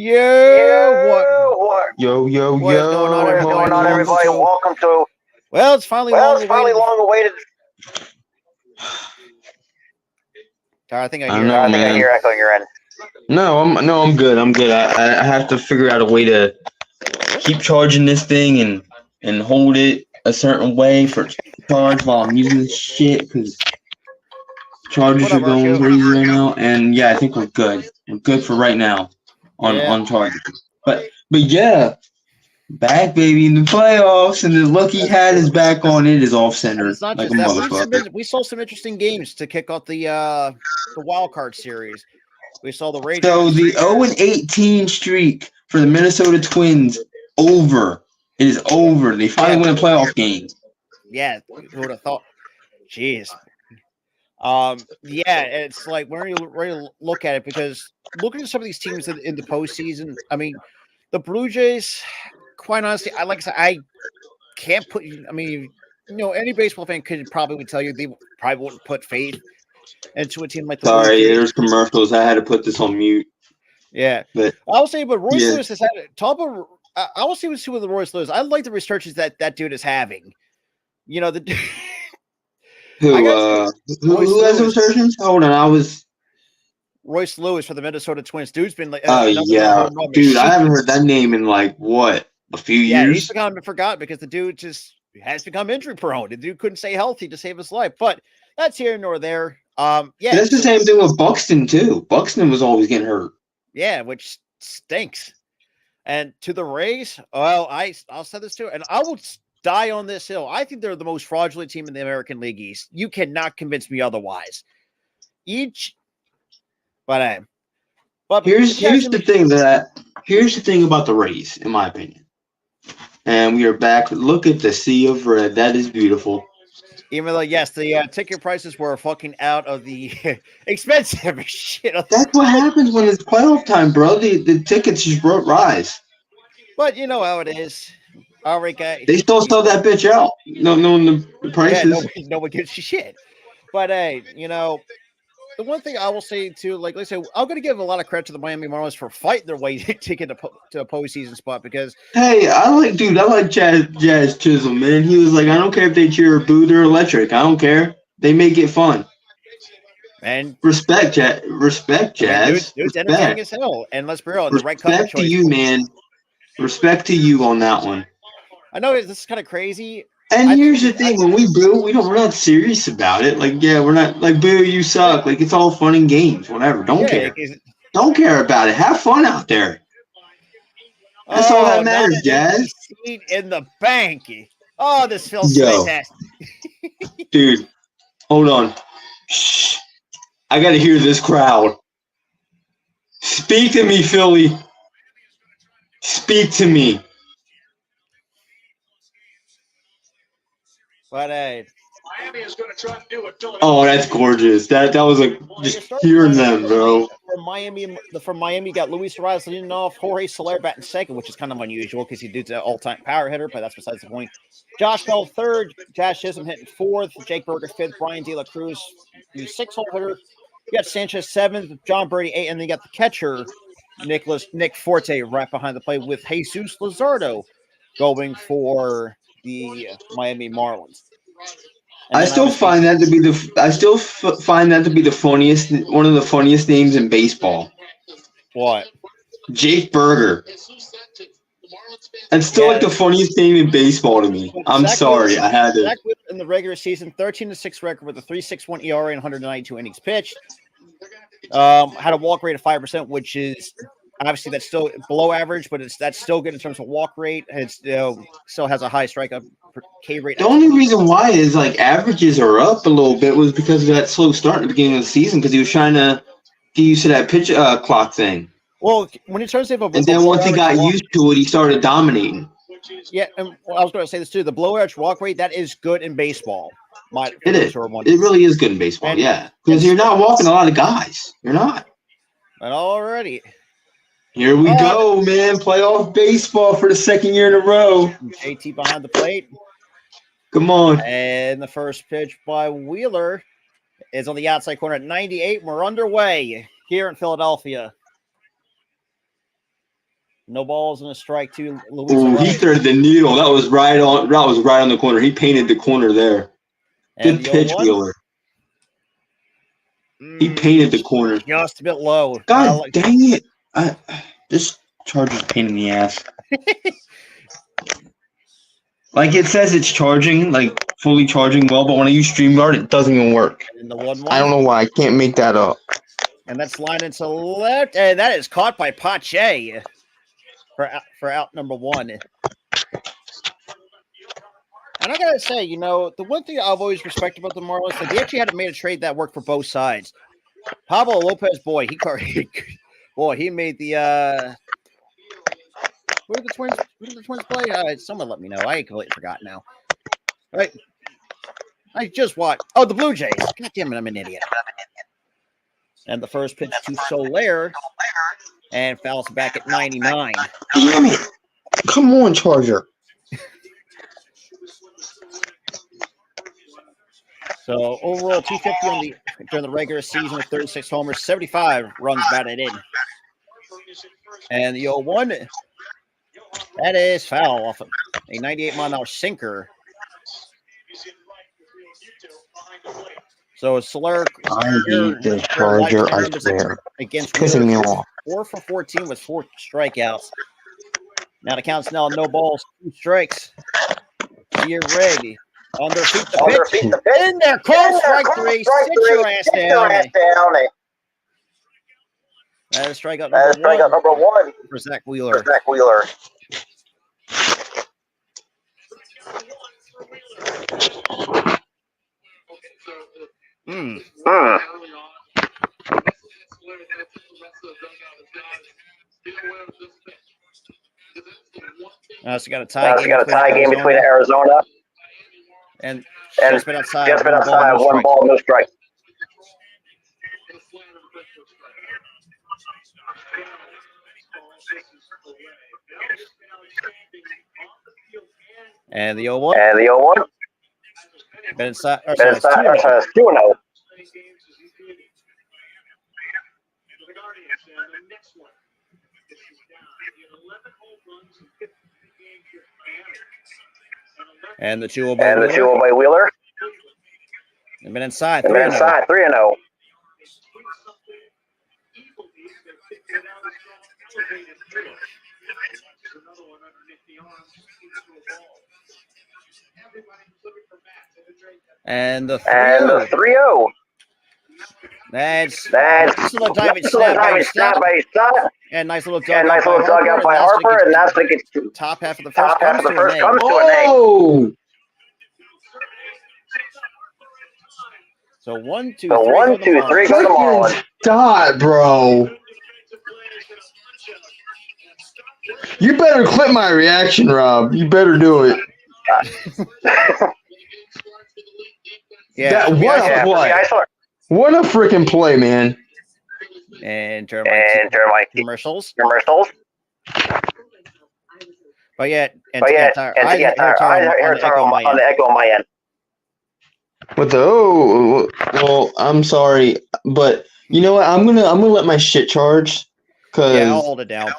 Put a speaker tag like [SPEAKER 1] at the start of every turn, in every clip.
[SPEAKER 1] Yeah,
[SPEAKER 2] Yo, yo,
[SPEAKER 1] what is
[SPEAKER 2] yo.
[SPEAKER 1] going on,
[SPEAKER 3] What is
[SPEAKER 1] everybody?
[SPEAKER 3] going on, everybody? Welcome to.
[SPEAKER 1] Well, it's finally long awaited. I think I
[SPEAKER 2] I
[SPEAKER 1] hear.
[SPEAKER 2] know,
[SPEAKER 3] I think I
[SPEAKER 2] man.
[SPEAKER 3] hear echoing your end.
[SPEAKER 2] I'm good. I'm good. I have to figure out a way to keep charging this thing and hold it a certain way for charge while I'm using this shit because chargers
[SPEAKER 1] What
[SPEAKER 2] are
[SPEAKER 1] up,
[SPEAKER 2] going
[SPEAKER 1] Marco?
[SPEAKER 2] crazy right now. And yeah, I think we're good. We're good for right now
[SPEAKER 1] Yeah.
[SPEAKER 2] on chargers. But yeah, back baby in the playoffs, and the lucky hat is back on. It is off
[SPEAKER 1] And
[SPEAKER 2] center
[SPEAKER 1] it's not
[SPEAKER 2] like a
[SPEAKER 1] just that.
[SPEAKER 2] motherfucker.
[SPEAKER 1] We saw some interesting games to kick off the wild card series. We saw the Rangers.
[SPEAKER 2] So the 0-18 streak for the Minnesota Twins over. It is over. They finally win a playoff game.
[SPEAKER 1] Yeah, who would have thought? Jeez. Yeah, it's like when you really look at it, because looking at some of these teams in the postseason, I mean, the Blue Jays, quite honestly, I can't put. I mean, any baseball fan could probably would tell you they probably wouldn't put faith into a team like the Blue
[SPEAKER 2] Sorry,
[SPEAKER 1] Jays.
[SPEAKER 2] there's commercials. I had to put this on mute.
[SPEAKER 1] Yeah,
[SPEAKER 2] But
[SPEAKER 1] I will say, but Royce
[SPEAKER 2] yeah.
[SPEAKER 1] Lewis has had Tampa. I will see what's with the Royce Lewis. I like the researches that dude is having. The
[SPEAKER 2] Who
[SPEAKER 1] Royce
[SPEAKER 2] has those
[SPEAKER 1] Lewis.
[SPEAKER 2] resurgence? Hold on, I was.
[SPEAKER 1] Royce Lewis for the Minnesota Twins. Dude's been like
[SPEAKER 2] Oh yeah, dude, I haven't heard that name in like what, a few
[SPEAKER 1] Yeah,
[SPEAKER 2] years.
[SPEAKER 1] he's become forgotten because the dude just has become injury prone. The dude couldn't stay healthy to save his life. But that's here nor there. Yeah,
[SPEAKER 2] That's the same thing with Buxton too. Buxton was always getting hurt.
[SPEAKER 1] Yeah, which stinks. And to the Rays, well, I'll say this too, and I will die on this hill. I think they're the most fraudulent team in the American League East. You cannot convince me otherwise. But
[SPEAKER 2] here's the thing about the Rays, in my opinion. And we are back. Look at the sea of red. That is beautiful.
[SPEAKER 1] Even though, yes, the ticket prices were fucking out of the expensive shit.
[SPEAKER 2] That's what happens when it's playoff time, bro. The tickets just rise.
[SPEAKER 1] But you know how it is. All right, guys.
[SPEAKER 2] They still sell that bitch out. No, knowing the prices.
[SPEAKER 1] Yeah, no one gives a shit. But hey, the one thing I will say too, like I said, I'm going to give a lot of credit to the Miami Marlins for fighting their way to get to a postseason spot because.
[SPEAKER 2] Hey, I like Jazz Chisholm, man. He was like, I don't care if they cheer or boo, they're electric. I don't care. They make it fun.
[SPEAKER 1] And
[SPEAKER 2] respect, Jazz.
[SPEAKER 1] Dude's entertaining as hell. And let's be real, the right cover choice.
[SPEAKER 2] Respect to you, man. Respect to you on that one.
[SPEAKER 1] I know this is kind of crazy.
[SPEAKER 2] And here's the thing: when we boo, we're not serious about it. Like, yeah, we're not like boo, you suck. Like, it's all fun and games, whatever. Don't care. Don't care about it. Have fun out there. That's all that matters, Jazz.
[SPEAKER 1] Seat in the bank. Oh, this feels fantastic.
[SPEAKER 2] Dude, hold on. Shh. I gotta hear this crowd. Speak to me, Philly. Speak to me.
[SPEAKER 1] But
[SPEAKER 4] Miami is going to try to do it.
[SPEAKER 2] Oh, that's gorgeous. That was like just hearing them, bro.
[SPEAKER 1] From Miami, you got Luis Suarez leading off, Jorge Soler batting second, which is kind of unusual because he did the all-time power hitter, but that's besides the point. Josh Bell third, Josh Chisholm hitting fourth, Jake Berger fifth, Brian De La Cruz the sixth-hole hitter. You got Sanchez seventh, John Brady eighth, and then you got the catcher Nick Forte right behind the plate with Jesus Luzardo going for the Miami Marlins.
[SPEAKER 2] I still find that to be the funniest, one of the funniest names in baseball.
[SPEAKER 1] What?
[SPEAKER 2] Jake Berger. It's still like the funniest name in baseball to me. I'm sorry, I had to.
[SPEAKER 1] Zach in the regular season, 13-6 record with a 3.61 ERA and 192 innings pitched. Had a walk rate of 5%, which is obviously that's still below average, but that's still good in terms of walk rate. It's still has a high strikeout K rate.
[SPEAKER 2] The only reason why is like averages are up a little bit was because of that slow start at the beginning of the season because he was trying to get used to that pitch clock thing.
[SPEAKER 1] Well, when he turns and
[SPEAKER 2] then once he got used to it, he started dominating.
[SPEAKER 1] Yeah, and I was going to say this too. The below average walk rate, that is good in baseball.
[SPEAKER 2] It is. It really is good in baseball, yeah. Because you're not walking a lot of guys. You're not.
[SPEAKER 1] And already.
[SPEAKER 2] Here we go, man. Playoff baseball for the second year in a row.
[SPEAKER 1] JT behind the plate.
[SPEAKER 2] Come on.
[SPEAKER 1] And the first pitch by Wheeler is on the outside corner at 98. We're underway here in Philadelphia. No balls and a strike to Luis.
[SPEAKER 2] Ooh, he threaded the needle. That was right on. That was right on the corner. He painted the corner there.
[SPEAKER 1] And
[SPEAKER 2] Good pitch, Wheeler. He painted the corner.
[SPEAKER 1] Just a bit low.
[SPEAKER 2] God dang it! This charger's a pain in the ass. Like it says it's charging, like fully charging well, but when I use StreamYard, it doesn't even work.
[SPEAKER 1] In the 1-1.
[SPEAKER 2] I don't know why. I can't make that up.
[SPEAKER 1] And that's lined into left, and that is caught by Pache for out number 1. And I gotta say, the one thing I've always respected about the Marlins, they actually had made a trade that worked for both sides. Pablo Lopez, boy, he made the who did the Twins play? Someone let me know. I completely forgot now. All right. I just watched. Oh, the Blue Jays. God damn it, I'm an idiot. And the first pitch to Soler, and fouls back at 99.
[SPEAKER 2] Damn it! Come on, Charger.
[SPEAKER 1] So overall, 250 during the regular season with 36 homers, 75 runs batted in. And the 0-1, that is foul off of a 98-mile-an-hour sinker. So Soler,
[SPEAKER 2] I need the Charger, I swear.
[SPEAKER 1] Against
[SPEAKER 2] pissing me off.
[SPEAKER 1] 4 for 14 with 4 strikeouts. Now the count's now no balls, 2 strikes. You're ready. On their feet, the pitch. In there, call strike 3. Sit your ass down. That is strikeout number 1 for Zach Wheeler. So got a tie game between Arizona and just been outside 1 ball, no strike. And the 0-1. Been inside. It's 2-0. And the 2-0 by Wheeler. They've been inside. 3-0. And the 3-0. That's nice little diving snap by Stott. And nice little dugout by Harper. And that's like it's top half of the first comes to an A.
[SPEAKER 2] Oh!
[SPEAKER 1] So 1, 2, 3.
[SPEAKER 3] So 1, 2, 3. Go to the Marlins.
[SPEAKER 2] Stop, bro. You better clip my reaction, Rob. You better do it.
[SPEAKER 1] Yeah.
[SPEAKER 2] What a freaking play, man.
[SPEAKER 1] And Jeremiah commercials. But yet, I hear on the echo on my end.
[SPEAKER 2] Well, I'm sorry, but you know what? I'm gonna let my shit charge because
[SPEAKER 1] I'll hold it down.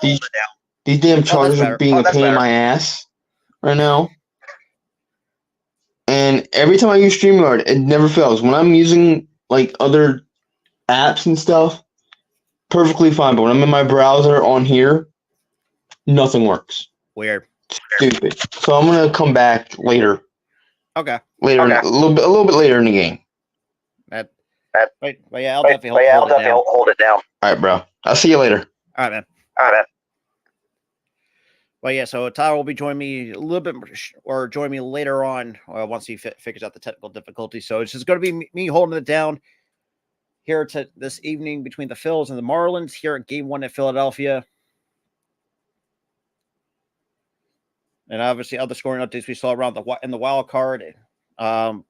[SPEAKER 2] These damn chargers are being a pain in my ass right now. And every time I use StreamYard, it never fails. When I'm using like other apps and stuff, perfectly fine. But when I'm in my browser on here, nothing works.
[SPEAKER 1] Weird.
[SPEAKER 2] Stupid. So I'm gonna come back later.
[SPEAKER 1] Okay.
[SPEAKER 2] A little bit later in the game.
[SPEAKER 1] But yeah, I'll definitely
[SPEAKER 3] hold it down.
[SPEAKER 2] All right, bro. I'll see you later.
[SPEAKER 1] All right, man. Well, yeah, so Tyler will be joining me a little bit or join me later on once he figures out the technical difficulty. So it's just going to be me holding it down here this evening between the Phillies and the Marlins here at Game 1 at Philadelphia. And obviously other scoring updates we saw around in the wild card.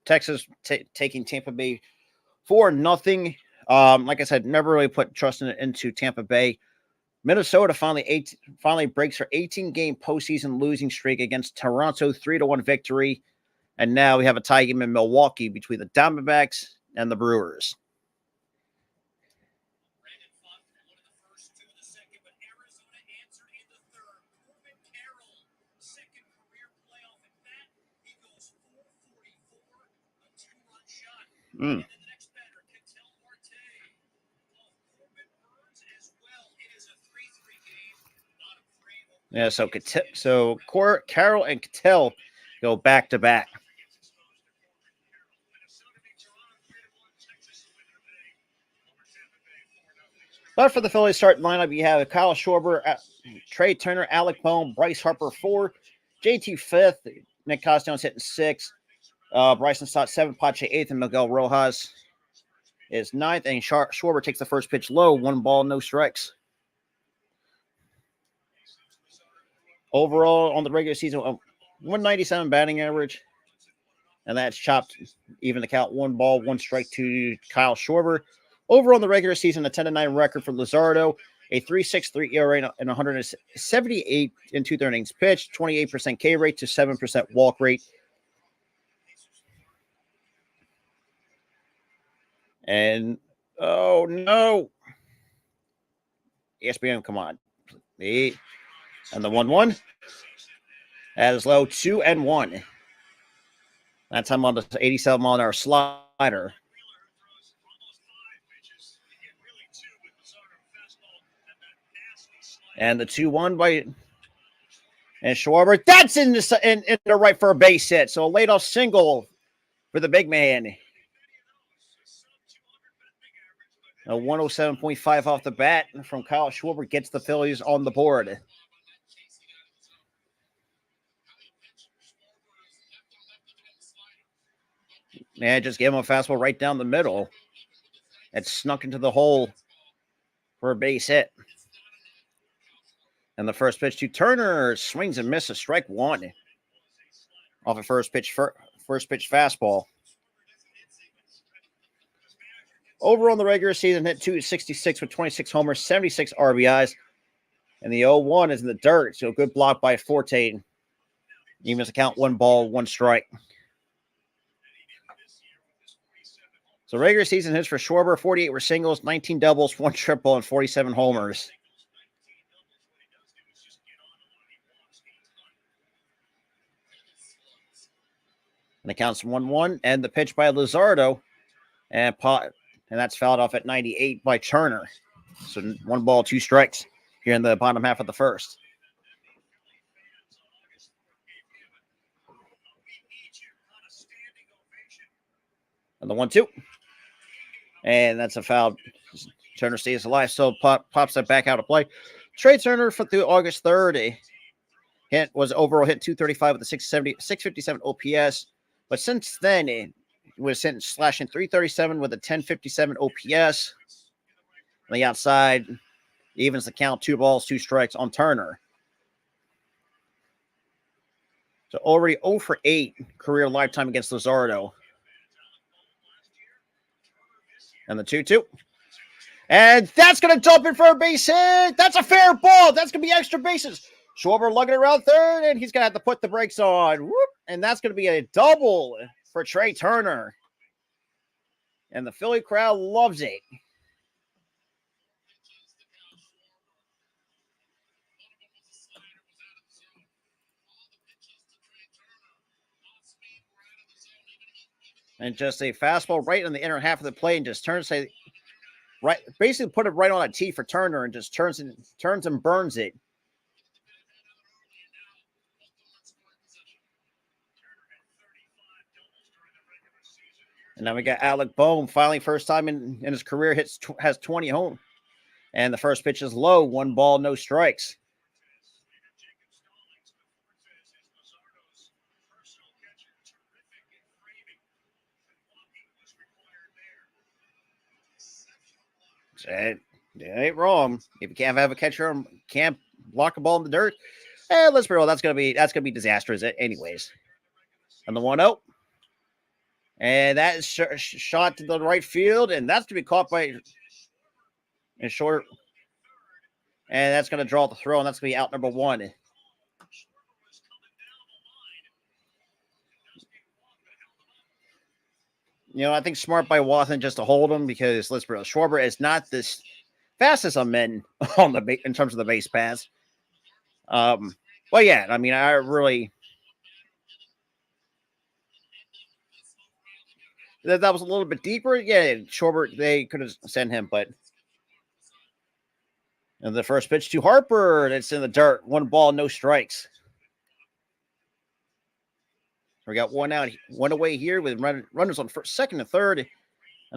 [SPEAKER 1] Texas taking Tampa Bay 4-0. Like I said, never really put trust into Tampa Bay. Minnesota finally breaks her 18-game postseason losing streak against Toronto, 3-1 victory. And now we have a tie game in Milwaukee between the Diamondbacks and the Brewers. Mm. Yeah, so Carroll and Cattell go back to back. But for the Phillies starting lineup, you have Kyle Schwarber, Trey Turner, Alec Bohm, Bryce Harper 4, JT 5th, Nick Castellanos hitting 6, Bryson Stott 7, Pache 8th, and Miguel Rojas is 9th. And Schwarber takes the first pitch low, 1 ball, no strikes. Overall, on the regular season, 197 batting average. And that's chopped even the count, 1 ball, 1 strike to Kyle Schwarber. Over on the regular season, a 10-9 record for Luzardo, a 3.63 ERA and 178 in 2/3 innings pitched, 28% K rate to 7% walk rate. And oh no, ESPN, come on, and the 1-1 that is low, 2-1. That time on the 87-mile-an-hour slider. And the 2-1 by and Schwarber. That's in the right for a base hit. So a leadoff single for the big man. A 107.5 off the bat from Kyle Schwarber gets the Phillies on the board. And just gave him a fastball right down the middle. It snuck into the hole for a base hit. And the first pitch to Turner swings and misses, strike 1 off a first pitch fastball. Over on the regular season, hit 266 with 26 homers, 76 RBIs. And the 0-1 is in the dirt, so good block by Forte. Evens the count, 1 ball, 1 strike. So regular season hits for Schwarber, 48 were singles, 19 doubles, 1 triple, and 47 homers. And the count's 1-1, and the pitch by Luzardo, and that's fouled off at 98 by Turner. So 1 ball, 2 strikes here in the bottom half of the first. And the 1-2. And that's a foul. Turner stays alive, so pops that back out of play. Trey Turner through August 3rd. Was overall hit 235 with a 657 OPS. But since then, it was slashing 337 with a 1057 OPS. On the outside, evens the count, 2 balls, 2 strikes on Turner. So already 0 for 8 career lifetime against Luzardo. And the 2-2. And that's going to dump it for a base hit. That's a fair ball. That's going to be extra bases. Schwarber lugging around third, and he's going to have to put the brakes on. Whoop. And that's going to be a double for Trey Turner. And the Philly crowd loves it. And just a fastball right in the inner half of the plate and just turns right, basically put it right on a tee for Turner and just turns and burns it. And now we got Alec Bohm, finally first time in his career has 20 home. And the first pitch is low, 1 ball, no strikes. It ain't wrong. If you can't have a catcher, can't block a ball in the dirt, let's be real. That's gonna be disastrous anyways. And the 1-0. And that is shot to the right field, and that's to be caught by a short. And that's going to draw the throw, and that's going to be out number 1. I think smart by Watson just to hold him because let's be real, Schwarber is not this fastest of men in terms of the base pass. But yeah, I mean, I really. that was a little bit deeper. Yeah, Schobert, they could have sent him, but. And the first pitch to Harper, and it's in the dirt. 1 ball, no strikes. We got 1 out, 1 away here with runners on first, second, and third. And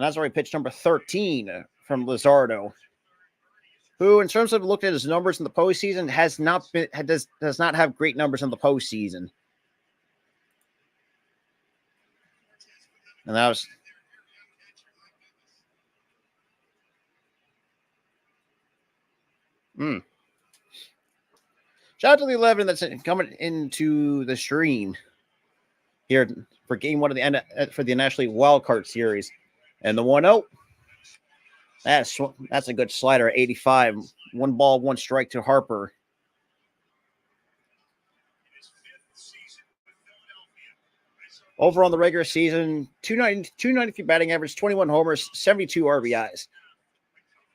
[SPEAKER 1] that's already pitch number 13 from Luzardo, who, in terms of looking at his numbers in the postseason, does not have great numbers in the postseason. And that was shout out to the 11 that's coming into the stream here for game 1 of the National League Wild Card Series. And the 1-0. That's a good slider, 85. 1 ball, 1 strike to Harper. Over on the regular season, 293 batting average, 21 homers, 72 RBIs.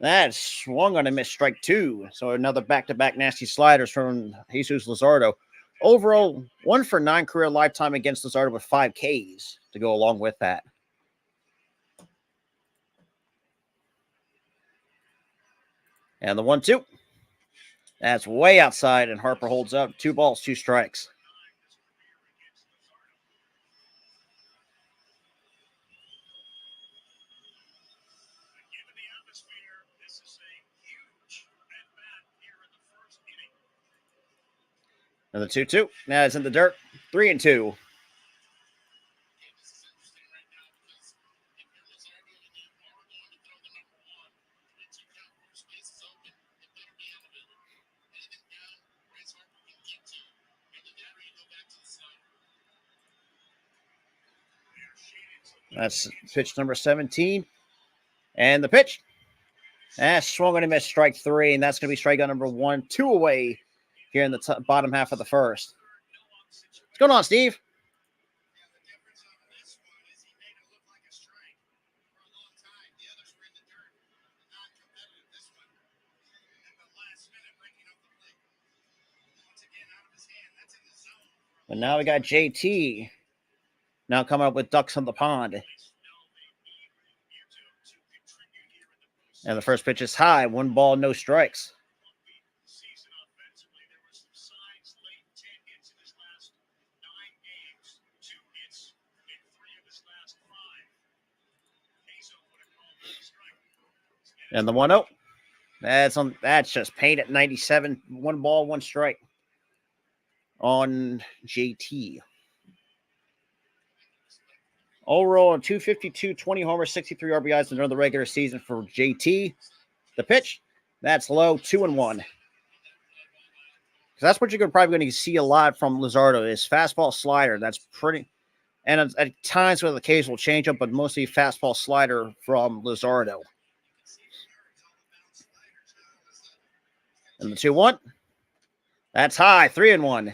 [SPEAKER 1] That swung on a missed, strike 2. So another back-to-back nasty sliders from Jesus Luzardo. Overall, 1 for 9 career lifetime against Luzardo with 5 Ks to go along with that. And the 1-2. That's way outside, and Harper holds up. 2 balls, 2 strikes. And the 2-2. Now it's in the dirt. 3-2. That's pitch number 17. And the pitch. That's swung on a miss, strike 3. And that's going to be strikeout number 1. 2 away here in the bottom half of the first. What's going on, Steve? And now we got JT now coming up with ducks on the pond. And the first pitch is high. 1 ball, no strikes. And the 1-0. That's just paint at 97. 1 ball, 1 strike on JT. Overall, 252, 20 homers, 63 RBIs during the regular season for JT. The pitch, that's low, 2-1. Because that's what you're probably going to see a lot from Luzardo is fastball slider. That's pretty, and at times with occasional changeup, but mostly fastball slider from Luzardo. And the 2-1, that's high, 3-1.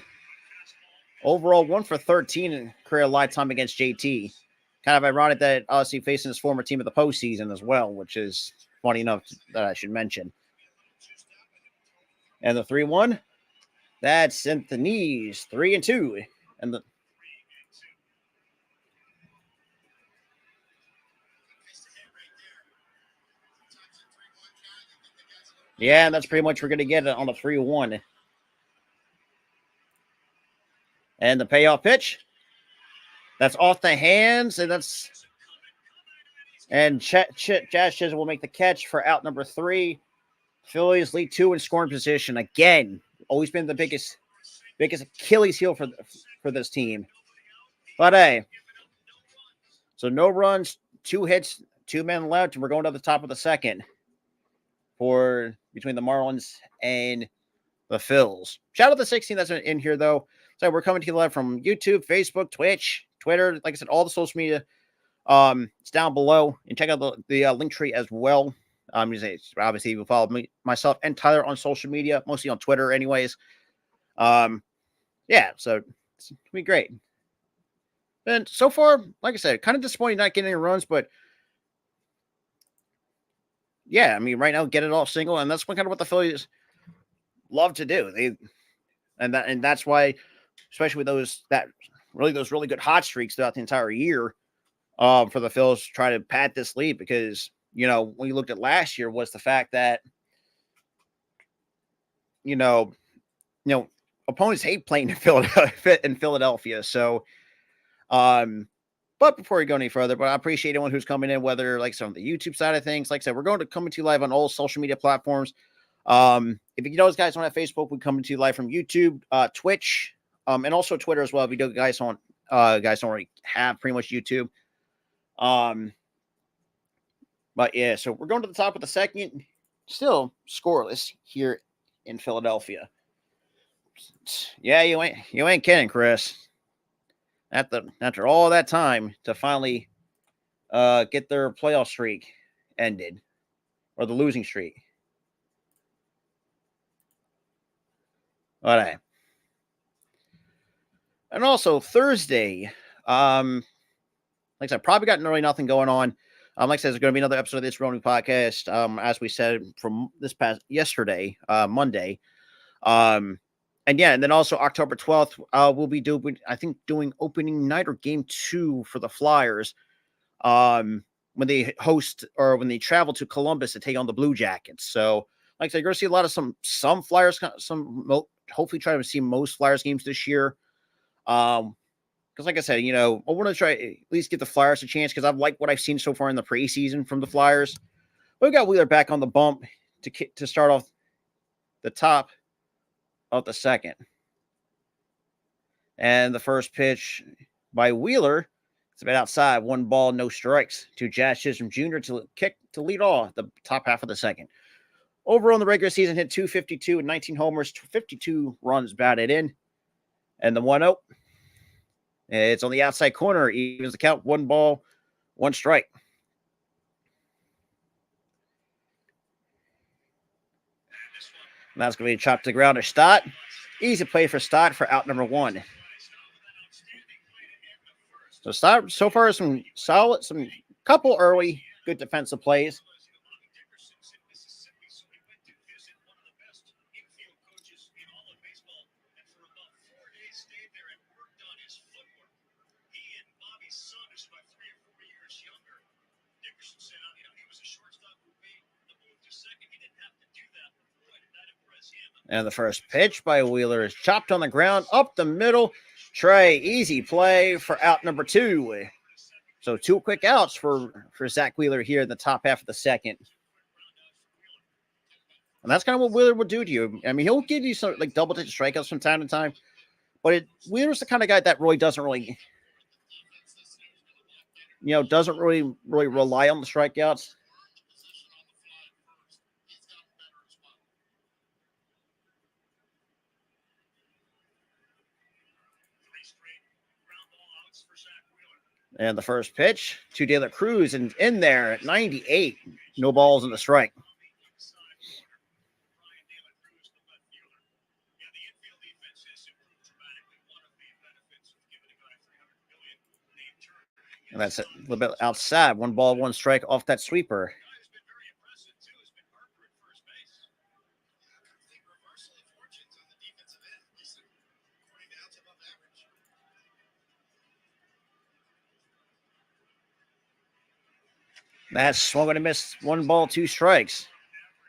[SPEAKER 1] Overall, 1 for 13 in career lifetime against JT. Kind of ironic that obviously facing his former team in the postseason as well, which is funny enough that I should mention. And the 3-1, that's in the knees, 3-2. And the yeah, that's pretty much we're going to get it on the 3-1. And the payoff pitch, that's off the hands, and Jazz Chisholm will make the catch for out number 3. Phillies lead 2 in scoring position again. Always been the biggest Achilles heel for this team. But hey, so no runs, 2 hits, 2 men left, and we're going to the top of the second for between the Marlins and the Phils. Shout out to the 16 that's in here though. So we're coming to you live from YouTube, Facebook, Twitch, Twitter. Like I said, all the social media. It's down below, and check out the link tree as well. Obviously, you follow myself and Tyler on social media, mostly on Twitter, anyways. Yeah, so it's gonna be great. And so far, like I said, kind of disappointing not getting any runs, but yeah, I mean, right now, get it off single, and that's kind of what the Phillies love to do. That's why, especially with those really good hot streaks throughout the entire year, for the Phillies to try to pad this lead because, when you looked at last year was the fact that, opponents hate playing in Philadelphia. So, but before we go any further, but I appreciate anyone who's coming in, whether like some of the YouTube side of things. Like I said, we're going to coming to you live on all social media platforms. If you guys don't have Facebook, we coming to you live from YouTube, Twitch, and also Twitter as well. If you guys don't already have pretty much YouTube. But yeah, so we're going to the top of the second, still scoreless here in Philadelphia. Yeah, you ain't kidding, Chris. After all that time to finally get their playoff streak ended, or the losing streak. All right. And also Thursday, like I said, probably got really nothing going on. Like I said, there's going to be another episode of this Ronin podcast, as we said from this past yesterday, Monday. And then also October 12th, we'll be doing opening night or game 2 for the Flyers. When they host or when they travel to Columbus to take on the Blue Jackets. So, like I said, you're going to see a lot of some Flyers, hopefully try to see most Flyers games this year. Because like I said, I want to try at least give the Flyers a chance because I've liked what I've seen so far in the preseason from the Flyers. But we got Wheeler back on the bump to start off the top of the second. And the first pitch by Wheeler, it's about outside, 1 ball, no strikes to Jazz Chisholm Jr. to lead off the top half of the second. Overall in the regular season, hit .252 and 19 homers, 52 runs batted in. And the 1-0, it's on the outside corner, evens the count, 1 ball, 1 strike. And that's going to be chopped to the ground to Stott. Easy play for Stott for out number 1. So Stott so far some couple early good defensive plays. And the first pitch by Wheeler is chopped on the ground, up the middle. Trey, easy play for out number 2. So 2 quick outs for Zach Wheeler here in the top half of the second. And that's kind of what Wheeler will do to you. I mean, he'll give you some like double-digit strikeouts from time to time. But Wheeler's the kind of guy that really doesn't really rely on the strikeouts. And the first pitch to De La Cruz and in there at 98. No balls in the strike. And that's a little bit outside. 1 ball, 1 strike off that sweeper. That's swung and a miss. 1 ball, 2 strikes.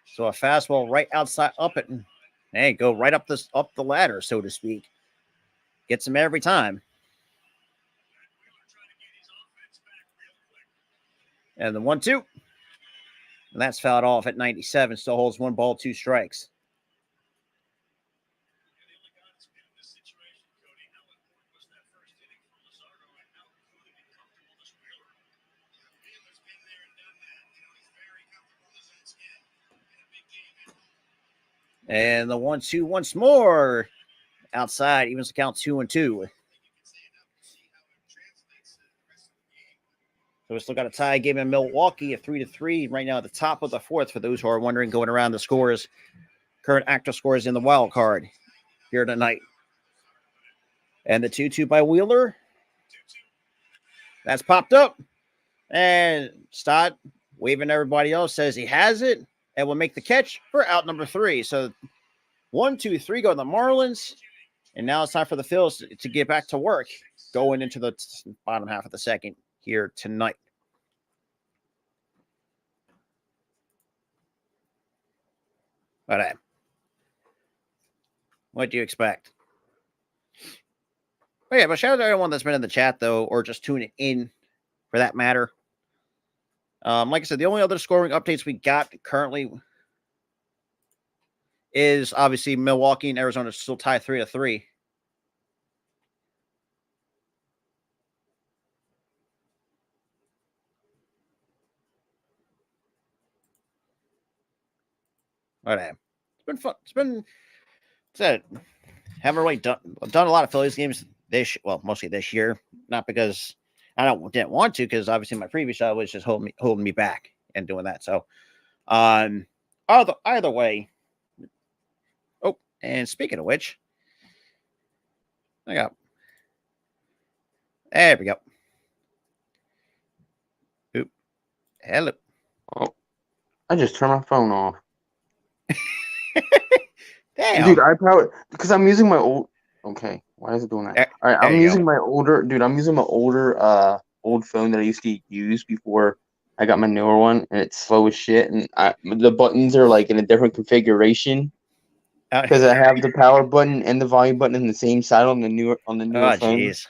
[SPEAKER 1] So a fastball right outside, up it, and hey, go right up the ladder, so to speak. Gets him every time. And the 1-2. And that's fouled off at 97. Still holds 1 ball, 2 strikes. And the 1-2 once more. Outside, evens the count 2-2. So we still got a tie game in Milwaukee at 3-3 right now at the top of the 4th. For those who are wondering, going around the scores, current active scores in the wild card here tonight. And the 2-2 by Wheeler. That's popped up. And Stott, waving everybody else, says he has it and will make the catch for out number 3. So 1, 2, 3 go to the Marlins. And now it's time for the Phillies to get back to work going into the bottom half of the second. here tonight. But what do you expect? Oh, yeah, but shout out to everyone that's been in the chat, though, or just tuning in for that matter. Like I said, the only other scoring updates we got currently is obviously Milwaukee and Arizona still tied 3-3. But it's been fun. It's been said. Haven't really done a lot of Phillies games mostly this year. Not because I didn't want to, because obviously my previous job was just holding me back and doing that. So, either way. Oh, and speaking of which, there we go. Oop, hello.
[SPEAKER 5] Oh, I just turned my phone off.
[SPEAKER 1] Damn,
[SPEAKER 5] dude, because I'm using my old. Okay, why is it doing that? All right, I'm using my older old phone that I used to use before I got my newer one, and it's slow as shit. And the buttons are like in a different configuration because I have the power button and the volume button in the same side on the newer phone.
[SPEAKER 1] Jeez.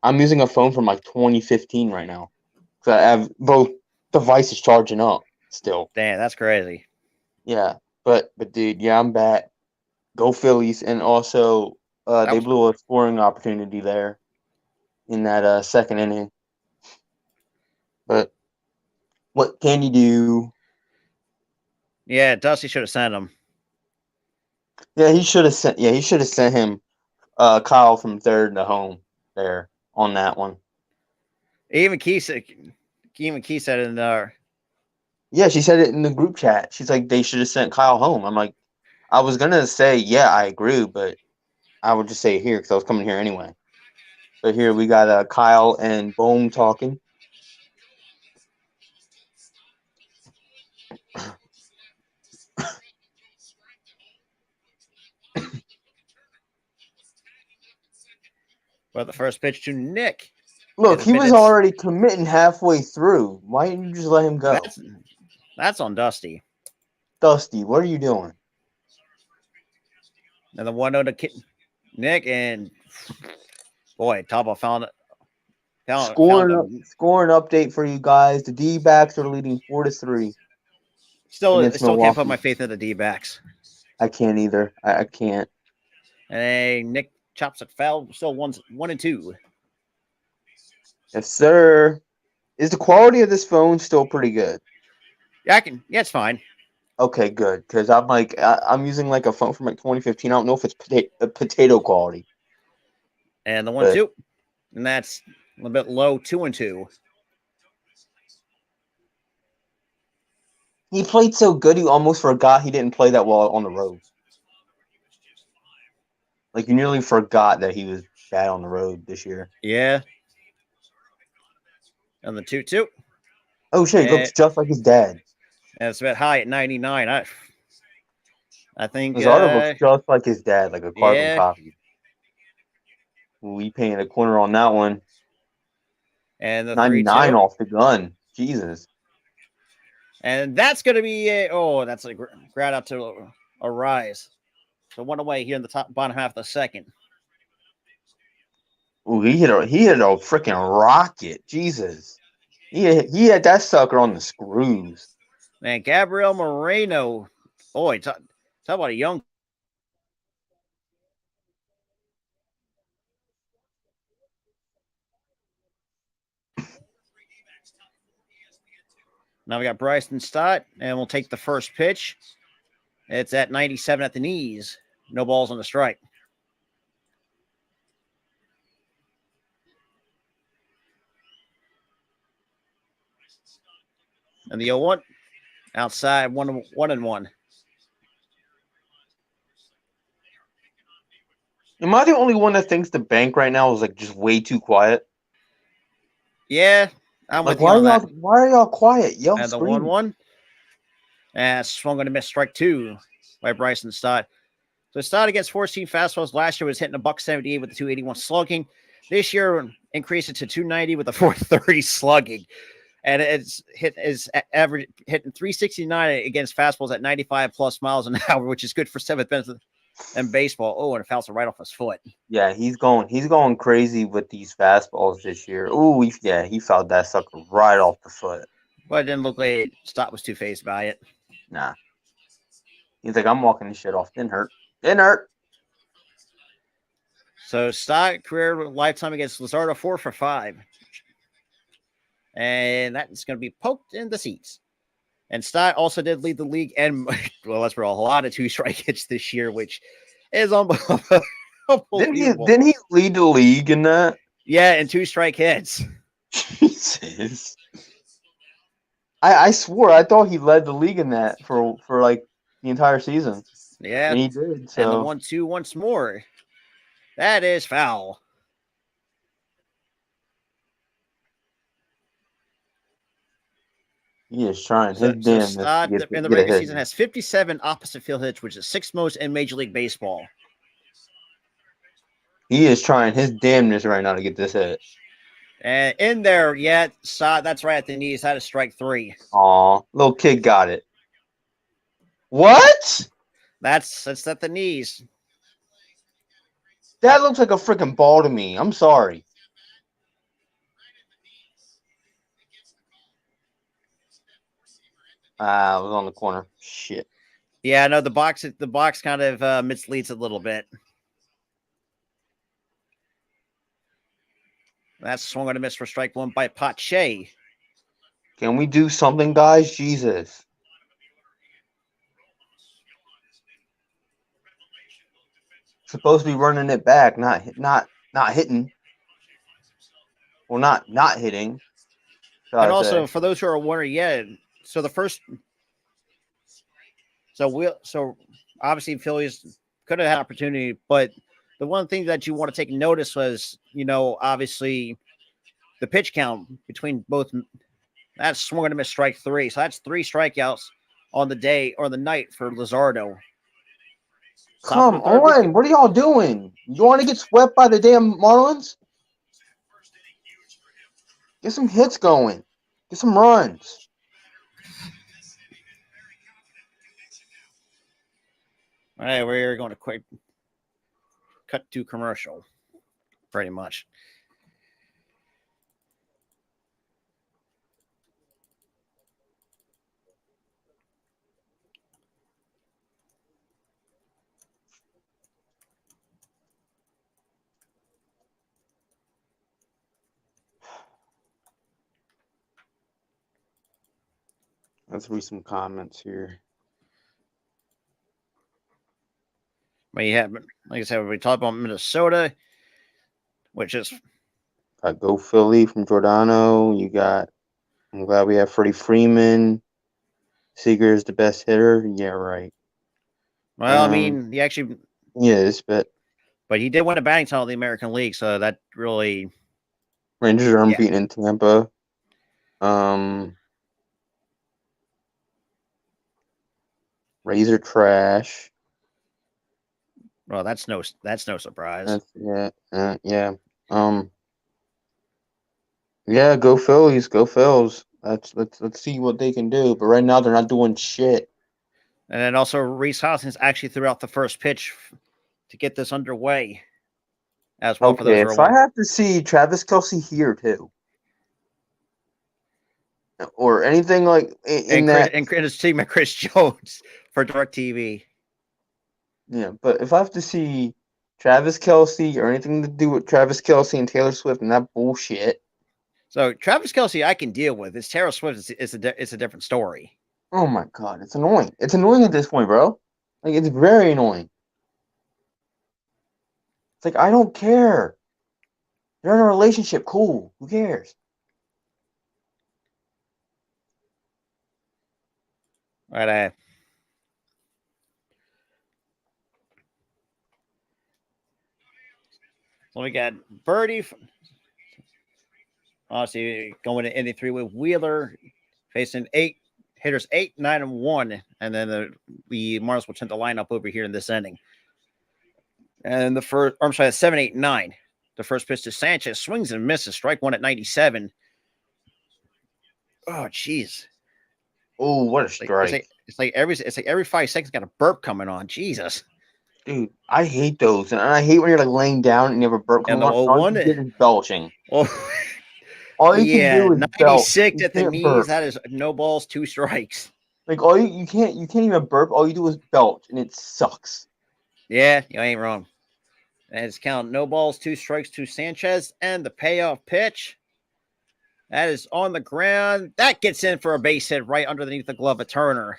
[SPEAKER 5] I'm using a phone from like 2015 right now, so I have both devices charging up still.
[SPEAKER 1] Damn, that's crazy.
[SPEAKER 5] Yeah, but dude, yeah, I'm back. Go Phillies, and also they blew a scoring opportunity there in that second inning. But what can you do?
[SPEAKER 1] Yeah, Dusty should have sent him.
[SPEAKER 5] Yeah, he should have sent. Yeah, he should have sent him Kyle from third to home there on that one.
[SPEAKER 1] Even Key said it in there.
[SPEAKER 5] Yeah, she said it in the group chat. She's like, they should have sent Kyle home. I'm like, I was gonna say, yeah, I agree, but I would just say it here because I was coming here anyway. But here we got Kyle and Bohm talking.
[SPEAKER 1] Well, the first pitch to Nick.
[SPEAKER 5] Look, he was already committing halfway through. Why didn't you just let him go?
[SPEAKER 1] That's on Dusty.
[SPEAKER 5] Dusty, what are you doing?
[SPEAKER 1] And the 1-0 to Nick, and boy, Tabo found it.
[SPEAKER 5] Scoring update for you guys. The D-backs are leading 4-3.
[SPEAKER 1] Still can't put my faith in the D-backs.
[SPEAKER 5] I can't either. I can't.
[SPEAKER 1] And Nick chops it foul. Still 1-2.
[SPEAKER 5] Yes, sir. Is the quality of this phone still pretty good?
[SPEAKER 1] Yeah, it's fine.
[SPEAKER 5] Okay, good. Because I'm using like a phone from like 2015. I don't know if it's potato quality.
[SPEAKER 1] And the 1-2, and that's a little bit low. 2-2.
[SPEAKER 5] He played so good, you almost forgot he didn't play that well on the road. Like, you nearly forgot that he was bad on the road this year.
[SPEAKER 1] Yeah. And the 2-2.
[SPEAKER 5] Oh, shit, he looks just like his dad.
[SPEAKER 1] And it's a bit high at 99. I think
[SPEAKER 5] Luzardo looks just like his dad, like a carbon copy. We painted a corner on that one.
[SPEAKER 1] And the
[SPEAKER 5] 99 off the gun. Jesus.
[SPEAKER 1] And that's going to be that's a ground out to a rise. So 1 away here in the bottom half of the second.
[SPEAKER 5] Ooh, he hit a freaking rocket. Jesus. He had that sucker on the screws.
[SPEAKER 1] Man, Gabriel Moreno. Boy, talk about a young. Now we got Bryson Stott, and we'll take the first pitch. It's at 97 at the knees. No balls on the strike. And the 0-1 outside, 1-1.
[SPEAKER 5] Am I the only one that thinks the bank right now is like just way too quiet?
[SPEAKER 1] Yeah, I'm
[SPEAKER 5] like,
[SPEAKER 1] with you on that.
[SPEAKER 5] Why are y'all quiet? Y'all
[SPEAKER 1] and the 1-1. And swung on to miss strike 2 by Bryson Stott. So Stott against 14 fastballs last year was hitting a $178 with the 281 slugging. This year, increased it to 290 with a 430 slugging. And it's average hitting 369 against fastballs at 95 plus miles an hour, which is good for 7th best in baseball. Oh, and it fouls right off his foot.
[SPEAKER 5] Yeah, he's going crazy with these fastballs this year. Ooh, he fouled that sucker right off the foot.
[SPEAKER 1] But it didn't look like Stott was two-faced by it.
[SPEAKER 5] Nah. He's like, I'm walking this shit off. Didn't hurt. Didn't hurt.
[SPEAKER 1] So Stott career lifetime against Luzardo 4 for 5. And that's going to be poked in the seats. And Stott also did lead the league, and well, that's for a lot of 2-strike hits this year, which is unbelievable.
[SPEAKER 5] Didn't he lead the league in that?
[SPEAKER 1] Yeah, in 2-strike hits.
[SPEAKER 5] Jesus. I swore I thought he led the league in that for like the entire season.
[SPEAKER 1] Yeah,
[SPEAKER 5] and he did. So.
[SPEAKER 1] And the 1-2 once more. That is foul.
[SPEAKER 5] He is trying his
[SPEAKER 1] in
[SPEAKER 5] the
[SPEAKER 1] regular season has 57 opposite field hits, which is 6th most in Major League Baseball.
[SPEAKER 5] He is trying his damnness right now to get this hit.
[SPEAKER 1] And in there, that's right at the knees. That is strike 3.
[SPEAKER 5] Aw, little kid got it. What?
[SPEAKER 1] That's at the knees.
[SPEAKER 5] That looks like a freaking ball to me. I'm sorry. I was on the corner. Shit.
[SPEAKER 1] Yeah, no, the box kind of misleads a little bit. That's swung on a miss for strike 1 by Pache.
[SPEAKER 5] Can we do something, guys? Jesus. Supposed to be running it back, not hitting. Well, not hitting.
[SPEAKER 1] And also, for those who are wondering, so the first, so obviously Phillies could have had opportunity, but the one thing that you want to take notice was, obviously the pitch count between both. That's swung and a miss strike 3, so that's 3 strikeouts on the day or the night for Luzardo.
[SPEAKER 5] Come on, what are y'all doing? You want to get swept by the damn Marlins? Get some hits going. Get some runs.
[SPEAKER 1] All right, we're going to quick cut to commercial, pretty much.
[SPEAKER 5] Let's read some comments here.
[SPEAKER 1] But you have, like I said, we talked about Minnesota, which is
[SPEAKER 5] Go Philly from Giordano. I'm glad we have Freddie Freeman. Seager is the best hitter. Yeah, right.
[SPEAKER 1] Well, I mean, he actually
[SPEAKER 5] is, but
[SPEAKER 1] he did win a batting title in the American League, so that really
[SPEAKER 5] Rangers are unbeaten in Tampa. Rays are trash.
[SPEAKER 1] Well, that's no surprise.
[SPEAKER 5] Yeah. Yeah, go Phillies, go Phils. Let's see what they can do. But right now they're not doing shit.
[SPEAKER 1] And then also Rhys Hoskins actually threw out the first pitch to get this underway as well.
[SPEAKER 5] Okay, so I have to see Travis Kelce here too, or anything like
[SPEAKER 1] and his teammate Chris Jones for DirecTV.
[SPEAKER 5] Yeah, but if I have to see Travis Kelce or anything to do with Travis Kelce and Taylor Swift and that bullshit.
[SPEAKER 1] So Travis Kelce, I can deal with. It's Taylor Swift. It's a different story.
[SPEAKER 5] Oh my god, it's annoying. It's annoying at this point, bro. Like it's very annoying. It's like I don't care. They're in a relationship. Cool. Who cares?
[SPEAKER 1] Right. So we got Birdie. Obviously, going to Indy 3 with Wheeler facing 8 hitters, 8, 9, and 1, and then the Marlins will tend to line up over here in this inning. And the first, 7, 8, 9. The first pitch to Sanchez, swings and misses, strike one at 97. Oh, jeez.
[SPEAKER 5] Oh, what a strike!
[SPEAKER 1] It's like every 5 seconds got a burp coming on. Jesus,
[SPEAKER 5] dude, I hate those, and I hate when you're like laying down and you have a burp coming on. All you get is belching.
[SPEAKER 1] Oh,
[SPEAKER 5] all you can do is
[SPEAKER 1] 96 at the knees.
[SPEAKER 5] Burp.
[SPEAKER 1] That is no balls, 2 strikes.
[SPEAKER 5] Like all you can't even burp. All you do is belch, and it sucks.
[SPEAKER 1] Yeah, you ain't wrong. And it's count no balls, 2 strikes to Sanchez, and the payoff pitch. That is on the ground. That gets in for a base hit right underneath the glove of Turner.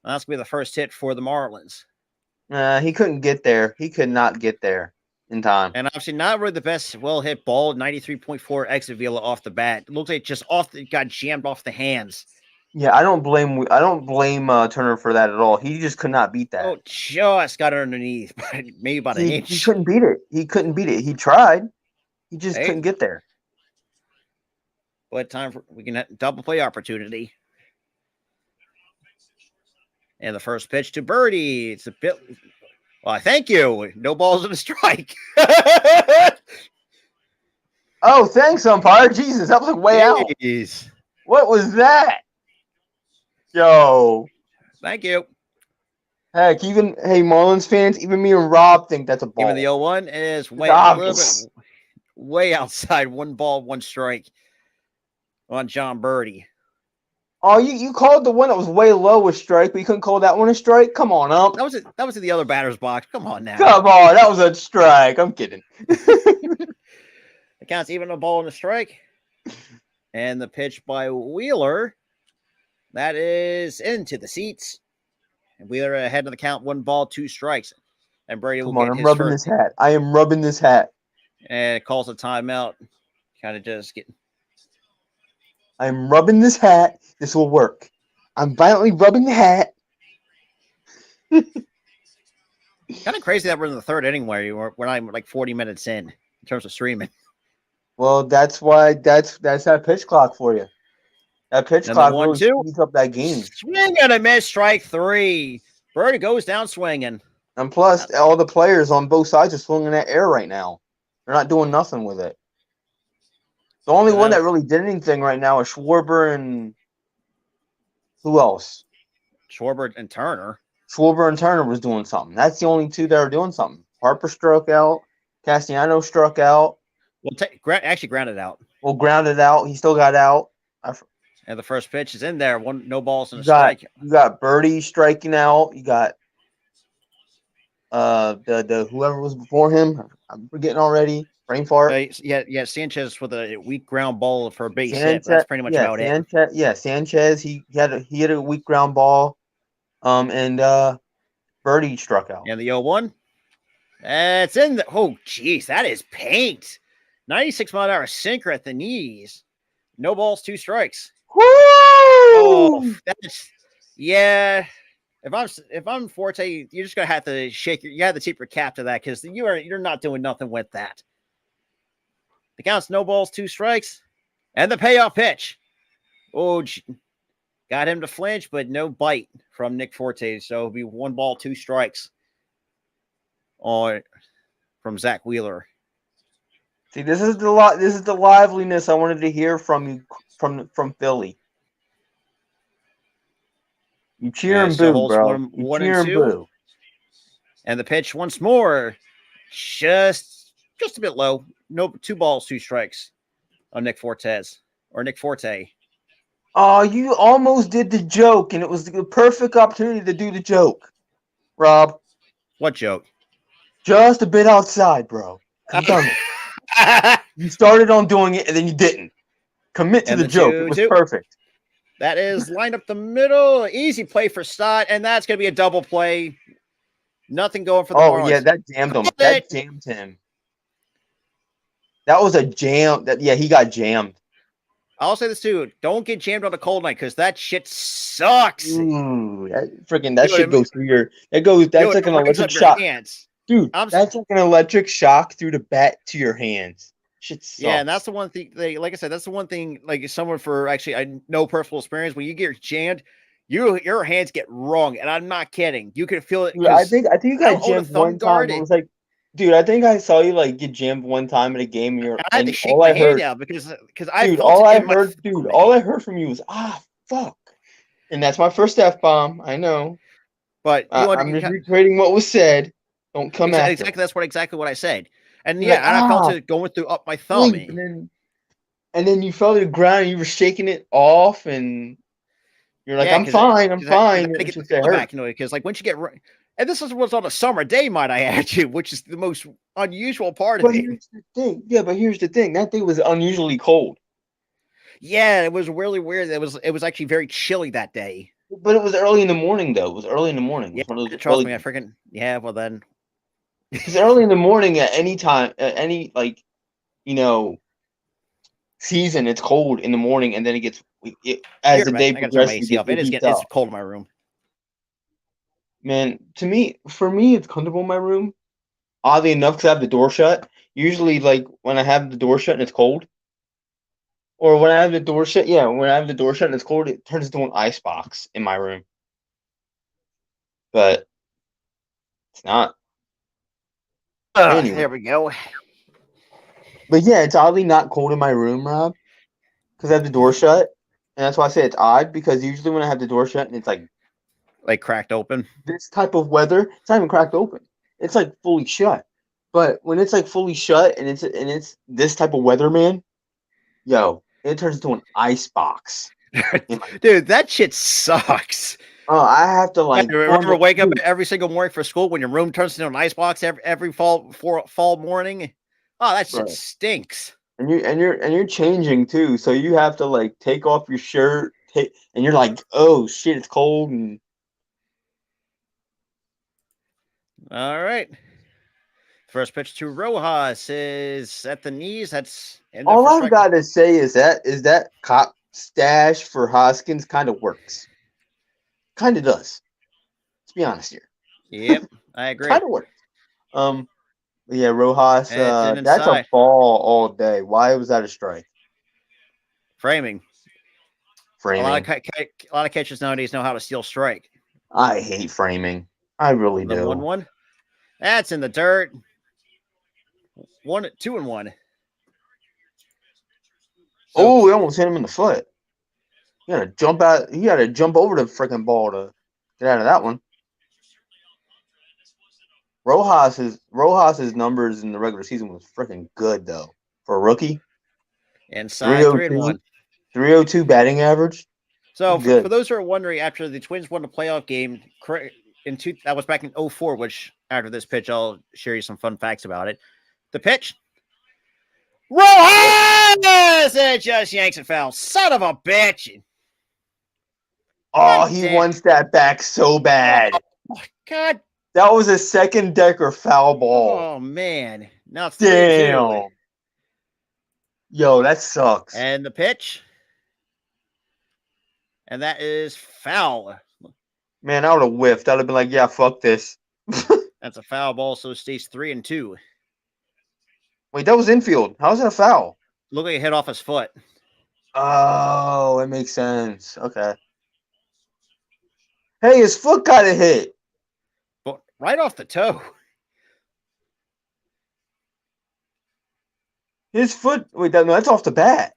[SPEAKER 1] That's going to be the first hit for the Marlins.
[SPEAKER 5] He couldn't get there. He could not get there in time.
[SPEAKER 1] And obviously not really the best well-hit ball. 93.4 exit velo off the bat. It looks like just got jammed off the hands.
[SPEAKER 5] Yeah, I don't blame Turner for that at all. He just could not beat that.
[SPEAKER 1] Oh, just got underneath, maybe about an inch.
[SPEAKER 5] He couldn't beat it. He tried. He just couldn't get there.
[SPEAKER 1] But we can have double play opportunity. And the first pitch to Birdie. It's a bit. Well, thank you. No balls and a strike.
[SPEAKER 5] Oh, thanks, umpire. Jesus, that was like way out. What was that? Yo.
[SPEAKER 1] Thank you.
[SPEAKER 5] Heck, Marlins fans, even me and Rob think that's a ball.
[SPEAKER 1] Even the 0-1 is way outside. 1 ball, 1 strike on John Birdie.
[SPEAKER 5] Oh, you called the one that was way low a strike, but you couldn't call that one a strike? Come on, ump.
[SPEAKER 1] That was in the other batter's box. Come on now.
[SPEAKER 5] Come on, that was a strike. I'm kidding.
[SPEAKER 1] It counts even a ball and a strike. And the pitch by Wheeler. That is into the seats. And Wheeler ahead of the count, 1 ball, 2 strikes. And Brady will get his
[SPEAKER 5] rubbing this hat. I am rubbing this hat.
[SPEAKER 1] And it calls a timeout. Kind of just getting.
[SPEAKER 5] I'm rubbing this hat. This will work. I'm violently rubbing the hat.
[SPEAKER 1] Kind of crazy that we're in the 3rd inning where we're not even like 40 minutes in terms of streaming.
[SPEAKER 5] Well, that's why that's that pitch clock for you. That pitch clock really speeds up that game.
[SPEAKER 1] Swing and a miss, strike 3. Birdie goes down swinging.
[SPEAKER 5] And plus, all the players on both sides are swinging that air right now. They're not doing nothing with it. The only one that really did anything right now is Schwarber and who else?
[SPEAKER 1] Schwarber and Turner.
[SPEAKER 5] Schwarber and Turner was doing something. That's the only 2 that are doing something. Harper struck out. Castellanos struck out.
[SPEAKER 1] Well, actually grounded out.
[SPEAKER 5] Well, grounded out. He still got out.
[SPEAKER 1] And the first pitch is in there. No balls and a strike.
[SPEAKER 5] You got Birdie striking out. You got the whoever was before him. I'm forgetting already. Brain fart.
[SPEAKER 1] Yeah. Sanchez with a weak ground ball for a base hit. That's pretty much about it.
[SPEAKER 5] Yeah, Sanchez. He had a weak ground ball. And Birdie struck out.
[SPEAKER 1] And the 0-1. It's in the. Oh, jeez, that is paint. 96-mile-an-hour sinker at the knees. No balls, 2 strikes.
[SPEAKER 5] Woo!
[SPEAKER 1] Oh, yeah. If I'm Forte, you're just gonna have to you have to tip your cap to that because you're not doing nothing with that. The count's no balls, 2 strikes, and the payoff pitch. Oh, got him to flinch, but no bite from Nick Forte. So it'll be 1 ball, 2 strikes from Zach Wheeler.
[SPEAKER 5] See, this is the liveliness I wanted to hear from you from Philly. You cheer and boo, bro. You cheer and boo.
[SPEAKER 1] And the pitch once more, just a bit low. No, 2 balls, 2 strikes on Nick Forte.
[SPEAKER 5] Oh, you almost did the joke, and it was the perfect opportunity to do the joke, Rob.
[SPEAKER 1] What joke?
[SPEAKER 5] Just a bit outside, bro. You done it. You started on doing it, and then you didn't. Commit to the joke. It was perfect.
[SPEAKER 1] That is lined up the middle. Easy play for Stott, and that's going to be a double play. Nothing going for the Marlins.
[SPEAKER 5] Oh, yeah, that jammed him. That jammed him. That was a jam. He got jammed.
[SPEAKER 1] I'll say this, too. Don't get jammed on a cold night, because that shit sucks.
[SPEAKER 5] Ooh, that shit goes through your... That's like an electric shock. Dude, that's like an electric shock through the bat to your hands. Shit sucks.
[SPEAKER 1] Yeah, and that's the one thing. Like I said, that's the one thing. Like someone for actually, I know personal experience. When you get jammed, your hands get wrung, and I'm not kidding. You can feel it.
[SPEAKER 5] Yeah, I think you got jammed one time. It was like Dude, I think I saw you like get jammed one time in a game.
[SPEAKER 1] And I had to shake
[SPEAKER 5] all
[SPEAKER 1] my
[SPEAKER 5] I
[SPEAKER 1] hand
[SPEAKER 5] heard,
[SPEAKER 1] out because I
[SPEAKER 5] dude,
[SPEAKER 1] felt it in my stomach.
[SPEAKER 5] all I heard from you was fuck, and that's my first F-bomb. I know,
[SPEAKER 1] But
[SPEAKER 5] I'm just recreating what was said. Don't come after.
[SPEAKER 1] Exactly, that's exactly what I said. And
[SPEAKER 5] You're
[SPEAKER 1] and I felt it going through up my thumb.
[SPEAKER 5] And then you fell to the ground and you were shaking it off, and you're like, I'm fine.
[SPEAKER 1] It's just it hurt. Because like once you get and this was on a summer day, might I add you, which is the most unusual part of it.
[SPEAKER 5] Here's the thing. Yeah, but here's the thing. That thing was unusually cold.
[SPEAKER 1] Yeah, it was really weird. It was actually very chilly that day.
[SPEAKER 5] But it was early in the morning, though. It was early in the morning.
[SPEAKER 1] Yeah, trust me, I freaking well then.
[SPEAKER 5] It's early in the morning at any time, at any season. It's cold in the morning, and then it gets as the day progresses.
[SPEAKER 1] It's cold in my room.
[SPEAKER 5] Man, for me, it's comfortable in my room. Oddly enough, because I have the door shut. Usually, like when I have the door shut and it's cold, or when I have the door shut, when I have the door shut and it's cold, it turns into an ice box in my room. But it's not.
[SPEAKER 1] Anyway. There we go.
[SPEAKER 5] But yeah, it's oddly not cold in my room, Rob, because I have the door shut, and that's why I say it's odd. Because usually when I have the door shut and it's like
[SPEAKER 1] cracked open,
[SPEAKER 5] this type of weather, it's not even cracked open. It's like fully shut. But when it's like fully shut and it's this type of weather, man, it turns into an ice box.
[SPEAKER 1] Dude, that shit sucks.
[SPEAKER 5] Oh, I have to like
[SPEAKER 1] remember wake up every single morning for school when your room turns into an ice box every fall morning. Oh, that shit stinks.
[SPEAKER 5] And you're changing too, so you have to like take off your shirt, and you're like, oh shit, it's cold. And
[SPEAKER 1] all right, first pitch to Rojas is at the knees. That's
[SPEAKER 5] all I've got to say is that cop stash for Hoskins kind of works. Kind of does. Let's be honest here.
[SPEAKER 1] Yep, I agree.
[SPEAKER 5] Kind of works. Yeah, Rojas. That's a ball all day. Why was that a strike?
[SPEAKER 1] Framing. A lot of catchers nowadays know how to steal strike.
[SPEAKER 5] I hate framing. I really do.
[SPEAKER 1] 1-1. That's in the dirt. 2-1.
[SPEAKER 5] So, we almost hit him in the foot. You gotta jump out. You gotta jump over the freaking ball to get out of that one. Rojas's numbers in the regular season was freaking good though for a rookie.
[SPEAKER 1] Inside 3-1.
[SPEAKER 5] 302 batting average.
[SPEAKER 1] So for those who are wondering, after the Twins won the playoff game that was back in 2004, which after this pitch I'll share you some fun facts about it. The pitch, Rojas, it just yanks it foul. Son of a bitch!
[SPEAKER 5] Oh, he wants that back so bad.
[SPEAKER 1] Oh my God.
[SPEAKER 5] That was a second decker foul ball.
[SPEAKER 1] Oh, man. Now it's
[SPEAKER 5] 3-2. Yo, that sucks.
[SPEAKER 1] And the pitch. And that is foul.
[SPEAKER 5] Man, I would have whiffed. I'd have been like, yeah, fuck this.
[SPEAKER 1] That's a foul ball, so it stays 3-2.
[SPEAKER 5] Wait, that was infield. How is that a foul?
[SPEAKER 1] Look like it hit off his foot.
[SPEAKER 5] Oh, it makes sense. Okay. Hey, his foot got a hit.
[SPEAKER 1] But right off the toe.
[SPEAKER 5] His foot. Wait, that's off the bat.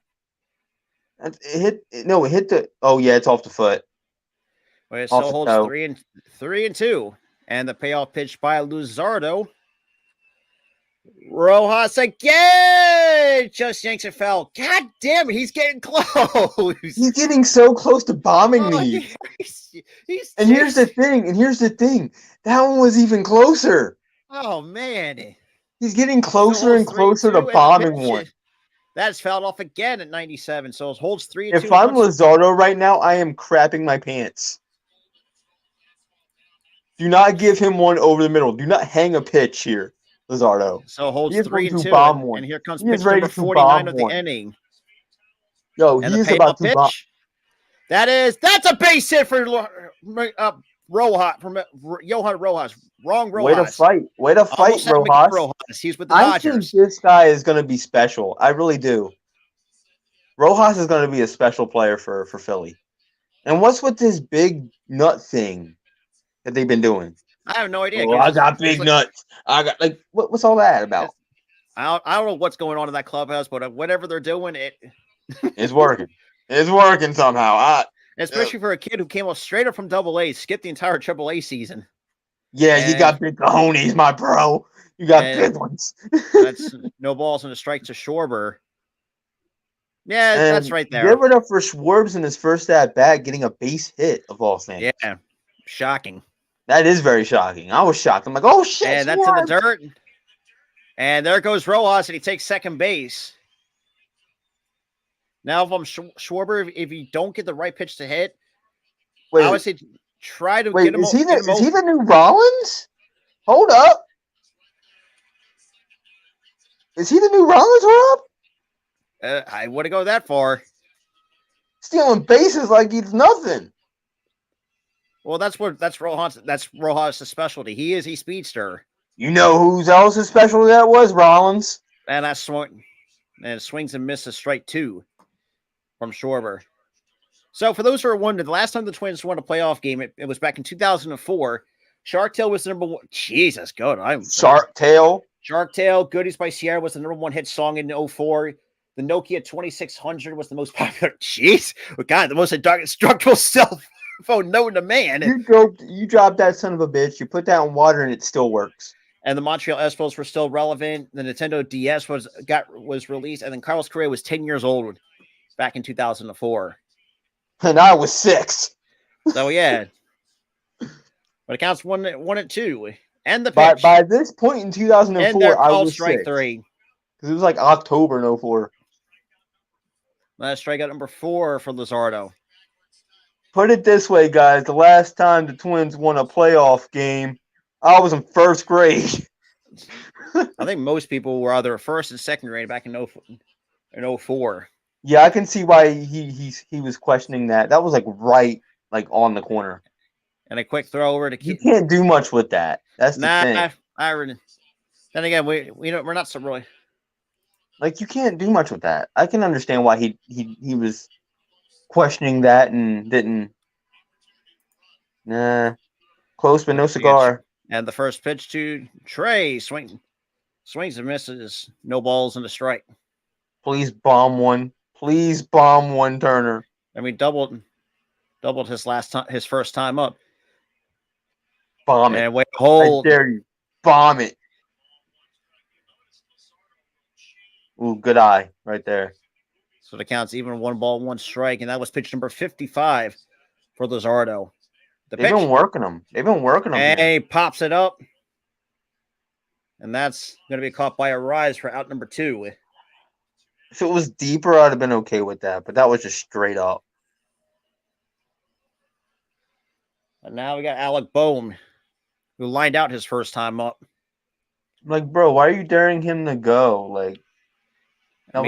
[SPEAKER 5] It hit the. Oh yeah, it's off the foot.
[SPEAKER 1] Well, it still holds 3-2, and the payoff pitch by Luzardo. Rojas again just yanks it foul. God damn it, he's getting close.
[SPEAKER 5] He's getting so close to bombing me. Here's the thing. That one was even closer.
[SPEAKER 1] Oh man.
[SPEAKER 5] He's getting closer and closer to bombing one.
[SPEAKER 1] That's fouled off again at 97, so it holds 3-2.
[SPEAKER 5] If I'm Luzardo right now, I am crapping my pants. Do not give him one over the middle. Do not hang a pitch here, Luzardo.
[SPEAKER 1] So it holds 3-2, and here comes pitch number 49 of the inning.
[SPEAKER 5] Yo, he is about to bomb.
[SPEAKER 1] That's a base hit for Rojas, from Johan Rojas. Wrong Rojas.
[SPEAKER 5] Way to fight, Rojas.
[SPEAKER 1] He's with the Dodgers.
[SPEAKER 5] I think this guy is going to be special. I really do. Rojas is going to be a special player for Philly. And what's with this big nut thing that they've been doing?
[SPEAKER 1] I have no idea.
[SPEAKER 5] Oh, I got big nuts. I got what's all that about?
[SPEAKER 1] I don't know what's going on in that clubhouse, but whatever they're doing,
[SPEAKER 5] it's working. It's working somehow.
[SPEAKER 1] Especially for a kid who came straight up from AA, skipped the entire AAA season.
[SPEAKER 5] Yeah, you got big cojones, my bro. You got big ones.
[SPEAKER 1] That's no balls and a strike to Schwarber. Yeah, and that's right there.
[SPEAKER 5] Give it up for Schwarbs in his first at bat, getting a base hit of all things.
[SPEAKER 1] Yeah, shocking.
[SPEAKER 5] That is very shocking. I was shocked. I'm like, oh shit!
[SPEAKER 1] And that's in the dirt. And there goes Rojas, and he takes second base. Now, if I'm Schwarber, if you don't get the right pitch to hit, I would say try to get him.
[SPEAKER 5] Is he the new Rollins? Hold up. Is he the new Rollins, Rob?
[SPEAKER 1] I wouldn't go that far.
[SPEAKER 5] Stealing bases like he's nothing.
[SPEAKER 1] Well, that's Rojas. That's Rojas' specialty. He's speedster.
[SPEAKER 5] You know whose else's specialty that was? Rollins.
[SPEAKER 1] And that's swing. And swings and misses strike 2 from Schwarber. So for those who are wondering, the last time the Twins won a playoff game, it was back in 2004. Shark Tale was the number 1. Jesus, God.
[SPEAKER 5] Shark Tale,
[SPEAKER 1] Goodies by Sierra was the number 1 hit song in 04. The Nokia 2600 was the most popular. Jeez. God, the most instructional cell phone known to man.
[SPEAKER 5] You dropped that son of a bitch. You put that in water and it still works.
[SPEAKER 1] And the Montreal Expos were still relevant. The Nintendo DS was released. And then Carlos Correa was 10 years old back in 2004.
[SPEAKER 5] And I was 6.
[SPEAKER 1] So, yeah. But it counts 1 and 2. And the pitch.
[SPEAKER 5] By this point in 2004, I was
[SPEAKER 1] strike
[SPEAKER 5] 6.
[SPEAKER 1] 3.
[SPEAKER 5] Because it was like October in 04.
[SPEAKER 1] Last strikeout number 4 for Luzardo.
[SPEAKER 5] Put it this way, guys. The last time the Twins won a playoff game, I was in first grade.
[SPEAKER 1] I think most people were either first and second grade back in 04.
[SPEAKER 5] Yeah, I can see why he was questioning that. That was right on the corner.
[SPEAKER 1] And a quick throw over to
[SPEAKER 5] You can't do much with that. That's the
[SPEAKER 1] thing. Then again, we're not so really.
[SPEAKER 5] You can't do much with that. I can understand why he was questioning that and didn't. Nah, close but no cigar.
[SPEAKER 1] And the first pitch to Trey swings and misses. No balls and a strike.
[SPEAKER 5] Please bomb one. Please bomb one, Turner.
[SPEAKER 1] I mean, doubled his first time up.
[SPEAKER 5] Bomb it.
[SPEAKER 1] And wait, hold.
[SPEAKER 5] I dare you. Bomb it. Ooh, good eye right there.
[SPEAKER 1] So the count's even 1 ball, 1 strike, and that was pitch number 55 for Luzardo.
[SPEAKER 5] They've been working him.
[SPEAKER 1] And he pops it up. And that's going to be caught by a rise for out number 2.
[SPEAKER 5] If it was deeper, I'd have been okay with that, but that was just straight up.
[SPEAKER 1] And now we got Alec Bohm, who lined out his first time up.
[SPEAKER 5] Bro, why are you daring him to go? That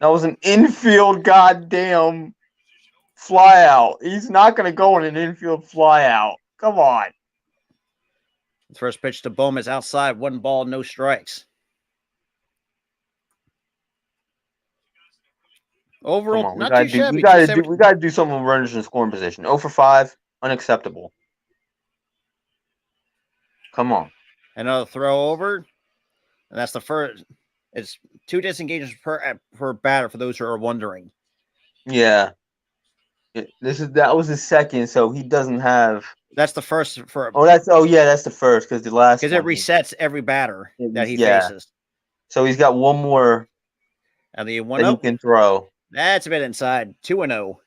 [SPEAKER 5] was an infield goddamn fly out. He's not going to go in an infield fly out. Come on.
[SPEAKER 1] The first pitch to Bohm is outside. 1 ball, no strikes. Overall, not too shabby.
[SPEAKER 5] We got to do something with runners in scoring position. 0 for 5, unacceptable. Come on.
[SPEAKER 1] Another throw over, and that's the first. It's 2 disengagements per batter for those who are wondering.
[SPEAKER 5] Yeah. That was his second, so he doesn't have.
[SPEAKER 1] That's the first for.
[SPEAKER 5] That's the first because the last.
[SPEAKER 1] Because it resets every batter that he faces.
[SPEAKER 5] So he's got 1 more.
[SPEAKER 1] And the 1-0
[SPEAKER 5] he can throw.
[SPEAKER 1] That's a bit inside. 2-0.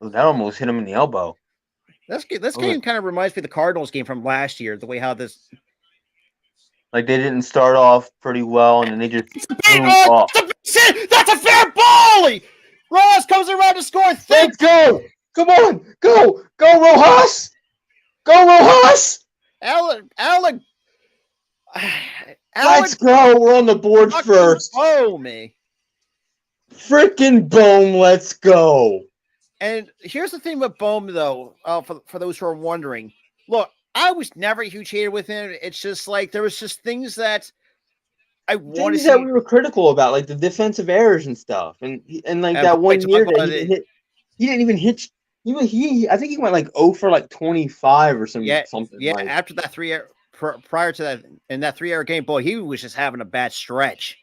[SPEAKER 5] That almost hit him in the elbow.
[SPEAKER 1] This game kind of reminds me of the Cardinals game from last year. The way how this.
[SPEAKER 5] They didn't start off pretty well, and then they just blew off.
[SPEAKER 1] That's a fair ball! Rojas comes around to score.
[SPEAKER 5] Let's go! Come on! Go! Go, Rojas! Go, Rojas!
[SPEAKER 1] Alec.
[SPEAKER 5] Let's go! We're on the board first.
[SPEAKER 1] Oh, me.
[SPEAKER 5] Freaking Bohm, let's go.
[SPEAKER 1] And here's the thing with Bohm, though, for those who are wondering. Look, I was never a huge hater with him. It's just there was just things that I wanted to see.
[SPEAKER 5] That we were critical about, the defensive errors and stuff. And that 1 year that he hit. He didn't even hit. I think he went like 0 for like 25 or something.
[SPEAKER 1] Yeah.
[SPEAKER 5] Like,
[SPEAKER 1] after that prior to that, in that 3-hour game, boy, he was just having a bad stretch.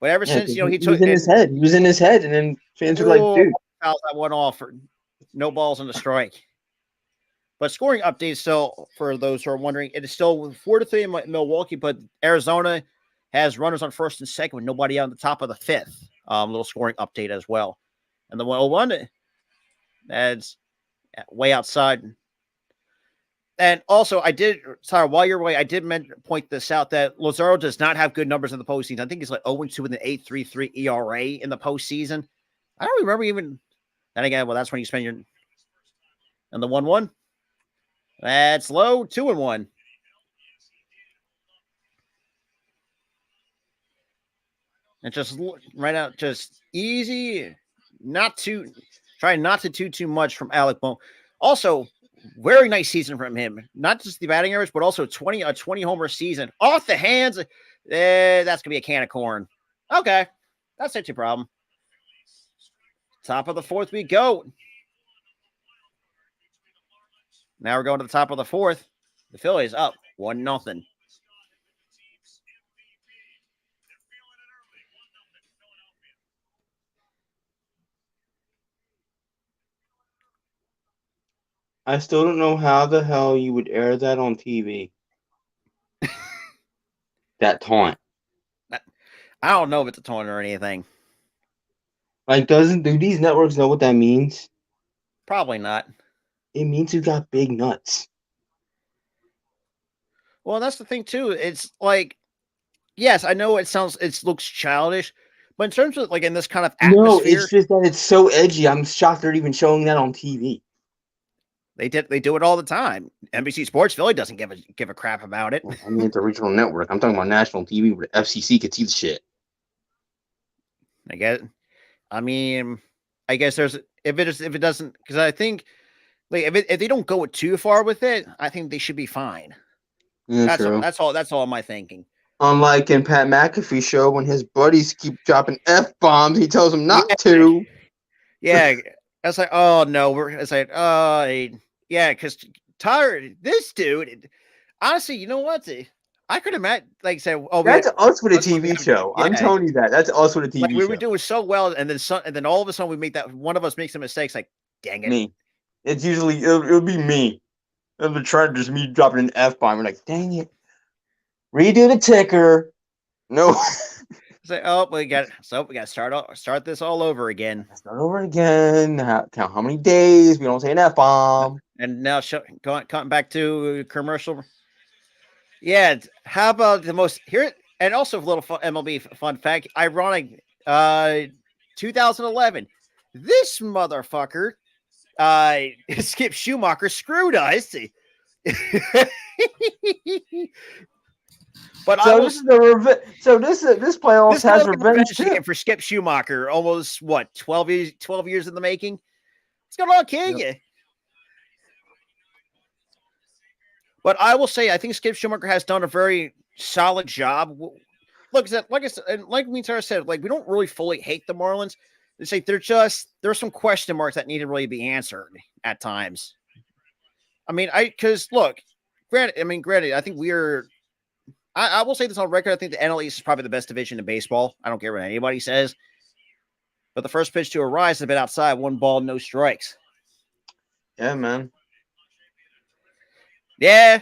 [SPEAKER 1] But ever since he
[SPEAKER 5] was in his head. He was in his head, and then fans were like, "Dude,
[SPEAKER 1] fouls that one off for no balls on the strike." But scoring updates still, for those who are wondering, it is still 4-3 in Milwaukee, but Arizona has runners on first and second with nobody on the top of the fifth. Little scoring update as well. And the 101, that's way outside. And also, while you're away, I did point this out that Lazaro does not have good numbers in the postseason. I think he's like 0-2 with an 8.33 ERA in the postseason. I don't remember even. Then again, well, that's when you spend your. And the 1-1. That's low, 2-1. And just right out, just easy, try not to do too much from Alec Bohm. Also, very nice season from him. Not just the batting average, but also a 20 homer season. Off the hands, that's gonna be a can of corn. Okay, that's not your problem. Top of the fourth we go. Now we're going to the top of the fourth. The Phillies up 1-0.
[SPEAKER 5] I still don't know how the hell you would air that on TV. That taunt.
[SPEAKER 1] I don't know if it's a taunt or anything.
[SPEAKER 5] Like, do these networks know what that means?
[SPEAKER 1] Probably not.
[SPEAKER 5] It means you got big nuts.
[SPEAKER 1] Well, that's the thing too. It's like, yes, I know it looks childish, but in terms of like in this kind of atmosphere,
[SPEAKER 5] no, it's just that it's so edgy. I'm shocked they're even showing that on TV.
[SPEAKER 1] They do it all the time. NBC Sports Philly doesn't give a crap about it.
[SPEAKER 5] I mean, it's a regional network. I'm talking about national TV where the FCC could see the shit.
[SPEAKER 1] I guess there's if it doesn't, because I think like if they don't go too far with it, I think they should be fine.
[SPEAKER 5] Yeah,
[SPEAKER 1] that's all my thinking.
[SPEAKER 5] Unlike in Pat McAfee show when his buddies keep dropping F-bombs, he tells them not to.
[SPEAKER 1] Yeah, I was like, oh no, because Tyler, this dude, honestly, you know what? I could imagine, like, say, oh,
[SPEAKER 5] that's us with a TV show. Yeah. I'm telling you that's us with a TV show.
[SPEAKER 1] We were doing so well, and then all of a sudden we make that one of us makes a mistake. It's like, dang it,
[SPEAKER 5] me. It's usually it'll be me. It'll be trying to just me dropping an F-bomb. We're like, dang it. Redo the ticker. No.
[SPEAKER 1] Say, oh, we got to start this all over again.
[SPEAKER 5] Start over again. Count how many days we don't say an F-bomb.
[SPEAKER 1] And now coming back to commercial. Yeah, how about the most here? And also a little MLB fun fact. Ironic. 2011. This motherfucker, Skip Schumacher, screwed us. But
[SPEAKER 5] so this is the this playoffs has revenge
[SPEAKER 1] game for Skip Schumacher. Almost 12 years in the making. It's gonna kill you. But I will say, I think Skip Schumacher has done a very solid job. Look, like I said, and like Mintara said, like we don't really fully hate the Marlins. It's like there are some question marks that need to really be answered at times. I mean, because look, granted, I think I will say this on record. I think the NL East is probably the best division in baseball. I don't care what anybody says. But the first pitch to Arise has been outside, 1 ball, no strikes.
[SPEAKER 5] Yeah, man.
[SPEAKER 1] Yeah,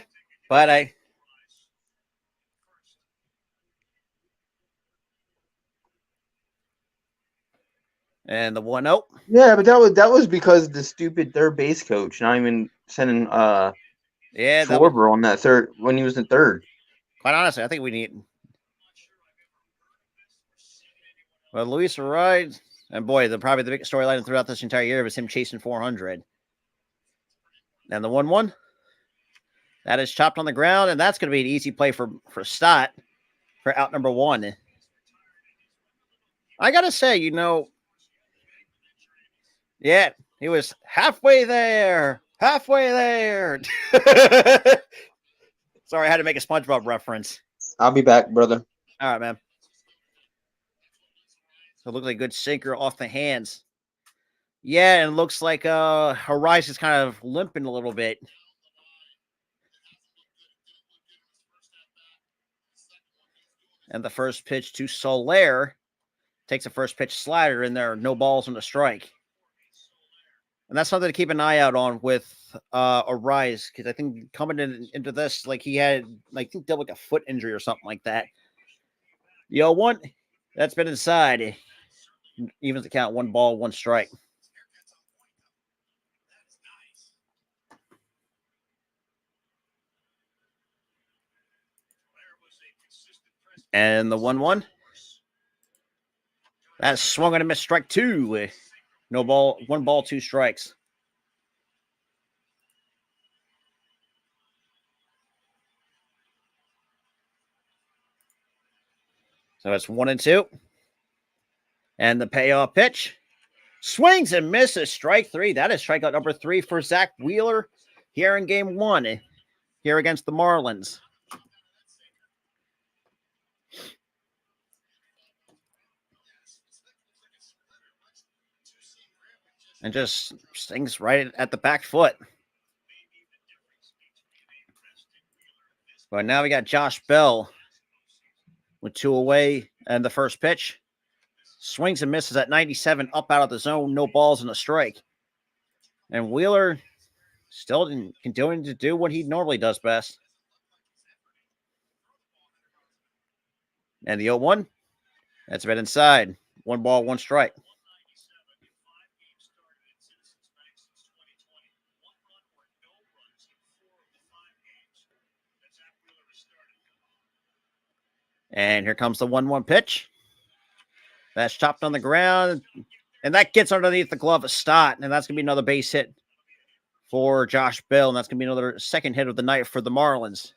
[SPEAKER 1] but and the 1-0.
[SPEAKER 5] Yeah, but that was because the stupid third base coach not even sending Schwarber on that third when he was in third.
[SPEAKER 1] Quite honestly, I think we need. Well, Luis Ariz, and boy, probably the biggest storyline throughout this entire year was him chasing 400. And the 1-1. That is chopped on the ground, and that's going to be an easy play for Stott for out number 1. I got to say, yeah, he was halfway there. Halfway there. Sorry, I had to make a SpongeBob reference.
[SPEAKER 5] I'll be back, brother.
[SPEAKER 1] All right, man. So it looked like a good sinker off the hands. Yeah, and it looks like Horizon is kind of limping a little bit. And the first pitch to Soler takes a first pitch slider in there, no balls and a strike. And that's something to keep an eye out on with Arise, because I think coming into this, like he had like a foot injury or something like that. The 0-1, that's been inside. Evens the count, 1 ball, 1 strike. And the 1-1. That's swung and a miss, strike 2. No ball, 1 ball, 2 strikes. So it's 1-2. And the payoff pitch. Swings and misses, strike 3. That is strikeout number 3 for Zach Wheeler here in game 1 here against the Marlins. And just stings right at the back foot. But now we got Josh Bell with 2 away and the first pitch. Swings and misses at 97, up out of the zone, no balls and a strike. And Wheeler still continuing to do what he normally does best. And the 0-1, that's been inside. 1 ball, 1 strike. And here comes the 1-1 pitch. That's chopped on the ground. And that gets underneath the glove of Stott. And that's going to be another base hit for Josh Bell. And that's going to be another second hit of the night for the Marlins.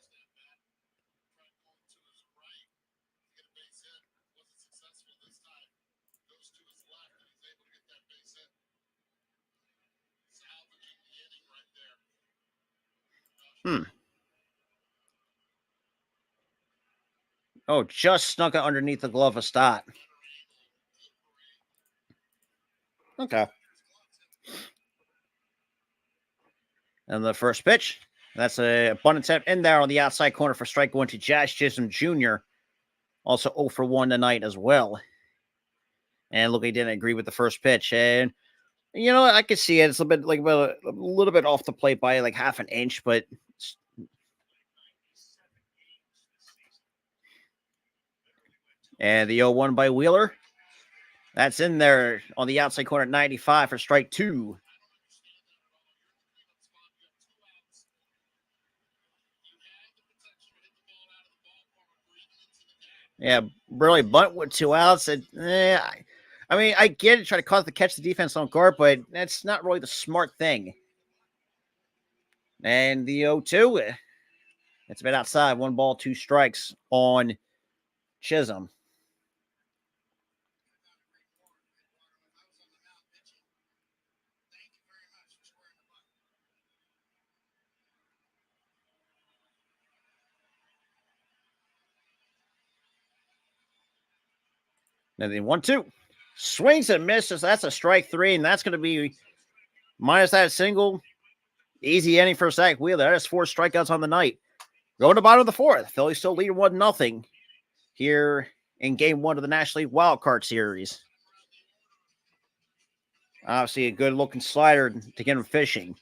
[SPEAKER 1] Oh, just snuck it underneath the glove of Stott. Okay. And the first pitch, that's a bunt attempt in there on the outside corner for strike 1 to Josh Chisholm Jr. Also 0 for 1 tonight as well. And look, he didn't agree with the first pitch. And, you know, I could see it. It's a bit like a little bit off the plate by like half an inch, but and the 0-1 by Wheeler. That's in there on the outside corner at 95 for strike 2. Yeah, really bunt with 2 outs. I mean, I get it, try to catch the defense on guard, but that's not really the smart thing. And the 0-2, it's been outside. 1 ball, 2 strikes on Chisholm. And then 1-2. Swings and misses. That's a strike 3, and that's going to be minus that single. Easy inning for Zach Wheeler. That is 4 strikeouts on the night. Going to bottom of the 4th. Phillies still leading 1-0 here in game 1 of the National League Wild Card Series. Obviously, a good looking slider to get him fishing.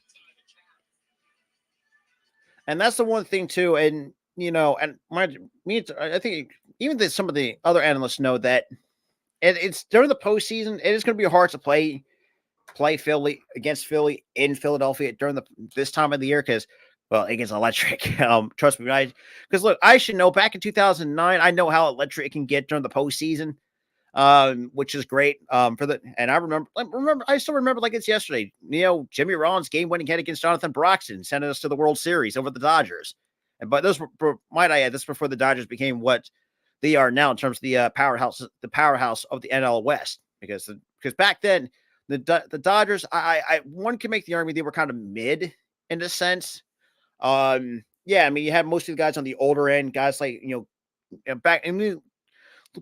[SPEAKER 1] And that's the one thing, too. And, you know, and I think even some of the other analysts know that it's during the postseason, it is going to be hard to play Philly against Philly in Philadelphia during this time of the year because, well, it gets electric. Trust me, because look, I should know. Back in 2009, I know how electric it can get during the postseason, which is great. And I still remember like it's yesterday. You know, Jimmy Rollins' game-winning hit against Jonathan Broxton sent us to the World Series over the Dodgers. But this, might I add, this before the Dodgers became what they are now in terms of the powerhouse of the NL West. Because back then, the Dodgers, one can make the argument they were kind of mid in a sense. Yeah, I mean, you have most of the guys on the older end, guys like, you know,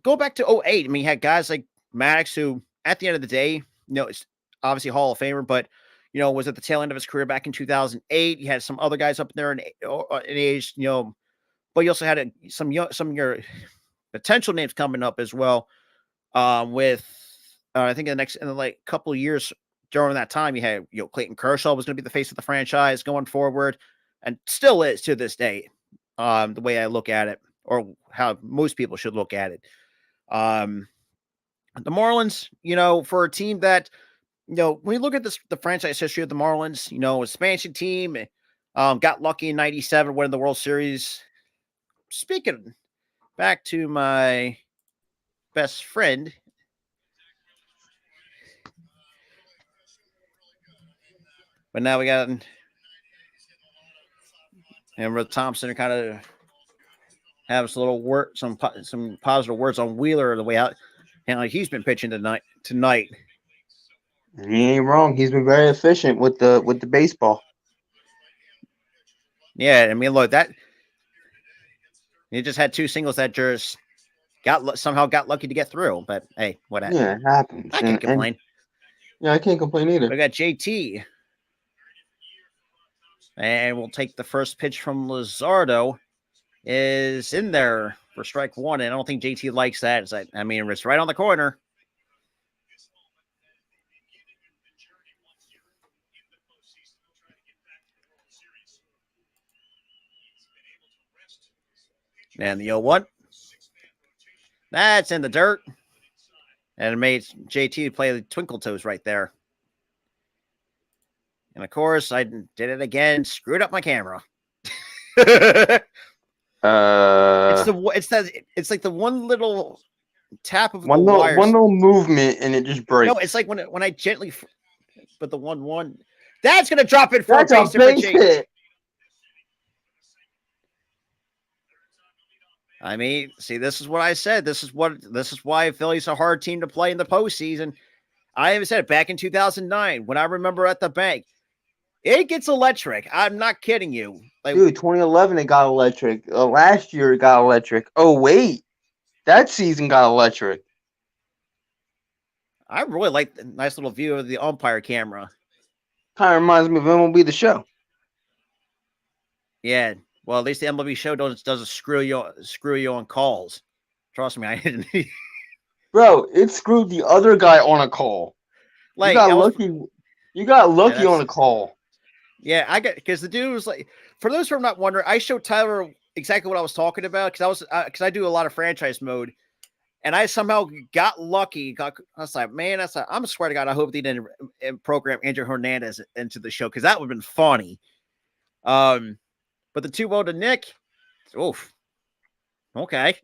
[SPEAKER 1] go back to 08. I mean, you had guys like Maddox who, at the end of the day, you know, obviously Hall of Famer, but was at the tail end of his career back in 2008. You had some other guys up there in age, but you also had some of your potential names coming up as well. With I think in the couple of years during that time, you had Clayton Kershaw was going to be the face of the franchise going forward, and still is to this day. The way I look at it, or how most people should look at it. The Marlins, for a team that, when you look at the franchise history of the Marlins, expansion team, got lucky in '97, winning the World Series. Speaking back to my best friend, but now we got Amber Thompson kind of have some little some positive words on Wheeler the way out, and he's been pitching tonight.
[SPEAKER 5] He ain't wrong. He's been very efficient with the baseball.
[SPEAKER 1] Yeah, I mean, look, that he just had 2 singles that just somehow got lucky to get through. But hey, whatever.
[SPEAKER 5] Yeah, it happens.
[SPEAKER 1] I can't complain.
[SPEAKER 5] Yeah, I can't complain either.
[SPEAKER 1] We got JT, and we'll take the first pitch from Luzardo. Is in there for strike 1, and I don't think JT likes that. It's like, I mean, it's right on the corner. And the 0-1. That's in the dirt. And it made JT play the twinkle toes right there. And of course, I did it again. Screwed up my camera. It's like the one little tap of
[SPEAKER 5] one little movement, and it just breaks.
[SPEAKER 1] No, it's like when I gently, but the 1-1, that's gonna drop it for
[SPEAKER 5] a base hit.
[SPEAKER 1] I mean, see, this is what I said. This is why Philly's a hard team to play in the postseason. I even said it back in 2009 when I remember at the bank. It gets electric. I'm not kidding you.
[SPEAKER 5] Dude, 2011 it got electric. Last year it got electric. Oh wait, that season got electric.
[SPEAKER 1] I really like the nice little view of the umpire camera.
[SPEAKER 5] Kind of reminds me of MLB The Show.
[SPEAKER 1] Yeah. Well, at least the MLB Show doesn't screw you on calls. Trust me, I didn't.
[SPEAKER 5] Bro, it screwed the other guy on a call. You got lucky on a call.
[SPEAKER 1] Yeah, because the dude was like, for those who are not wondering, I showed Tyler exactly what I was talking about because I do a lot of franchise mode, and I somehow got lucky. I was like, man, I'm swear to God, I hope they didn't program Andrew Hernandez into the show because that would have been funny. But the 2-0 to Nick, oof. Okay.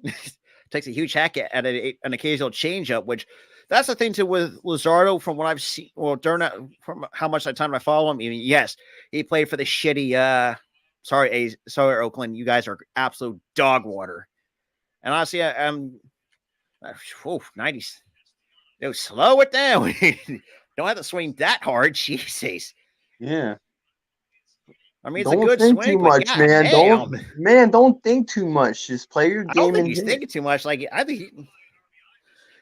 [SPEAKER 1] Takes a huge hack at an occasional changeup, which that's the thing too with Luzardo from what I've seen, or from how much time I follow him. I mean, yes, he played for the shitty, sorry, Oakland. You guys are absolute dog water. And honestly, 90s. Slow it down. Don't have to swing that hard. Jesus.
[SPEAKER 5] Yeah.
[SPEAKER 1] I mean, it's a good swing.
[SPEAKER 5] Too much, man. Don't think too much. Just play your game.
[SPEAKER 1] I don't think he's thinking too much. Like I think,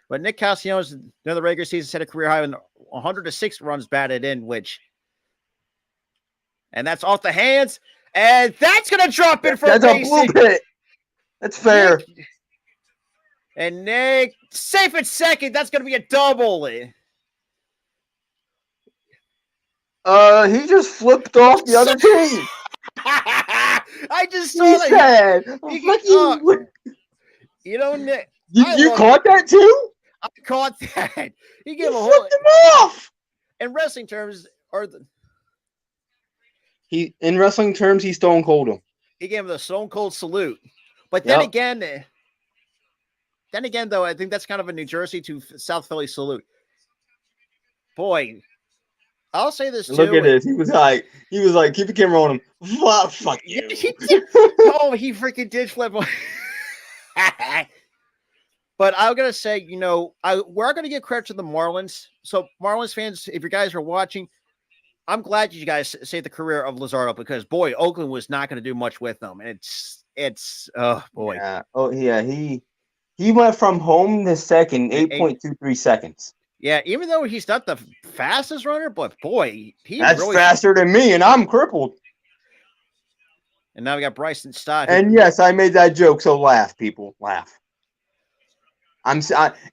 [SPEAKER 1] but Nick Castellanos, the regular season, set a career high in 106 runs batted in, and that's off the hands, and that's gonna drop in for
[SPEAKER 5] a blue pit. That's fair.
[SPEAKER 1] And Nick safe at second. That's gonna be a double.
[SPEAKER 5] He just flipped off the other team.
[SPEAKER 1] I just saw that. Nick.
[SPEAKER 5] You caught that too?
[SPEAKER 1] I caught that. He gave
[SPEAKER 5] flipped him off.
[SPEAKER 1] In wrestling terms,
[SPEAKER 5] in wrestling terms, he stone cold him.
[SPEAKER 1] He gave him the stone cold salute. But then again, though, I think that's kind of a New Jersey to South Philly salute. Boy. I'll say this too.
[SPEAKER 5] Look at this. He was like, keep the camera on him. Fuck you.
[SPEAKER 1] He freaking did flip. But I'm gonna say, we're gonna give credit to the Marlins. So Marlins fans, if you guys are watching, I'm glad you guys saved the career of Luzardo because boy, Oakland was not gonna do much with them. And it's oh boy.
[SPEAKER 5] Yeah. Oh yeah. He went from home to second 8.23 seconds.
[SPEAKER 1] Yeah, even though he's not the fastest runner, but boy,
[SPEAKER 5] that's really faster than me, and I'm crippled.
[SPEAKER 1] And now we got Bryson Stott.
[SPEAKER 5] And yes, I made that joke, so laugh, people, laugh.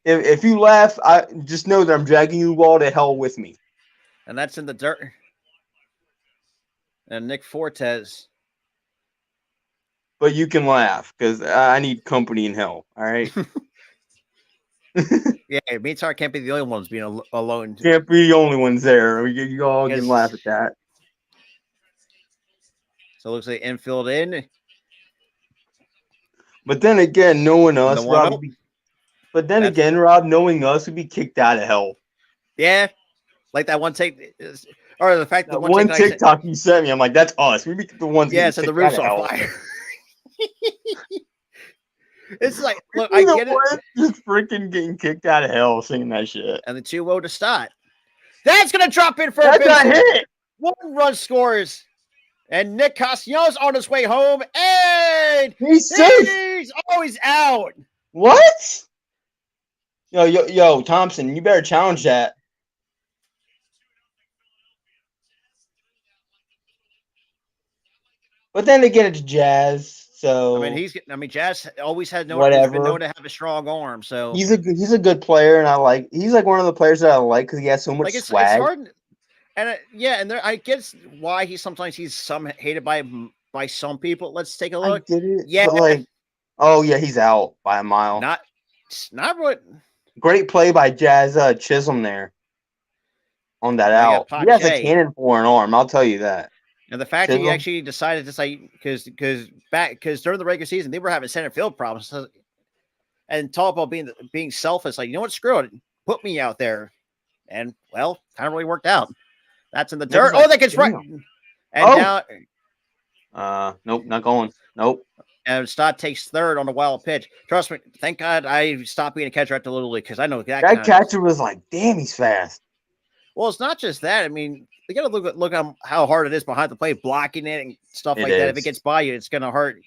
[SPEAKER 5] If you laugh, I just know that I'm dragging you all to hell with me.
[SPEAKER 1] And that's in the dirt. And Nick Fortes.
[SPEAKER 5] But you can laugh because I need company in hell. All right.
[SPEAKER 1] Yeah, Meatar can't be the only ones being alone.
[SPEAKER 5] Can't be the only ones there. You all can laugh at that.
[SPEAKER 1] So it looks like infield in.
[SPEAKER 5] But then again, knowing us, Rob. But then again, Rob, knowing us, would be kicked out of hell.
[SPEAKER 1] Yeah, like that one take, or the fact that
[SPEAKER 5] one TikTok you sent me, I'm like, that's us. We be the ones.
[SPEAKER 1] Yeah, so the roof's on fire. It's like, look, I get it.
[SPEAKER 5] Just freaking getting kicked out of hell singing that shit.
[SPEAKER 1] And the 2-0 to Stott. That's gonna drop in for
[SPEAKER 5] a hit.
[SPEAKER 1] 1 run scores. And Nick Castellanos on his way home, and
[SPEAKER 5] he's safe.
[SPEAKER 1] Oh, he's out.
[SPEAKER 5] What? Yo, Thompson, you better challenge that. But then again, it's Jazz, so
[SPEAKER 1] I mean, Jazz always has been known to have a strong arm. So
[SPEAKER 5] he's a good player, and he's like one of the players that I like because he has so much swag. It's hard,
[SPEAKER 1] and and I guess why he's hated by some people. Let's take a look.
[SPEAKER 5] I get it. Yeah, oh yeah, he's out by a mile.
[SPEAKER 1] Not what.
[SPEAKER 5] Great play by Jazz Chisholm there on that out. He has a cannon for an arm. I'll tell you that.
[SPEAKER 1] And the fact that he actually decided to say because during the regular season they were having center field problems, and Talbot being selfish, like, you know what, screw it, put me out there, and well, kind of really worked out. That's in the dirt. Oh, that gets right, and
[SPEAKER 5] now, nope, not going. Nope.
[SPEAKER 1] And Stott takes third on the wild pitch. Trust me, thank God I stopped being a catcher at the Little League because I know that
[SPEAKER 5] catcher was like, damn, he's fast.
[SPEAKER 1] Well, it's not just that. I mean, you got to look at how hard it is behind the plate, blocking it and stuff like that. If it gets by you, it's going to hurt.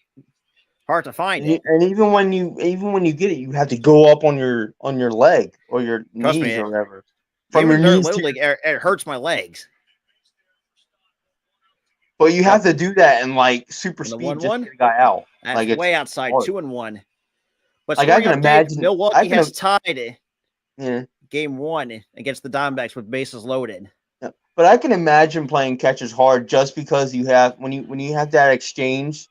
[SPEAKER 1] Hard to find it.
[SPEAKER 5] And even when you get it, you have to go up on your leg or your knees or whatever.
[SPEAKER 1] From your knees, it hurts my legs.
[SPEAKER 5] But you have to do that in super speed
[SPEAKER 1] 1-1?
[SPEAKER 5] just to get a guy out.
[SPEAKER 1] That's way outside, hard. 2-1. But
[SPEAKER 5] I can imagine
[SPEAKER 1] Milwaukee has tied it. Yeah. Game 1 against the Diamondbacks with bases loaded.
[SPEAKER 5] Yeah. But I can imagine playing catchers hard just because you have when you have that exchange,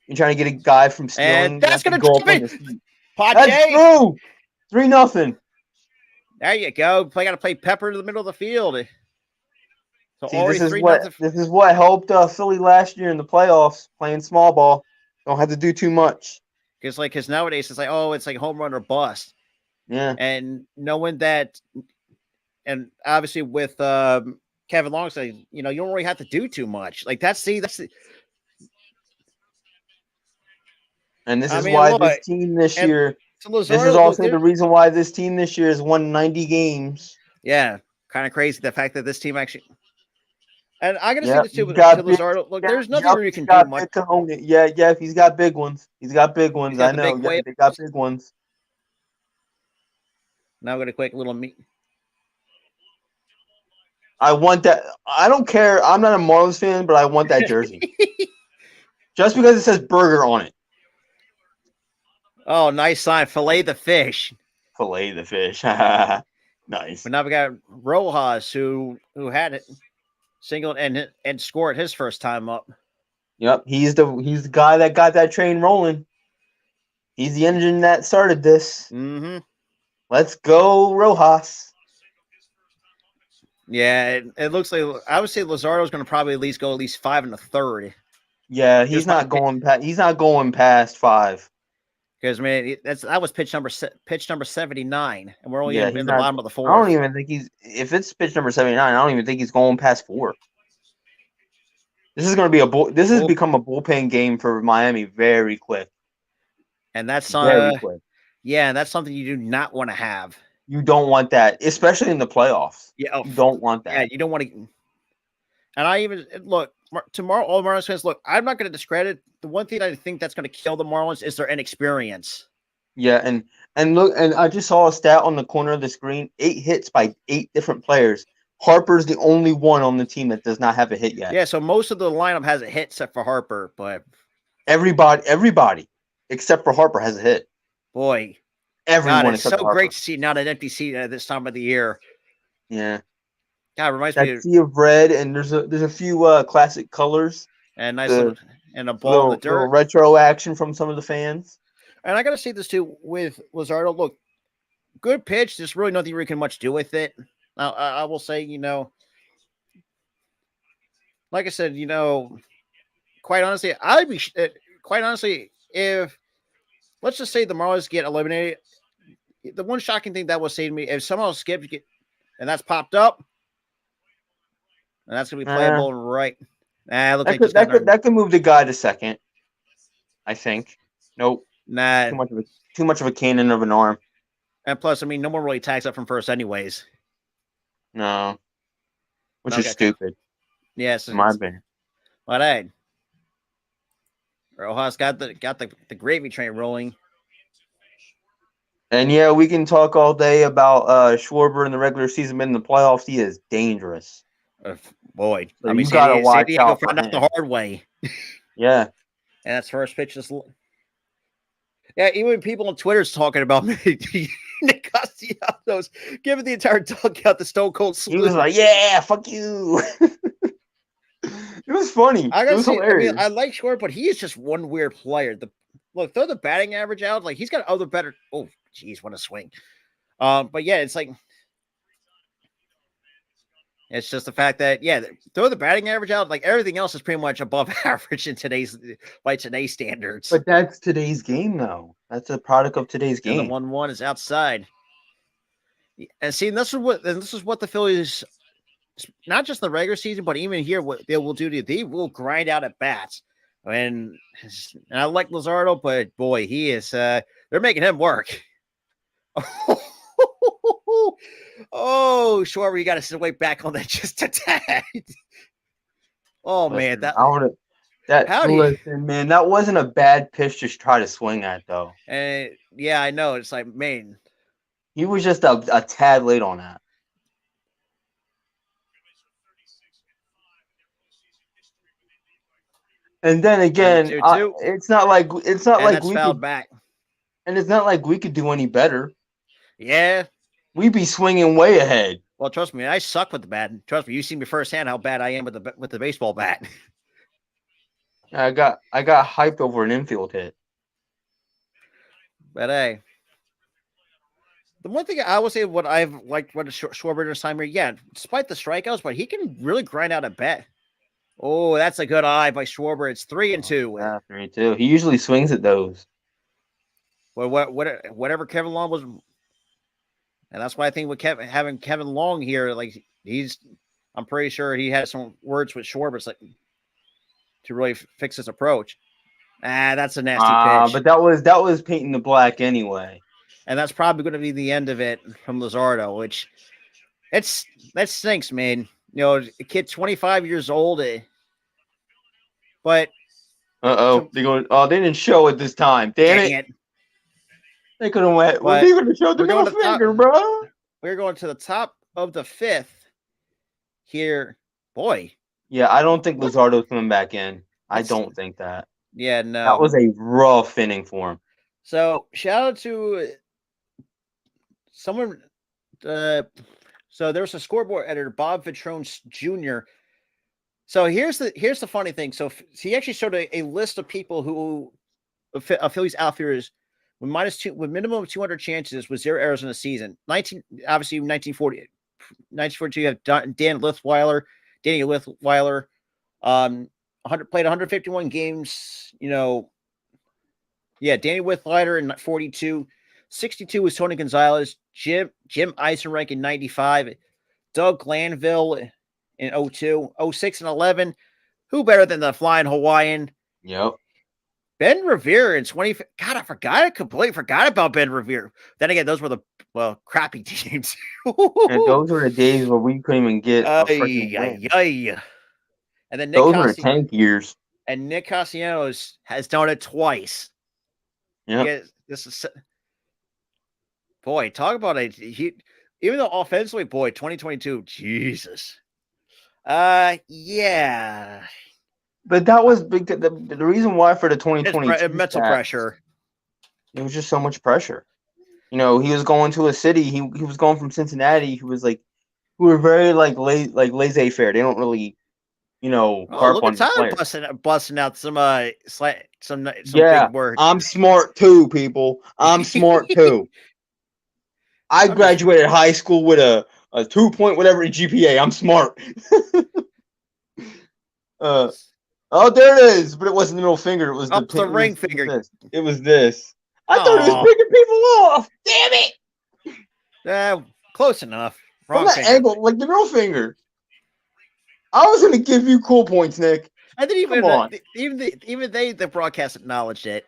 [SPEAKER 5] you're trying to get a guy from stealing.
[SPEAKER 1] And that's going to go up on his feet.
[SPEAKER 5] That's true. 3-0.
[SPEAKER 1] There you go. Got to play Pepper in the middle of the field. So
[SPEAKER 5] see, this is what helped Philly last year in the playoffs, playing small ball. Don't have to do too much.
[SPEAKER 1] Because nowadays it's like home run or bust.
[SPEAKER 5] Yeah.
[SPEAKER 1] And knowing that, and obviously with Kevin Long saying, you don't really have to do too much. Like that's the.
[SPEAKER 5] And this is why this team this year. This is also the reason why this team this year has won 90 games.
[SPEAKER 1] Yeah, kind of crazy the fact that this team actually. And I'm gonna say this too with Luzardo. Look, there's nothing you can do much.
[SPEAKER 5] Yeah, he's got big ones. He's got big ones. I know. They got big ones.
[SPEAKER 1] Now we're gonna quick little meet.
[SPEAKER 5] I want that. I don't care. I'm not a Marlins fan, but I want that jersey. Just because it says burger on it.
[SPEAKER 1] Oh, nice sign. Fillet the fish.
[SPEAKER 5] Fillet the fish. Nice.
[SPEAKER 1] But now we got Rojas who had it singled and scored his first time up.
[SPEAKER 5] Yep, he's the guy that got that train rolling. He's the engine that started this.
[SPEAKER 1] Mm-hmm.
[SPEAKER 5] Let's go, Rojas.
[SPEAKER 1] Yeah, it looks like I would say Luzardo's going to probably at least go 5 1/3.
[SPEAKER 5] Yeah, he's not going past 5.
[SPEAKER 1] Because that was pitch number 79, and we're only in the bottom of the 4th.
[SPEAKER 5] I don't even think if it's pitch number 79, I don't even think he's going past 4. This is going to be this has become a bullpen game for Miami very quick.
[SPEAKER 1] And that's
[SPEAKER 5] very quick.
[SPEAKER 1] Yeah, that's something you do not want to have.
[SPEAKER 5] You don't want that, especially in the playoffs.
[SPEAKER 1] Yeah,
[SPEAKER 5] you don't want that.
[SPEAKER 1] Yeah, you don't want to. And I even look tomorrow. All Marlins fans, look. I'm not going to discredit the one thing I think that's going to kill the Marlins is their inexperience.
[SPEAKER 5] Yeah, and look, and I just saw a stat on the corner of the screen: 8 hits by 8 different players. Harper's the only one on the team that does not have a hit yet.
[SPEAKER 1] Yeah, so most of the lineup has a hit except for Harper, but
[SPEAKER 5] everybody except for Harper has a hit.
[SPEAKER 1] Boy,
[SPEAKER 5] everyone
[SPEAKER 1] God, it's
[SPEAKER 5] except
[SPEAKER 1] so
[SPEAKER 5] for Harper.
[SPEAKER 1] Great to see not an empty seat at this time of the year.
[SPEAKER 5] Yeah.
[SPEAKER 1] God, reminds
[SPEAKER 5] that
[SPEAKER 1] me of
[SPEAKER 5] sea of red, and there's a few classic colors.
[SPEAKER 1] And nice little and a ball
[SPEAKER 5] little,
[SPEAKER 1] in the dirt.
[SPEAKER 5] Little retro action from some of the fans.
[SPEAKER 1] And I got to see this too with Luzardo. Look, good pitch. There's really nothing you can much do with it. Now, I will say, like I said, quite honestly, I'd be quite honestly, if let's just say the Marlins get eliminated, the one shocking thing that will say to me, if somehow Skip and that's popped up, and that's gonna be playable right. Look,
[SPEAKER 5] that could move the guy to second. I think. Nope.
[SPEAKER 1] Nah.
[SPEAKER 5] Too much of a cannon of an arm.
[SPEAKER 1] And plus, I mean, no one really tags up from first, anyways.
[SPEAKER 5] No. Which is stupid.
[SPEAKER 1] Yes.
[SPEAKER 5] My bad.
[SPEAKER 1] But hey, Rojas got the gravy train rolling.
[SPEAKER 5] And yeah, we can talk all day about Schwarber in the regular season, but in the playoffs, he is dangerous.
[SPEAKER 1] Boy,
[SPEAKER 5] so I mean, you gotta watch out for him.
[SPEAKER 1] The hard way.
[SPEAKER 5] Yeah.
[SPEAKER 1] And that's first pitch. Yeah, even people on Twitter's talking about Nick Castellanos giving the entire dugout the Stone Cold salute.
[SPEAKER 5] He was like, "Yeah, fuck you." It was funny. It was hilarious.
[SPEAKER 1] I mean, I like Short, but he is just one weird player. Look, throw the batting average out. Like he's got other better. Oh, geez, what a swing. But yeah, it's like it's just the fact that throw the batting average out. Like everything else is pretty much above average in today's standards.
[SPEAKER 5] But that's today's game, though. That's a product of today's game.
[SPEAKER 1] And the 1-1 is outside. And see, this is what the Phillies, not just in the regular season, but even here, what they will do they will grind out at bats. And I like Luzardo, but boy, he is. They're making him work. Oh, sure, you got to sit way back on that just a tad. Oh man,
[SPEAKER 5] man, that wasn't a bad pitch to try to swing at, though.
[SPEAKER 1] And yeah, I know. It's like, man,
[SPEAKER 5] he was just a tad late on that. And then again, it's not like we could
[SPEAKER 1] back.
[SPEAKER 5] And it's not like we could do any better.
[SPEAKER 1] Yeah.
[SPEAKER 5] We'd be swinging way ahead.
[SPEAKER 1] Well, trust me, I suck with the bat. Trust me, you see me firsthand how bad I am with the baseball bat.
[SPEAKER 5] I got hyped over an infield hit.
[SPEAKER 1] But hey, the one thing I will say, what I've liked, what Schwarber's time here, despite the strikeouts, but he can really grind out a bat. Oh, that's a good eye by Schwarber. It's 3-2.
[SPEAKER 5] Yeah, 3-2. He usually swings at those.
[SPEAKER 1] Well, whatever Kevin Long was. And that's why I think with having Kevin Long here, like I'm pretty sure he had some words with Schwarber to really fix his approach. That's a nasty pitch.
[SPEAKER 5] But that was painting the black anyway.
[SPEAKER 1] And that's probably going to be the end of it from Luzardo, which that stinks, man. A kid 25 years old, but
[SPEAKER 5] they didn't show it this time. Damn it. They could have went. Well, they could have showed the middle finger, bro.
[SPEAKER 1] We're going to the top of the 5th here. Boy.
[SPEAKER 5] Yeah, I don't think Luzardo's coming back in. I don't think that.
[SPEAKER 1] Yeah, no.
[SPEAKER 5] That was a rough inning for him.
[SPEAKER 1] So, shout out to someone. So, there was a scoreboard editor, Bob Vitrone Jr. So, here's the funny thing. So, he actually showed a list of people who Phillies outfielders with minimum of 200 chances with 0 errors in a season. 1942, you have Danny Lithweiler. Played 151 games. Danny Lithweiler in 42. 62 was Tony Gonzalez. Jim Eisenreich in 95. Doug Glanville in 02. 06 and 11. Who better than the Flying Hawaiian?
[SPEAKER 5] Yep.
[SPEAKER 1] Ben Revere in 20. God, I completely forgot about Ben Revere. Then again, those were the crappy teams.
[SPEAKER 5] And those were the days where we couldn't even get a freaking win.
[SPEAKER 1] And then
[SPEAKER 5] those were tank years.
[SPEAKER 1] And Nick Castellanos has done it twice.
[SPEAKER 5] Yeah.
[SPEAKER 1] boy, talk about it. Even though offensively, boy, 2022, Jesus. Yeah.
[SPEAKER 5] But that was big. The reason why for the 2022
[SPEAKER 1] mental pressure.
[SPEAKER 5] It was just so much pressure. He was going to a city. He was going from Cincinnati. He was like, who were very like laissez-faire. They don't really, harp on the players.
[SPEAKER 1] Busting out some
[SPEAKER 5] big
[SPEAKER 1] words.
[SPEAKER 5] I'm smart too, people. I'm smart too. I graduated high school with a 2 whatever GPA. I'm smart. Oh, there it is. But it wasn't the middle finger. It was
[SPEAKER 1] the ring finger.
[SPEAKER 5] It was this. I thought it was picking people off. Damn it.
[SPEAKER 1] Close enough.
[SPEAKER 5] Wrong From that angle, like the middle finger. I was going to give you cool points, Nick.
[SPEAKER 1] I didn't even the broadcast acknowledged it.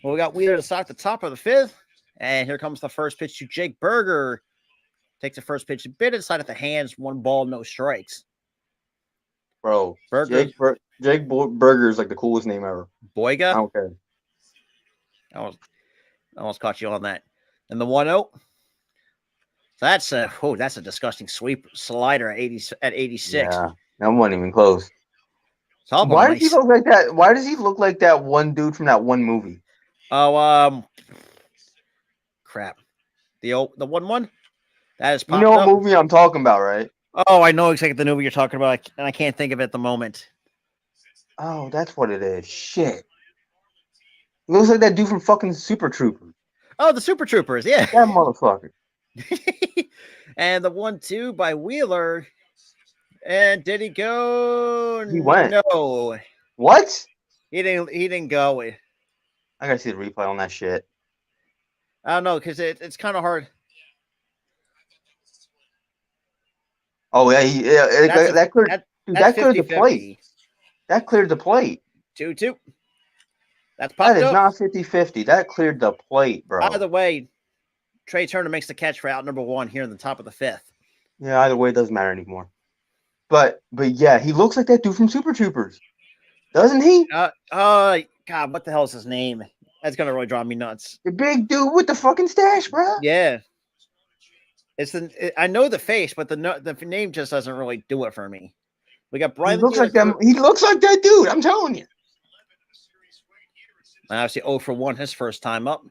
[SPEAKER 1] Well, we got Wheeler to start the top of the fifth. And here comes the first pitch to Jake Berger. Takes the first pitch a bit inside of the hands. 1 ball, no strikes.
[SPEAKER 5] Bro, Jake Berger is like the coolest name ever.
[SPEAKER 1] Boyga?
[SPEAKER 5] I don't care.
[SPEAKER 1] I almost caught you on that. And the 1-0. That's a disgusting sweep slider at 86.
[SPEAKER 5] Yeah, that wasn't even close.
[SPEAKER 1] Why
[SPEAKER 5] does he look like that? Why does he look like that one dude from that one movie?
[SPEAKER 1] Oh, crap. The 1-1? That is popped
[SPEAKER 5] what movie I'm talking about, right?
[SPEAKER 1] Oh, I know exactly the movie you're talking about, and I can't think of it at the moment.
[SPEAKER 5] Oh, that's what it is. Shit. It looks like that dude from fucking Super Troopers.
[SPEAKER 1] Oh, the Super Troopers, yeah.
[SPEAKER 5] That motherfucker.
[SPEAKER 1] And the 1-2 by Wheeler. And did he go?
[SPEAKER 5] He went.
[SPEAKER 1] No.
[SPEAKER 5] What?
[SPEAKER 1] He didn't go.
[SPEAKER 5] I gotta see the replay on that shit.
[SPEAKER 1] I don't know, because it's kind of hard.
[SPEAKER 5] Oh yeah, that cleared the plate. That cleared the plate.
[SPEAKER 1] 2-2. That's popped up.
[SPEAKER 5] That is not 50-50. That cleared the plate, bro.
[SPEAKER 1] By the way, Trey Turner makes the catch for out number 1 here in the top of the 5th.
[SPEAKER 5] Yeah, either way, it doesn't matter anymore. But yeah, he looks like that dude from Super Troopers, doesn't he?
[SPEAKER 1] God, what the hell is his name? That's gonna really drive me nuts.
[SPEAKER 5] The big dude with the fucking stash, bro.
[SPEAKER 1] Yeah. I know the face, but the name just doesn't really do it for me. We got Brian.
[SPEAKER 5] He looks like that dude. I'm telling you.
[SPEAKER 1] Obviously, 0 for 1 his first time up.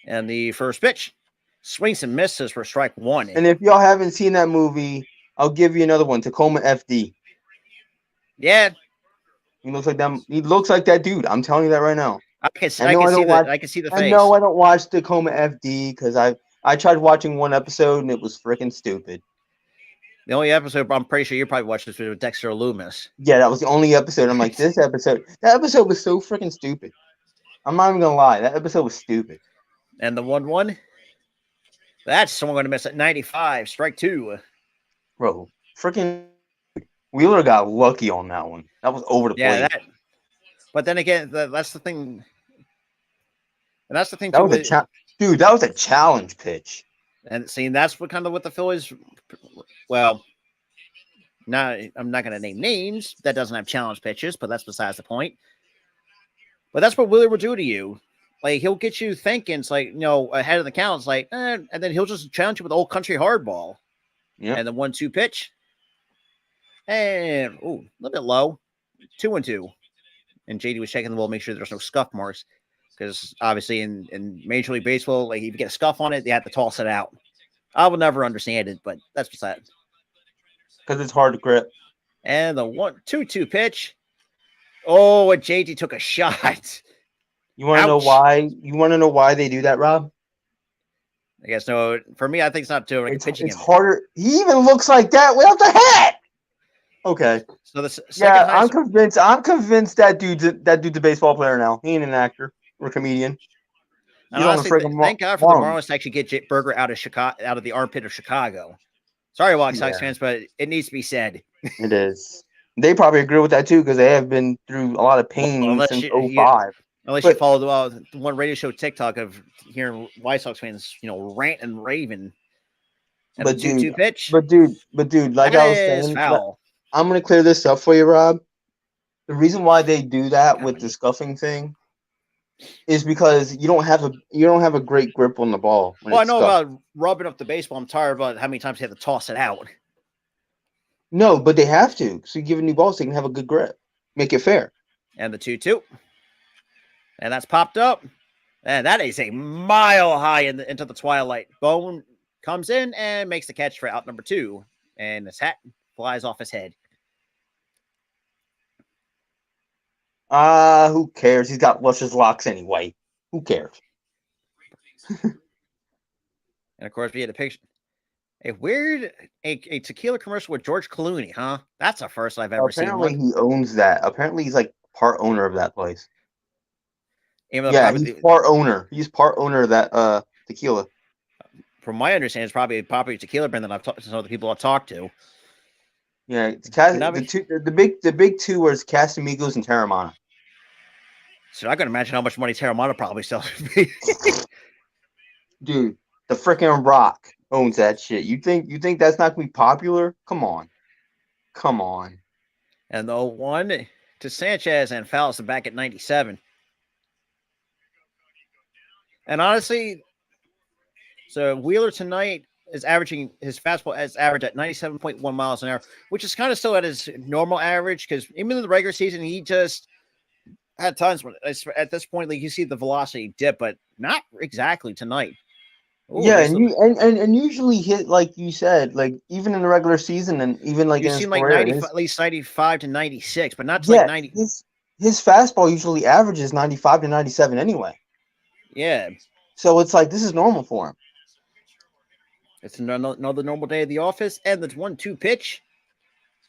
[SPEAKER 1] And the first pitch, swings and misses for strike 1.
[SPEAKER 5] And if y'all haven't seen that movie, I'll give you another one. Tacoma FD.
[SPEAKER 1] Yeah.
[SPEAKER 5] He looks like them. He looks like that dude. I'm telling you that right now.
[SPEAKER 1] I can see the face.
[SPEAKER 5] I know I don't watch Tacoma FD because I tried watching one episode and it was freaking stupid.
[SPEAKER 1] The only episode I'm pretty sure you probably watched this with Dexter Loomis.
[SPEAKER 5] Yeah, that was the only episode. I'm like, that episode was so freaking stupid. I'm not even gonna lie, that episode was stupid.
[SPEAKER 1] And the 1-1, that's someone going to miss at 95, strike 2.
[SPEAKER 5] Bro, freaking Wheeler got lucky on that one. That was over the plate.
[SPEAKER 1] But then again, that's the thing. And that's the thing.
[SPEAKER 5] That was a challenge pitch.
[SPEAKER 1] And see, that's what the Phillies. Well, I'm not going to name names. That doesn't have challenge pitches, but that's besides the point. But that's what Wheeler will do to you. Like, he'll get you thinking, it's like, ahead of the count. It's like, and then he'll just challenge you with old country hardball.
[SPEAKER 5] Yeah.
[SPEAKER 1] And the 1-2 pitch. And, a little bit low. 2-2. And JD was checking the ball, make sure there's no scuff marks. Because obviously in Major League Baseball, like if you get a scuff on it, they have to toss it out. I will never understand it, but that's besides.
[SPEAKER 5] Because it's hard to grip.
[SPEAKER 1] And the 1-2 pitch. Oh, and JD took a shot.
[SPEAKER 5] You want to know why? You want to know why they do that, Rob?
[SPEAKER 1] I guess no. For me, I think it's not too.
[SPEAKER 5] It's harder. He even looks like that without the hat. Okay.
[SPEAKER 1] So the
[SPEAKER 5] I'm convinced. I'm convinced that dude's a baseball player now. He ain't an actor or comedian.
[SPEAKER 1] Honestly, thank God for the Marlins to actually get Jake Berger out of the armpit of Chicago. Sorry, White Sox fans, but it needs to be said.
[SPEAKER 5] It is. They probably agree with that too because they have been through a lot of pain since 2005.
[SPEAKER 1] Unless you follow the one radio show TikTok of hearing White Sox fans, rant and raving. And
[SPEAKER 5] but
[SPEAKER 1] the 2-2 pitch.
[SPEAKER 5] But dude, like I was saying,
[SPEAKER 1] foul.
[SPEAKER 5] I'm gonna clear this up for you, Rob. The reason why they do that with the scuffing thing is because you don't have a great grip on the ball.
[SPEAKER 1] Well, I know about rubbing up the baseball. I'm tired about how many times you have to toss it out.
[SPEAKER 5] No, but they have to. So you give a new ball so they can have a good grip. Make it fair.
[SPEAKER 1] And the 2-2. And that's popped up. And that is a mile high into the twilight. Bone comes in and makes the catch for out number 2. And his hat flies off his head.
[SPEAKER 5] Who cares? He's got luscious locks anyway. Who cares?
[SPEAKER 1] And of course, we had a picture. A tequila commercial with George Clooney, huh? That's the first I've ever seen.
[SPEAKER 5] Apparently, he owns that. Apparently, he's like part owner of that place. Yeah, he's part owner. He's part owner of that tequila.
[SPEAKER 1] From my understanding, it's probably a popular tequila brand that I've talked to some of the people I've talked to.
[SPEAKER 5] Yeah, it's the big two was Casamigos and Terramana.
[SPEAKER 1] So I can imagine how much money Terramana probably sells.
[SPEAKER 5] Dude, the freaking Rock owns that shit. You think that's not gonna be popular? Come on.
[SPEAKER 1] And the 0-1 to Sanchez and fouls him back at 97. And honestly, so Wheeler tonight is averaging his fastball as average at 97.1 miles an hour, which is kind of still at his normal average because even in the regular season, he just had times when at this point, like you see the velocity dip, but not exactly tonight.
[SPEAKER 5] Ooh, yeah, and usually hit like you said, like even in the regular season and even like
[SPEAKER 1] you've
[SPEAKER 5] in
[SPEAKER 1] seen like
[SPEAKER 5] career,
[SPEAKER 1] 90, at least 95 to 96, but not like 90.
[SPEAKER 5] His fastball usually averages 95 to 97 anyway.
[SPEAKER 1] Yeah.
[SPEAKER 5] So it's like this is normal for him.
[SPEAKER 1] It's another normal day at the office, and the 1-2 pitch.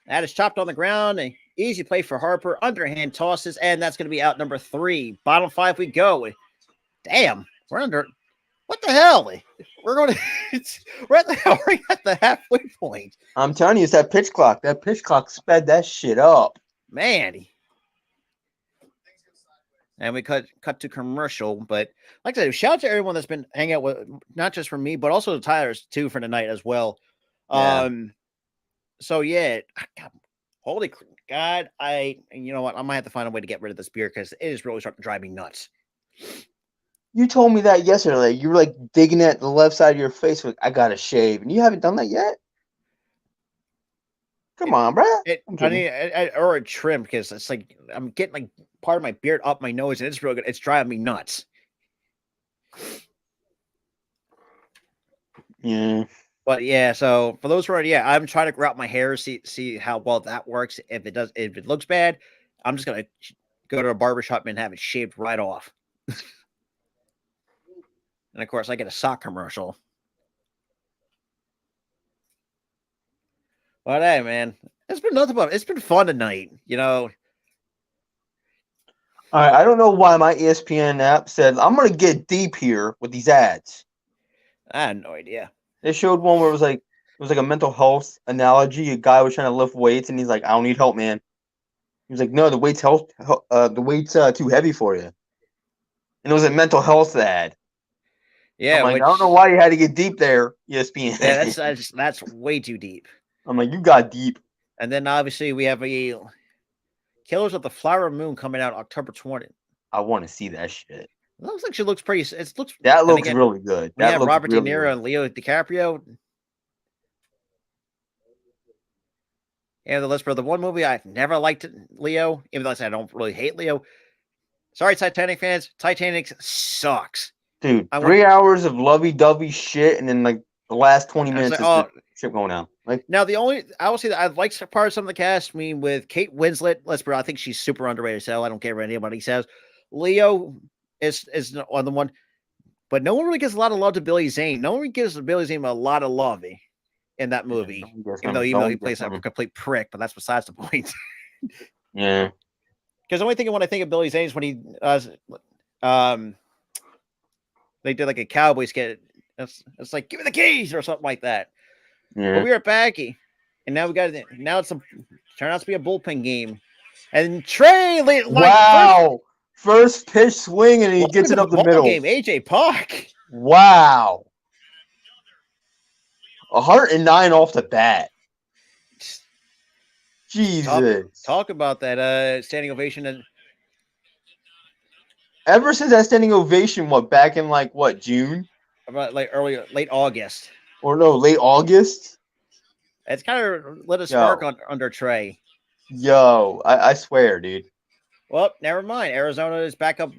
[SPEAKER 1] That is chopped on the ground. An easy play for Harper. Underhand tosses, and that's going to be out number 3. Bottom 5 we go. Damn, we're under. What the hell? We're going to. We're at the halfway point.
[SPEAKER 5] I'm telling you, it's that pitch clock. That pitch clock sped that shit up.
[SPEAKER 1] Man. And we cut to commercial, but like I said, shout out to everyone that's been hanging out with, not just for me, but also the Tyler's too for tonight as well. Yeah. So yeah, holy God, you know what? I might have to find a way to get rid of this beer because it is really starting to drive me nuts.
[SPEAKER 5] You told me that yesterday. You were like digging at the left side of your face with, I gotta shave, and you haven't done that yet. Come on, bro.
[SPEAKER 1] I need or a trim because it's like I'm getting like part of my beard up my nose, and it's real good. It's driving me nuts.
[SPEAKER 5] Yeah.
[SPEAKER 1] But yeah, so for those who are, I'm trying to grow out my hair, see how well that works. If it looks bad, I'm just gonna go to a barbershop and have it shaved right off. And of course, I get a sock commercial. But hey, man, it's been nothing but it's been fun tonight, you know.
[SPEAKER 5] All right, I don't know why my ESPN app said I'm gonna get deep here with these ads.
[SPEAKER 1] I had no idea.
[SPEAKER 5] They showed one where it was like a mental health analogy. A guy was trying to lift weights, and he's like, "I don't need help, man." He was like, "No, the weight's too heavy for you." And it was a mental health ad.
[SPEAKER 1] Yeah,
[SPEAKER 5] I don't know why you had to get deep there, ESPN.
[SPEAKER 1] Yeah, that's way too deep.
[SPEAKER 5] I'm like, you got deep.
[SPEAKER 1] And then obviously we have a Killers of the Flower Moon coming out October 20th.
[SPEAKER 5] I want to see that shit.
[SPEAKER 1] It looks like she looks pretty.
[SPEAKER 5] That looks really good.
[SPEAKER 1] We have Robert De Niro and Leo DiCaprio. And the list for the one movie I've never liked Leo, even though I don't really hate Leo. Sorry, Titanic fans. Titanic sucks.
[SPEAKER 5] Dude, 3 hours of lovey-dovey shit, and then like the last 20 minutes is shit going down. Like
[SPEAKER 1] now, I will say that I like part of some of the cast. I mean, with Kate Winslet, I think she's super underrated. So I don't care what anybody says. Leo is on the one, but no one really gives a lot of love to Billy Zane. No one gives Billy Zane a lot of love in that movie, even though he plays a complete prick. But that's besides the point.
[SPEAKER 5] Yeah,
[SPEAKER 1] because the only thing when I think of Billy Zane is when he they did like a Cowboys skit. It's like give me the keys or something like that.
[SPEAKER 5] Yeah.
[SPEAKER 1] But we were at Backy, and now it's turned out to be a bullpen game. And Trey,
[SPEAKER 5] first pitch swing, and he gets it up the middle.
[SPEAKER 1] Game, AJ Park.
[SPEAKER 5] Wow, 109 off the bat. Jesus,
[SPEAKER 1] talk about that standing ovation.
[SPEAKER 5] Ever since that standing ovation, back in June?
[SPEAKER 1] About late August.
[SPEAKER 5] Or no, late August?
[SPEAKER 1] It's kind of lit a spark under Trey.
[SPEAKER 5] Yo, I swear, dude.
[SPEAKER 1] Well, never mind. Arizona is back up.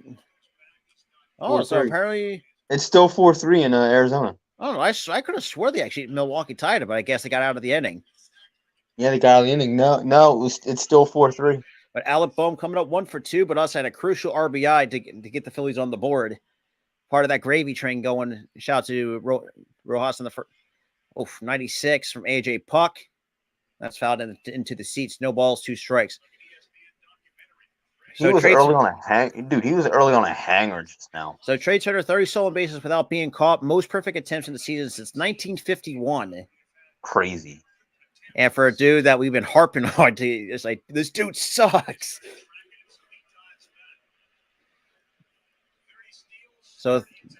[SPEAKER 1] Oh,
[SPEAKER 5] 4-3.
[SPEAKER 1] so apparently
[SPEAKER 5] it's still 4-3 in Arizona.
[SPEAKER 1] Oh, I could have swore they actually Milwaukee tied it, but I guess they got out of the inning.
[SPEAKER 5] Yeah, they got out of the inning. No, it's still 4-3.
[SPEAKER 1] But Alec Boehm coming up 1 for 2, but also had a crucial RBI to get the Phillies on the board. Part of that gravy train going. Shout out to Rojas in the first. 96 from AJ Puck. That's fouled into the seats. No balls, 2 strikes.
[SPEAKER 5] He was early on a hang. Dude, he was early on a hanger just now.
[SPEAKER 1] So Trey Turner, 30 stolen bases without being caught. Most perfect attempts in the season since 1951.
[SPEAKER 5] Crazy.
[SPEAKER 1] And for a dude that we've been harping on, it's like, this dude sucks.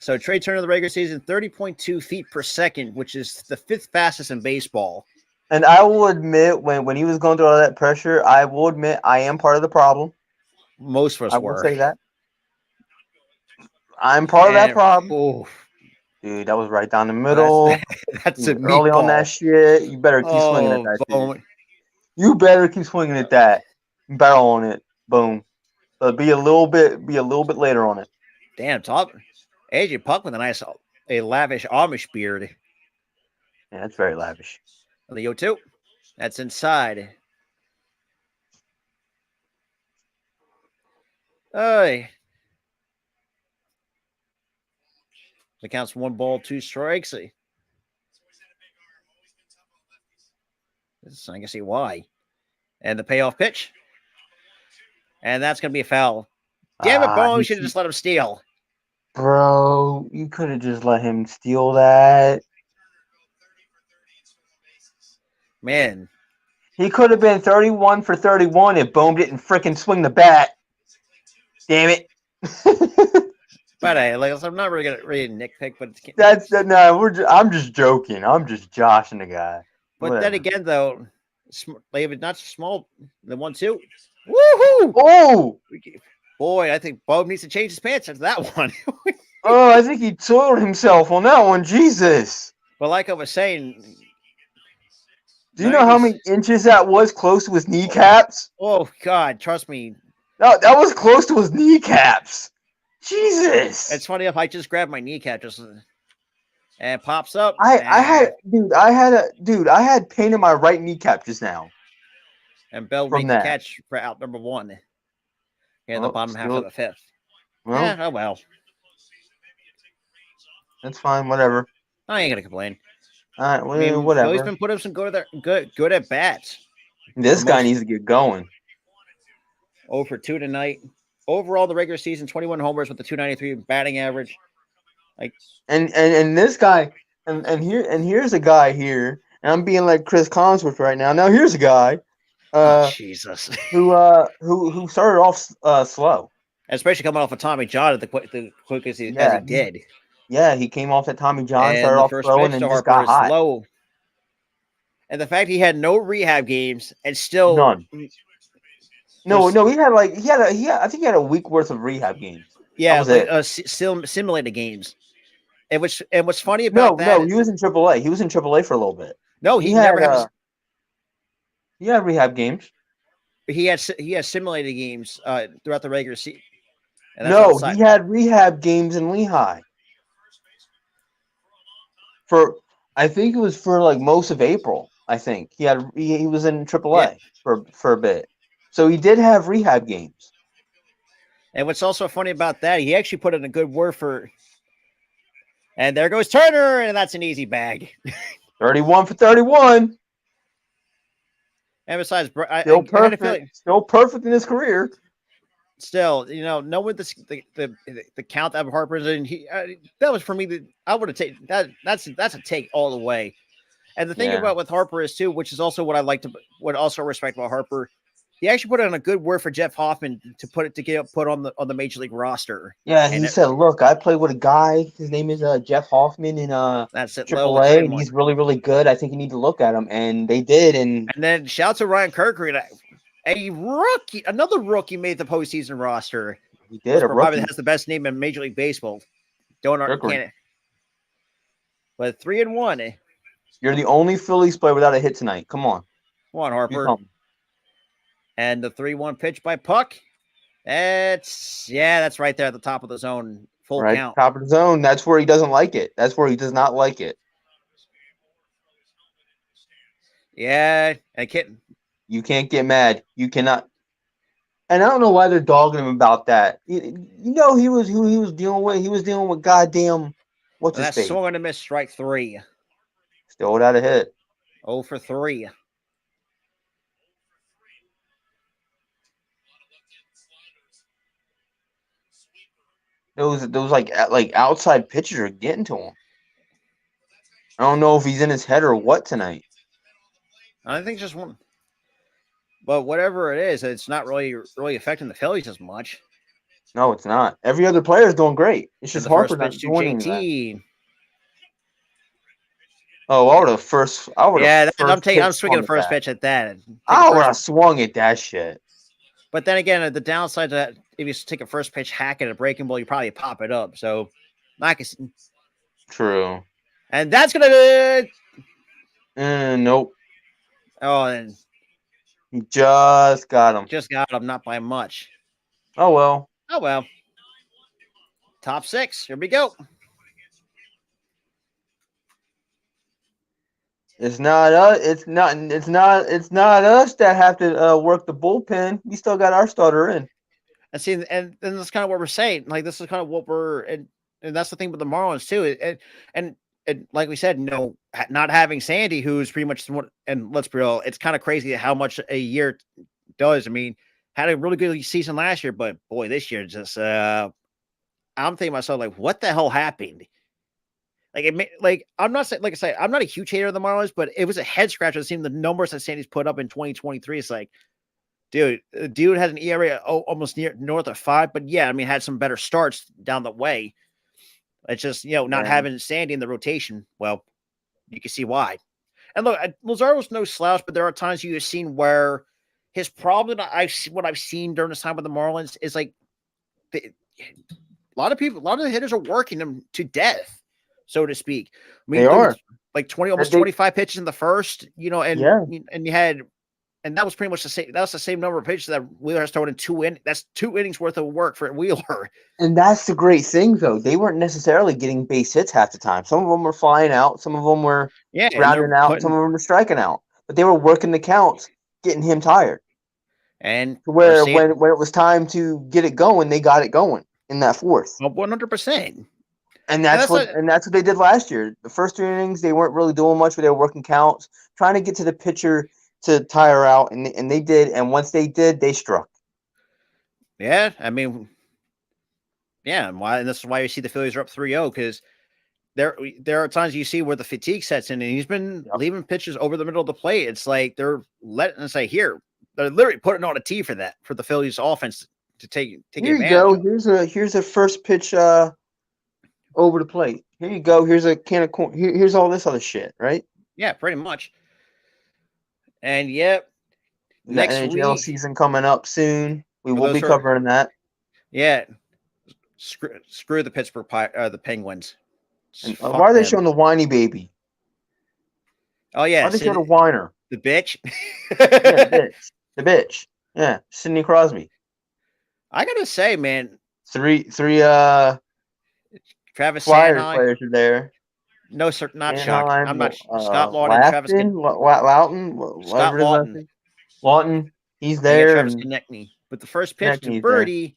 [SPEAKER 1] So Trey Turner, the regular season, 30.2 feet per second, which is the 5th fastest in baseball.
[SPEAKER 5] And I will admit, when he was going through all that pressure, I will admit I am part of the problem.
[SPEAKER 1] Most of us were.
[SPEAKER 5] I will say that. I'm part of that problem.
[SPEAKER 1] Oof.
[SPEAKER 5] Dude, that was right down the middle.
[SPEAKER 1] That's a
[SPEAKER 5] early on that shit. You better keep swinging at that shit. You better keep swinging at that. Barrel on it. Boom. But be a little bit later on it.
[SPEAKER 1] Damn, top AJ Puck with a lavish Amish beard.
[SPEAKER 5] Yeah, that's very lavish.
[SPEAKER 1] Leo 2. That's inside. Hey. The count's 1 ball, 2 strikes. I can see why. And the payoff pitch. And that's going to be a foul. Damn it, Bo. You should have just let him steal.
[SPEAKER 5] Bro, you could have just let him steal that.
[SPEAKER 1] Man.
[SPEAKER 5] He could have been 31 for 31 if Bohm didn't freaking swing the bat. Damn it.
[SPEAKER 1] But I'm not really going to nitpick, but
[SPEAKER 5] I'm just joking. I'm just joshing the guy.
[SPEAKER 1] But Whatever. Then again, though, not small. The 1-2. Woohoo!
[SPEAKER 5] Oh!
[SPEAKER 1] Boy, I think Bob needs to change his pants after that one.
[SPEAKER 5] Oh, I think he soiled himself on that one. Jesus.
[SPEAKER 1] But like I was saying,
[SPEAKER 5] do you know how many inches that was close to his kneecaps?
[SPEAKER 1] Oh, God, trust me.
[SPEAKER 5] No, that was close to his kneecaps. Jesus.
[SPEAKER 1] It's funny if I just grab my kneecap and it pops up.
[SPEAKER 5] I had pain in my right kneecap just now.
[SPEAKER 1] And Bell made the catch for out number 1. In the bottom half of the 5th.
[SPEAKER 5] Well,
[SPEAKER 1] yeah, oh well.
[SPEAKER 5] That's fine, whatever.
[SPEAKER 1] I ain't gonna complain.
[SPEAKER 5] All right, well, whatever.
[SPEAKER 1] He's been putting up some good at bats.
[SPEAKER 5] This guy needs to get going.
[SPEAKER 1] 0 for 2 tonight. Overall, the regular season, 21 homers with the 293 batting average.
[SPEAKER 5] And this guy, and here's a guy here, and I'm being like Chris Collinsworth right now. Now here's a guy.
[SPEAKER 1] Jesus.
[SPEAKER 5] Who started off slow.
[SPEAKER 1] Especially coming off of Tommy John at the quickest as he did.
[SPEAKER 5] Yeah, he came off that Tommy John, started off slow, and then just got hot.
[SPEAKER 1] Slow. And the fact he had no rehab games and still
[SPEAKER 5] none. No, I think he had a week worth of rehab games.
[SPEAKER 1] Yeah, simulated games. And what's funny about that?
[SPEAKER 5] No, he was in AAA. He was in AAA for a little bit.
[SPEAKER 1] No, he never had.
[SPEAKER 5] He had rehab games.
[SPEAKER 1] He had simulated games throughout the regular season.
[SPEAKER 5] No, he had rehab games in Lehigh. I think it was for like most of April. I think he was in AAA for a bit, so he did have rehab games.
[SPEAKER 1] And what's also funny about that, he actually put in a good word for. And there goes Turner, and that's an easy bag.
[SPEAKER 5] 31 for 31.
[SPEAKER 1] And besides,
[SPEAKER 5] still perfect in his career.
[SPEAKER 1] Still, knowing the count that Harper's in, that was for me. I would have taken that. That's a take all the way. And the thing about with Harper is too, which is also what I like to, what also respect about Harper. He actually put in a good word for Jeff Hoffman to get put on the major league roster.
[SPEAKER 5] Yeah, he said, "Look, I played with a guy. His name is Jeff Hoffman in
[SPEAKER 1] that's it,
[SPEAKER 5] AAA, and he's really, really good. I think you need to look at him." And they did. And
[SPEAKER 1] then shout out to Ryan Kirkreed, another rookie made the postseason roster.
[SPEAKER 5] He did. A
[SPEAKER 1] probably
[SPEAKER 5] rookie.
[SPEAKER 1] has the best name in Major League Baseball. Can't it? But 3-1.
[SPEAKER 5] You're the only Phillies player without a hit tonight. Come on.
[SPEAKER 1] Come on, Harper. And the 3-1 pitch by Puck. That's right there at the top of the zone. Full count.
[SPEAKER 5] Top of the zone. That's where he doesn't like it. That's where he does not like it.
[SPEAKER 1] Yeah,
[SPEAKER 5] you can't get mad. You cannot. And I don't know why they're dogging him about that. You know he was who he was dealing with. He was dealing with goddamn what's his face.
[SPEAKER 1] That's swung and a miss, strike 3.
[SPEAKER 5] Still without a hit.
[SPEAKER 1] 0 for 3.
[SPEAKER 5] Those like outside pitches are getting to him. I don't know if he's in his head or what tonight.
[SPEAKER 1] I think just one. But whatever it is, it's not really affecting the Phillies as much.
[SPEAKER 5] No, it's not. Every other player is doing great. It's just Harper not doing
[SPEAKER 1] anything.
[SPEAKER 5] Oh, I would have first. I would have.
[SPEAKER 1] Yeah, I'm swinging the first pitch at that.
[SPEAKER 5] I would have swung at that shit.
[SPEAKER 1] But then again, the downside to that, if you take a first pitch hack at a breaking ball, you probably pop it up. So,
[SPEAKER 5] true.
[SPEAKER 1] And that's gonna.
[SPEAKER 5] Nope.
[SPEAKER 1] Oh, and
[SPEAKER 5] just got him.
[SPEAKER 1] Just got him, not by much.
[SPEAKER 5] Oh well.
[SPEAKER 1] Oh well. Top 6. Here we go.
[SPEAKER 5] It's not us. It's not us that have to work the bullpen. We still got our starter in.
[SPEAKER 1] And see, and that's kind of what we're saying. Like this is kind of what we're and that's the thing with the Marlins too. And like we said, not having Sandy, who's pretty much and let's be real, it's kind of crazy how much a year does. I mean, had a really good season last year, but boy, this year just I'm thinking to myself, like, what the hell happened? I'm not saying, like I say, I'm not a huge hater of the Marlins, but it was a head scratcher seeing the numbers that Sandy's put up in 2023. It's like, dude has an ERA almost north of 5, but yeah, I mean, had some better starts down the way. It's just, not having Sandy in the rotation. Well, you can see why. And look, Lazaro's no slouch, but there are times you've seen where his problem, what I've seen during this time with the Marlins is like, a lot of the hitters are working them to death, so to speak. I mean,
[SPEAKER 5] they are
[SPEAKER 1] like 25 pitches in the first, and you had, and that was pretty much the same. That was the same number of pitches that Wheeler has thrown in 2 innings. That's 2 innings worth of work for Wheeler.
[SPEAKER 5] And that's the great thing, though. They weren't necessarily getting base hits half the time. Some of them were flying out. Some of them were grounding out. Some of them were striking out. But they were working the counts, getting him tired.
[SPEAKER 1] And
[SPEAKER 5] when it was time to get it going, they got it going in that fourth.
[SPEAKER 1] 100%.
[SPEAKER 5] And that's what they did last year. The first 3 innings, they weren't really doing much, but they were working counts, trying to get to the pitcher to tire out, and they did. And once they did, they struck.
[SPEAKER 1] Yeah, I mean, and this is why you see the Phillies are up 3-0, because there are times you see where the fatigue sets in, and he's been leaving pitches over the middle of the plate. It's like they're letting us say here. They're literally putting on a tee for the Phillies offense to take advantage.
[SPEAKER 5] Here you go. Here's a first pitch over the plate. Here you go. Here's a can of corn. Here's all this other shit, right?
[SPEAKER 1] Yeah, pretty much. And
[SPEAKER 5] next NHL season coming up soon. We will be covering that.
[SPEAKER 1] Yeah. Screw the Pittsburgh the Penguins.
[SPEAKER 5] Why are they showing the whiny baby?
[SPEAKER 1] Oh yeah,
[SPEAKER 5] why are they showing the whiner?
[SPEAKER 1] The bitch.
[SPEAKER 5] The bitch. Yeah, Sidney Crosby.
[SPEAKER 1] I gotta say, man,
[SPEAKER 5] three
[SPEAKER 1] Travis
[SPEAKER 5] Flyers
[SPEAKER 1] Sanheim
[SPEAKER 5] players are there.
[SPEAKER 1] No, sir, not shocked. I'm not Scott Lawton, Travis
[SPEAKER 5] Lawton. He's there.
[SPEAKER 1] Travis Konechny. But the first pitch to Birdie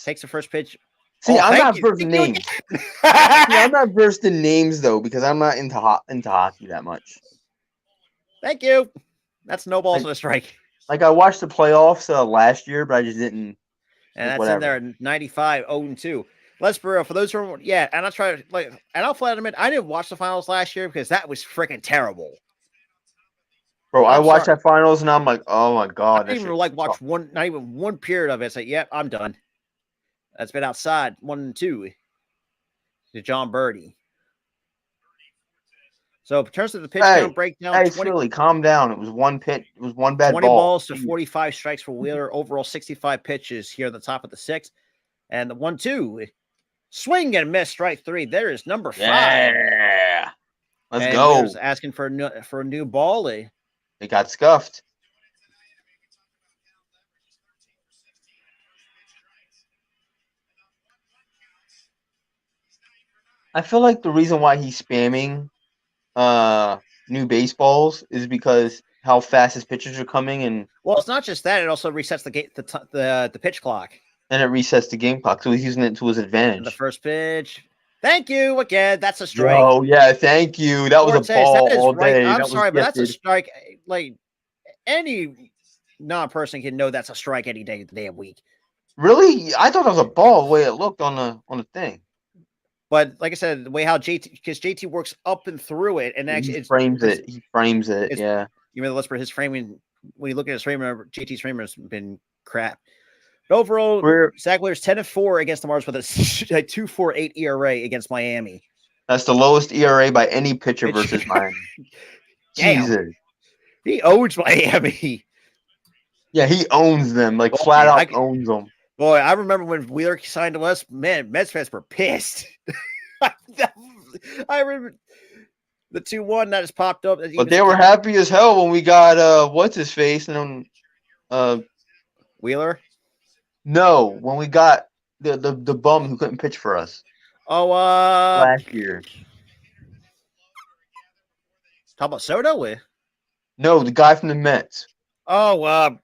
[SPEAKER 1] takes the first pitch.
[SPEAKER 5] See, I'm not versed in names. I'm not versed in names though, because I'm not into hockey that much.
[SPEAKER 1] Thank you. That's no balls and a strike.
[SPEAKER 5] Like I watched the playoffs last year, but I just didn't.
[SPEAKER 1] And that's in there in 95, 0-2. Let's be real. For those who are, and I'll try to and I'll flat admit I didn't watch the finals last year because that was freaking terrible.
[SPEAKER 5] Bro, I watched that finals and I'm like, oh my god.
[SPEAKER 1] I didn't even watch not even one period of it. It's like, yep, I'm done. That's been outside 1-2 to John Birdie. So in terms of the pitch count breakdown,
[SPEAKER 5] hey, Philly, calm down. It was one pitch. It was one bad
[SPEAKER 1] 20
[SPEAKER 5] ball.
[SPEAKER 1] balls to 45 strikes for Wheeler. Overall, 65 pitches here at the top of the 6th. And the 1-2. Swing and miss, strike 3. There is number 5.
[SPEAKER 5] Yeah. Let's
[SPEAKER 1] and
[SPEAKER 5] go.
[SPEAKER 1] Wheeler's asking for a new ball.
[SPEAKER 5] It got scuffed. I feel like the reason why he's spamming new baseballs is because how fast his pitchers are coming, and
[SPEAKER 1] well, it's not just that; it also resets the pitch clock,
[SPEAKER 5] and it resets the game clock. So he's using it to his advantage.
[SPEAKER 1] And the first pitch. Thank you again. That's a strike.
[SPEAKER 5] Oh yeah, thank you. That was a ball all day.
[SPEAKER 1] I'm sorry, but that's a strike. Like any non-person can know that's a strike any day of the damn week.
[SPEAKER 5] Really? I thought it was a ball the way it looked on the thing.
[SPEAKER 1] But like I said, the way how JT works up and through it, and actually
[SPEAKER 5] he frames it. Yeah.
[SPEAKER 1] You know, for his framing. When you look at his framing, JT's framing has been crap. But overall, Zach Wheeler's 10-4 against the Marlins with a 2.48 ERA against Miami.
[SPEAKER 5] That's the lowest ERA by any pitcher versus Miami. Jesus.
[SPEAKER 1] He owns Miami.
[SPEAKER 5] Yeah, he owns them. Like flat out owns them.
[SPEAKER 1] Boy, I remember when Wheeler signed to us, man, Mets fans were pissed. I remember the 2-1 that just popped up.
[SPEAKER 5] But they were happy as hell when we got what's his face and
[SPEAKER 1] Wheeler?
[SPEAKER 5] No, when we got the bum who couldn't pitch for us.
[SPEAKER 1] Oh,
[SPEAKER 5] last year.
[SPEAKER 1] Talk about Soto?
[SPEAKER 5] No, the guy from the Mets.
[SPEAKER 1] Oh,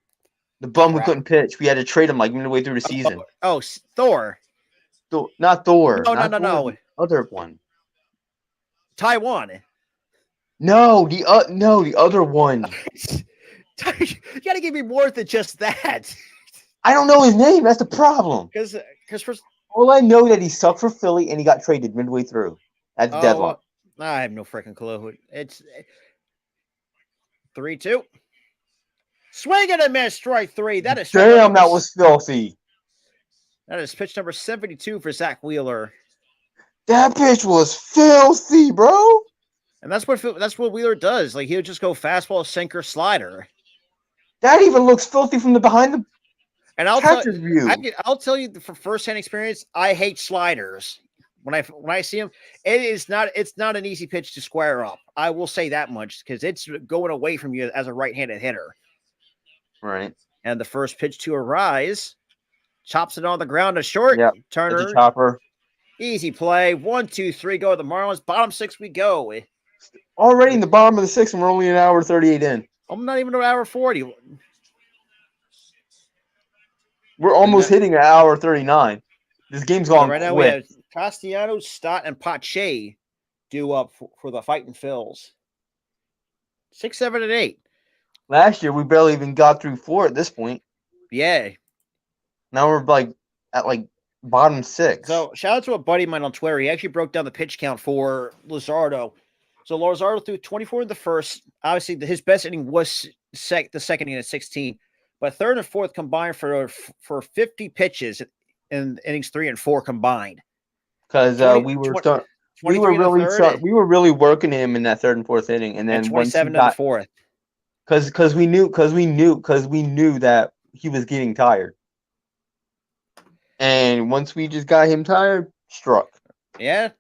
[SPEAKER 5] the bum who couldn't pitch. We had to trade him like midway through the season.
[SPEAKER 1] Oh, Thor.
[SPEAKER 5] Not Thor.
[SPEAKER 1] No.
[SPEAKER 5] The other one.
[SPEAKER 1] Taiwan.
[SPEAKER 5] No, the other one.
[SPEAKER 1] You gotta give me more than just that.
[SPEAKER 5] I don't know his name. That's the problem.
[SPEAKER 1] Because
[SPEAKER 5] all I know that he sucked for Philly and he got traded midway through at the deadline.
[SPEAKER 1] I have no freaking clue. It's 3-2. Swing and a miss, strike 3. That is
[SPEAKER 5] damn. That was filthy.
[SPEAKER 1] That is pitch number 72 for Zach Wheeler.
[SPEAKER 5] That pitch was filthy, bro.
[SPEAKER 1] And that's what Wheeler does. Like he'll just go fastball, sinker, slider.
[SPEAKER 5] That even looks filthy from the behind the
[SPEAKER 1] and I'll
[SPEAKER 5] catcher's view.
[SPEAKER 1] I'll tell you from firsthand experience, I hate sliders. When I see them, it's not an easy pitch to square up. I will say that much because it's going away from you as a right-handed hitter.
[SPEAKER 5] Right.
[SPEAKER 1] And the first pitch to Arise chops it on the ground to short.
[SPEAKER 5] Yep.
[SPEAKER 1] Turner.
[SPEAKER 5] It's a chopper.
[SPEAKER 1] Easy play. 1, 2, 3. Go to the Marlins. Bottom 6 we go.
[SPEAKER 5] Already in the bottom of the 6th, and we're only an hour 38 in.
[SPEAKER 1] I'm not even an hour 40.
[SPEAKER 5] We're almost hitting an hour 39. This game's gone
[SPEAKER 1] right
[SPEAKER 5] quick.
[SPEAKER 1] Now we have Castellanos, Stott, and Pache due up for the Fighting Phils. 6, 7, and 8.
[SPEAKER 5] Last year we barely even got through 4 at this point.
[SPEAKER 1] Yeah.
[SPEAKER 5] Now we're at bottom 6.
[SPEAKER 1] So shout out to a buddy of mine on Twitter. He actually broke down the pitch count for Luzardo. So Luzardo threw 24 in the first. Obviously, his best inning was the second inning at 16. But third and fourth combined for 50 pitches in innings 3 and 4 combined.
[SPEAKER 5] Because we were really working him in that third and fourth inning, and then
[SPEAKER 1] 27 to the fourth.
[SPEAKER 5] Because we knew that he was getting tired, and once we just got him tired, struck, and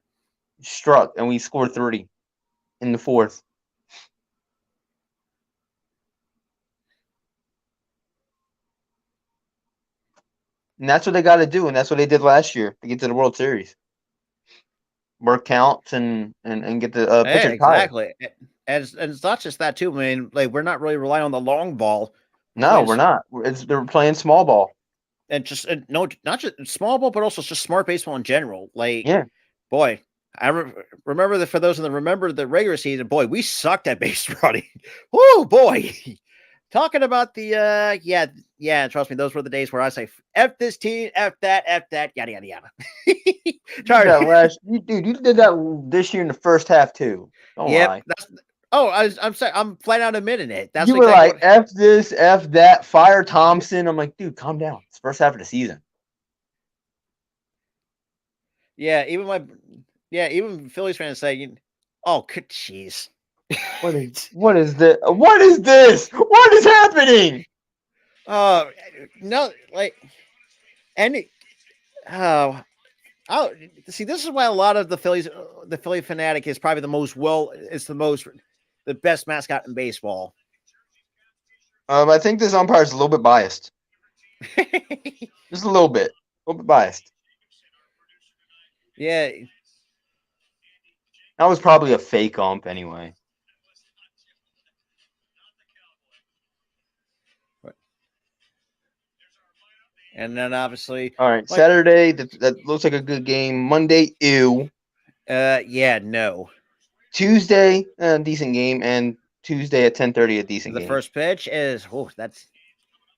[SPEAKER 5] we scored 30 in the fourth. And that's what they got to do, and that's what they did last year to get to the World Series. Work counts and get the pitcher
[SPEAKER 1] exactly. And it's not just that too. I mean, we're not really relying on the long ball.
[SPEAKER 5] No, we're not. They're playing small ball,
[SPEAKER 1] and not just small ball, but also just smart baseball in general. Boy, I remember for those that remember the regular season. Boy, we sucked at base running. Oh boy. Talking about the trust me, those were the days where I say F this team, F that, yada yada yada.
[SPEAKER 5] You did that this year in the first half too. Don't lie.
[SPEAKER 1] I'm sorry, I'm flat out admitting it. That's
[SPEAKER 5] you were like F this, F that, fire Thompson. I'm like, dude, calm down. It's the first half of the season.
[SPEAKER 1] Yeah, even Phillies fans say, oh, jeez.
[SPEAKER 5] What is this? What is this? What is happening?
[SPEAKER 1] No, Oh, see. This is why a lot of the Philly fanatic is probably the best mascot in baseball.
[SPEAKER 5] I think this umpire is a little bit biased. Just a little bit biased.
[SPEAKER 1] Yeah.
[SPEAKER 5] That was probably a fake ump anyway.
[SPEAKER 1] And then obviously,
[SPEAKER 5] all right, Saturday that looks like a good game. Monday, ew.
[SPEAKER 1] Yeah, no.
[SPEAKER 5] Tuesday, decent game, and Tuesday at 10:30, a decent game.
[SPEAKER 1] The first pitch is
[SPEAKER 5] but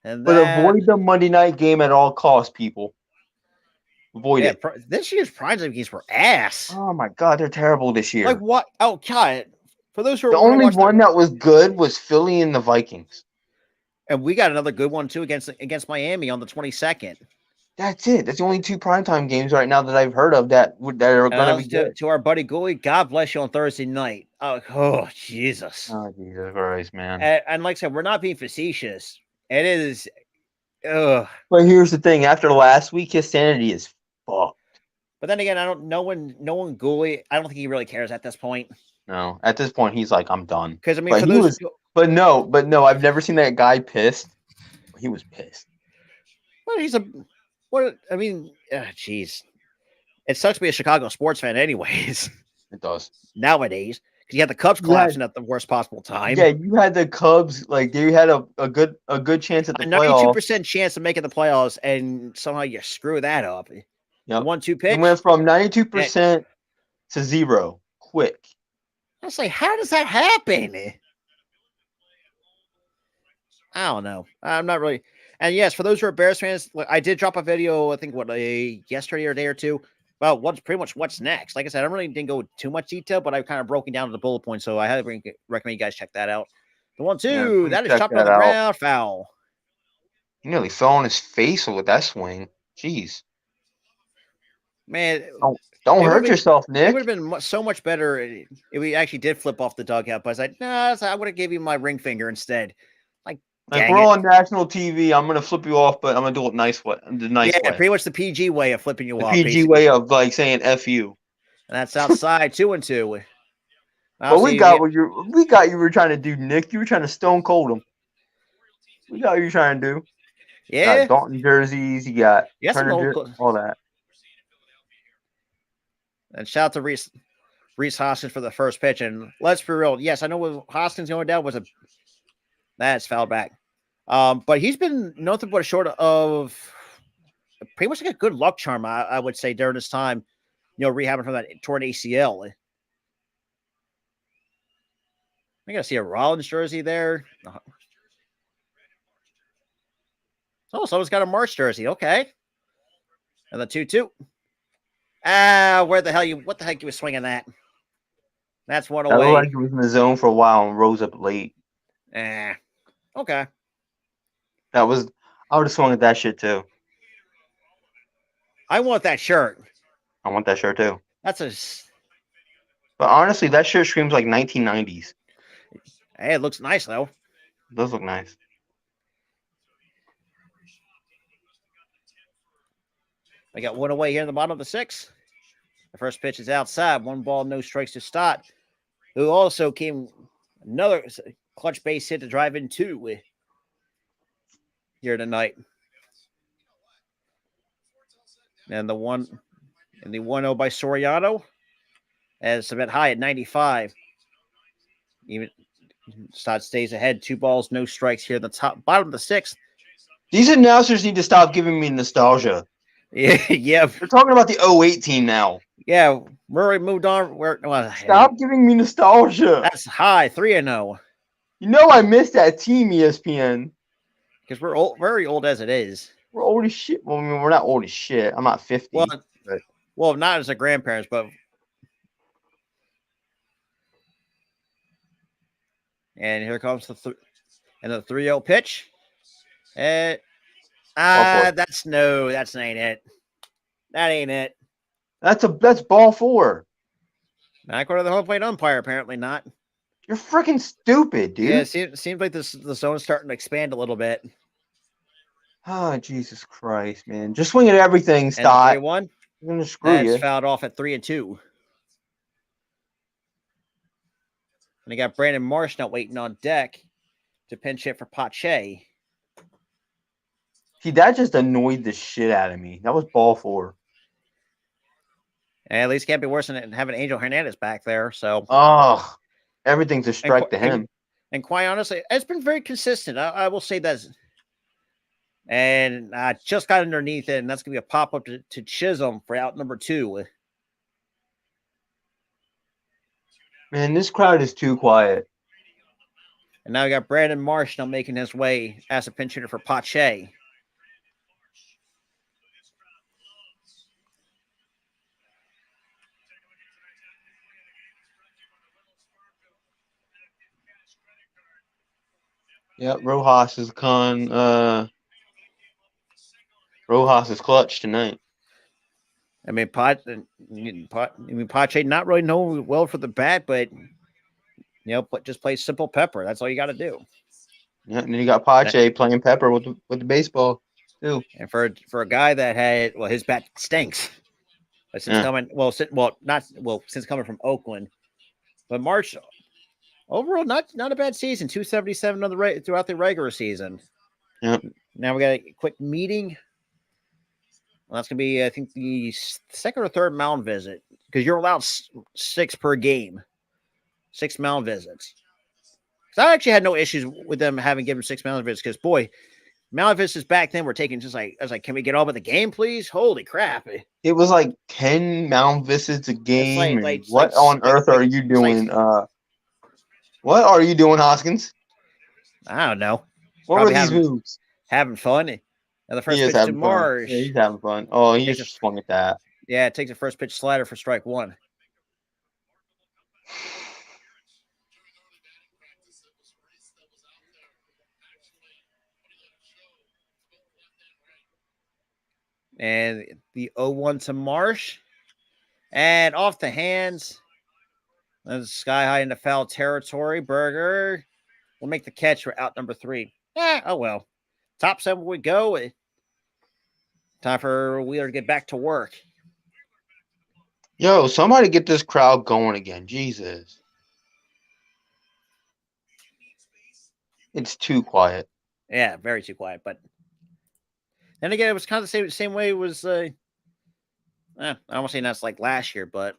[SPEAKER 5] avoid the Monday night game at all costs, people. Avoid it.
[SPEAKER 1] This year's primetime games were ass.
[SPEAKER 5] Oh my god, they're terrible this year.
[SPEAKER 1] Like what? Oh god! For those who are
[SPEAKER 5] the only one that was good was Philly and the Vikings.
[SPEAKER 1] And we got another good one too against Miami on the 22nd.
[SPEAKER 5] That's it. That's the only 2 primetime games right now that I've heard of that are going to be good.
[SPEAKER 1] To our buddy Gooley, God bless you on Thursday night. Oh Jesus!
[SPEAKER 5] Oh Jesus Christ, man!
[SPEAKER 1] And like I said, we're not being facetious. It is. Ugh.
[SPEAKER 5] But here's the thing: after last week, his sanity is fucked.
[SPEAKER 1] But then again, no one Gooley. I don't think he really cares at this point.
[SPEAKER 5] No, at this point, he's like, I'm done.
[SPEAKER 1] Because I mean,
[SPEAKER 5] but no, I've never seen that guy pissed. He was pissed.
[SPEAKER 1] Well, I mean, jeez. It sucks to be a Chicago sports fan, anyways.
[SPEAKER 5] It does
[SPEAKER 1] nowadays because you had the Cubs collapsing at the worst possible time.
[SPEAKER 5] Yeah, you had the Cubs you had a good chance at the playoffs.
[SPEAKER 1] 92% chance of making the playoffs, and somehow you screw that up.
[SPEAKER 5] Yep.
[SPEAKER 1] 1-2 pitch.
[SPEAKER 5] You went from 92% to 0 quick.
[SPEAKER 1] I was like, how does that happen? I don't know. I'm not really. And yes, for those who are Bears fans, I did drop a video, I think, yesterday or a day or two, about what's next. Like I said, I really didn't go too much detail, but I've kind of broken down to the bullet points, so I highly recommend you guys check that out. The 1-2, that is chopped on the ground, foul.
[SPEAKER 5] He nearly fell on his face with that swing. Jeez.
[SPEAKER 1] Man,
[SPEAKER 5] don't hurt yourself, Nick.
[SPEAKER 1] It would have been so much better if we actually did flip off the dugout. But I was like, no, I would have gave you my ring finger instead. Like
[SPEAKER 5] we're on national TV. I'm gonna flip you off, but I'm gonna do it nice way.
[SPEAKER 1] Pretty much the PG way of flipping you off.
[SPEAKER 5] The PG way of saying "F you."
[SPEAKER 1] And that's outside 2-2.
[SPEAKER 5] Well, we got what you were trying to do, Nick. You were trying to stone cold him. We got what you were trying to do.
[SPEAKER 1] Yeah.
[SPEAKER 5] You got Dalton jerseys. You got Turner all that.
[SPEAKER 1] And shout out to Reese Hoskins for the first pitch. And let's be real. Yes, I know what Hoskins going down was that's fouled back. But he's been nothing but short of pretty much like a good luck charm, I would say, during this time, rehabbing from that torn ACL. I gotta see a Rollins jersey there. Oh, someone's got a March jersey. Okay. And the 2-2. What the heck you were swinging that? That's one away.
[SPEAKER 5] That looked like he was in the zone for a while and rose up late.
[SPEAKER 1] Okay.
[SPEAKER 5] I would have swung at that shit too.
[SPEAKER 1] I want that shirt.
[SPEAKER 5] I want that shirt too.
[SPEAKER 1] But
[SPEAKER 5] honestly, that shirt screams like 1990s.
[SPEAKER 1] Hey, it looks nice though.
[SPEAKER 5] It does look nice.
[SPEAKER 1] I got one away here in the bottom of the 6th. The first pitch is outside. 1 ball, no strikes to Stott, who also came another clutch base hit to drive in 2 here tonight. And the 1-0 by Soriano as a bit high at 95. Even Stott stays ahead. 2 balls, no strikes here in the bottom of the 6th.
[SPEAKER 5] These announcers need to stop giving me nostalgia.
[SPEAKER 1] Yeah.
[SPEAKER 5] We're talking about the 08 team now.
[SPEAKER 1] Yeah, Murray moved on.
[SPEAKER 5] Stop giving me nostalgia.
[SPEAKER 1] That's high, 3-0.
[SPEAKER 5] I missed that team, ESPN.
[SPEAKER 1] Because we're old, very old as it is.
[SPEAKER 5] We're old as shit. Well, I mean, we're not old as shit. I'm not 50.
[SPEAKER 1] Well, not as a grandparents, but. And here comes the 3-0 pitch. That's ain't it. That ain't it.
[SPEAKER 5] That's ball 4.
[SPEAKER 1] Not according to the home plate umpire, apparently not.
[SPEAKER 5] You're freaking stupid, dude.
[SPEAKER 1] Yeah, it seems like the zone is starting to expand a little bit.
[SPEAKER 5] Oh, Jesus Christ, man. Just swing at everything,
[SPEAKER 1] And
[SPEAKER 5] Stott.
[SPEAKER 1] 3-1.
[SPEAKER 5] I'm going to screw
[SPEAKER 1] That's
[SPEAKER 5] you.
[SPEAKER 1] fouled off at 3-2. And they got Brandon Marsh now waiting on deck to pinch hit for Pache.
[SPEAKER 5] See, that just annoyed the shit out of me. That was ball 4.
[SPEAKER 1] And at least can't be worse than having Angel Hernandez back there. So,
[SPEAKER 5] oh, everything's a strike to him.
[SPEAKER 1] And quite honestly, it's been very consistent. I will say that. And I just got underneath it, and that's going to be a pop up to Chisholm for out number 2.
[SPEAKER 5] Man, this crowd is too quiet.
[SPEAKER 1] And now we got Brandon Marsh now making his way as a pinch hitter for Pache.
[SPEAKER 5] Yep, Rojas is Rojas is clutch tonight.
[SPEAKER 1] I mean, Pache not really known well for the bat, but just play simple pepper. That's all you got to do.
[SPEAKER 5] Yeah, and then you got Pache playing pepper with the baseball too.
[SPEAKER 1] And for a guy that had his bat stinks. But since coming since coming from Oakland, but March overall not a bad season. 277 on the throughout the regular season.
[SPEAKER 5] Yep.
[SPEAKER 1] Now we got a quick meeting. Well, that's gonna be I think the second or third mound visit because you're allowed 6 per game. 6 mound visits. Because I actually had no issues with them having given 6 mound visits because boy, mound visits back then were taking just like I was like, can we get on with the game, please? Holy crap!
[SPEAKER 5] It was like 10 mound visits a game. What on earth are you doing? What are you doing, Hoskins?
[SPEAKER 1] I don't know.
[SPEAKER 5] What were these moves?
[SPEAKER 1] Having fun. And the first pitch to Marsh.
[SPEAKER 5] Yeah, he's having fun. Oh, he just swung at that.
[SPEAKER 1] Yeah, it takes the first pitch slider for strike 1. And the 0-1 to Marsh. And off the hands. That's sky high into foul territory. Berger will make the catch for out number 3. Oh well. Top 7 we go. Time for Wheeler to get back to work.
[SPEAKER 5] Yo, somebody get this crowd going again. Jesus. It's too quiet.
[SPEAKER 1] Yeah, very too quiet. But then again, it was kind of the same way it was. I won't say that's like last year, but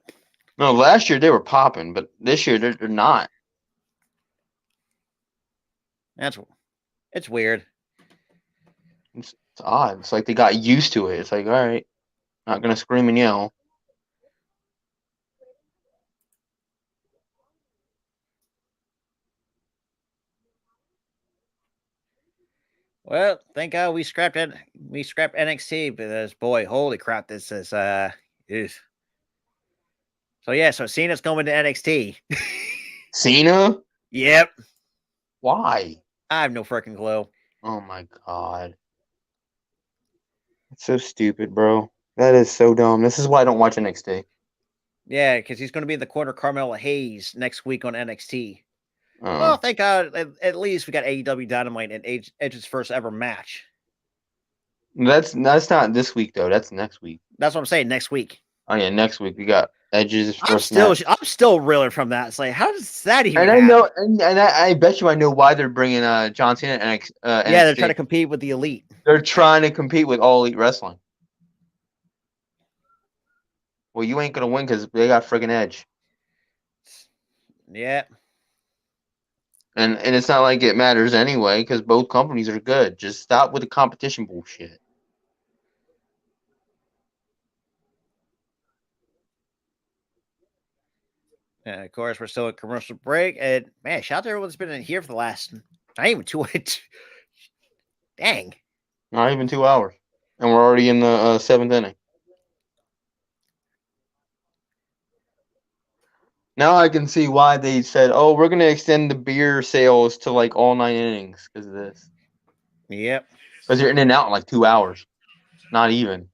[SPEAKER 5] no, last year they were popping, but this year they're not.
[SPEAKER 1] It's weird.
[SPEAKER 5] It's odd. It's like they got used to it. It's like, all right, not gonna scream and yell.
[SPEAKER 1] Well, thank God we scrapped NXT because boy, holy crap, this is So yeah, so Cena's coming to NXT.
[SPEAKER 5] Cena?
[SPEAKER 1] Yep.
[SPEAKER 5] Why?
[SPEAKER 1] I have no freaking clue.
[SPEAKER 5] Oh my god. It's so stupid, bro. That is so dumb. This is why I don't watch NXT.
[SPEAKER 1] Yeah, because he's going to be in the corner of Carmelo Hayes next week on NXT.
[SPEAKER 5] Oh.
[SPEAKER 1] Well, thank God, at least we got AEW Dynamite and Edge's first ever match.
[SPEAKER 5] That's not this week though. That's next week.
[SPEAKER 1] That's what I'm saying. Next week.
[SPEAKER 5] Oh yeah, next week we got Edge's first match.
[SPEAKER 1] I'm still reeling from that. It's like, how does that even?
[SPEAKER 5] And I know, and I bet you I know why they're bringing John Cena and NXT.
[SPEAKER 1] Yeah, they're trying to compete with the Elite.
[SPEAKER 5] They're trying to compete with All Elite Wrestling. Well, you ain't gonna win because they got friggin' Edge.
[SPEAKER 1] Yeah.
[SPEAKER 5] And it's not like it matters anyway because both companies are good. Just stop with the competition bullshit.
[SPEAKER 1] And of course, we're still at commercial break. And man, shout out to everyone that's been in here for the last not even 2 weeks. Dang.
[SPEAKER 5] Not even 2 hours. And we're already in the 7th inning. Now I can see why they said, oh, we're going to extend the beer sales to like all 9 innings because of this.
[SPEAKER 1] Yep.
[SPEAKER 5] Because you're in and out in like 2 hours. Not even.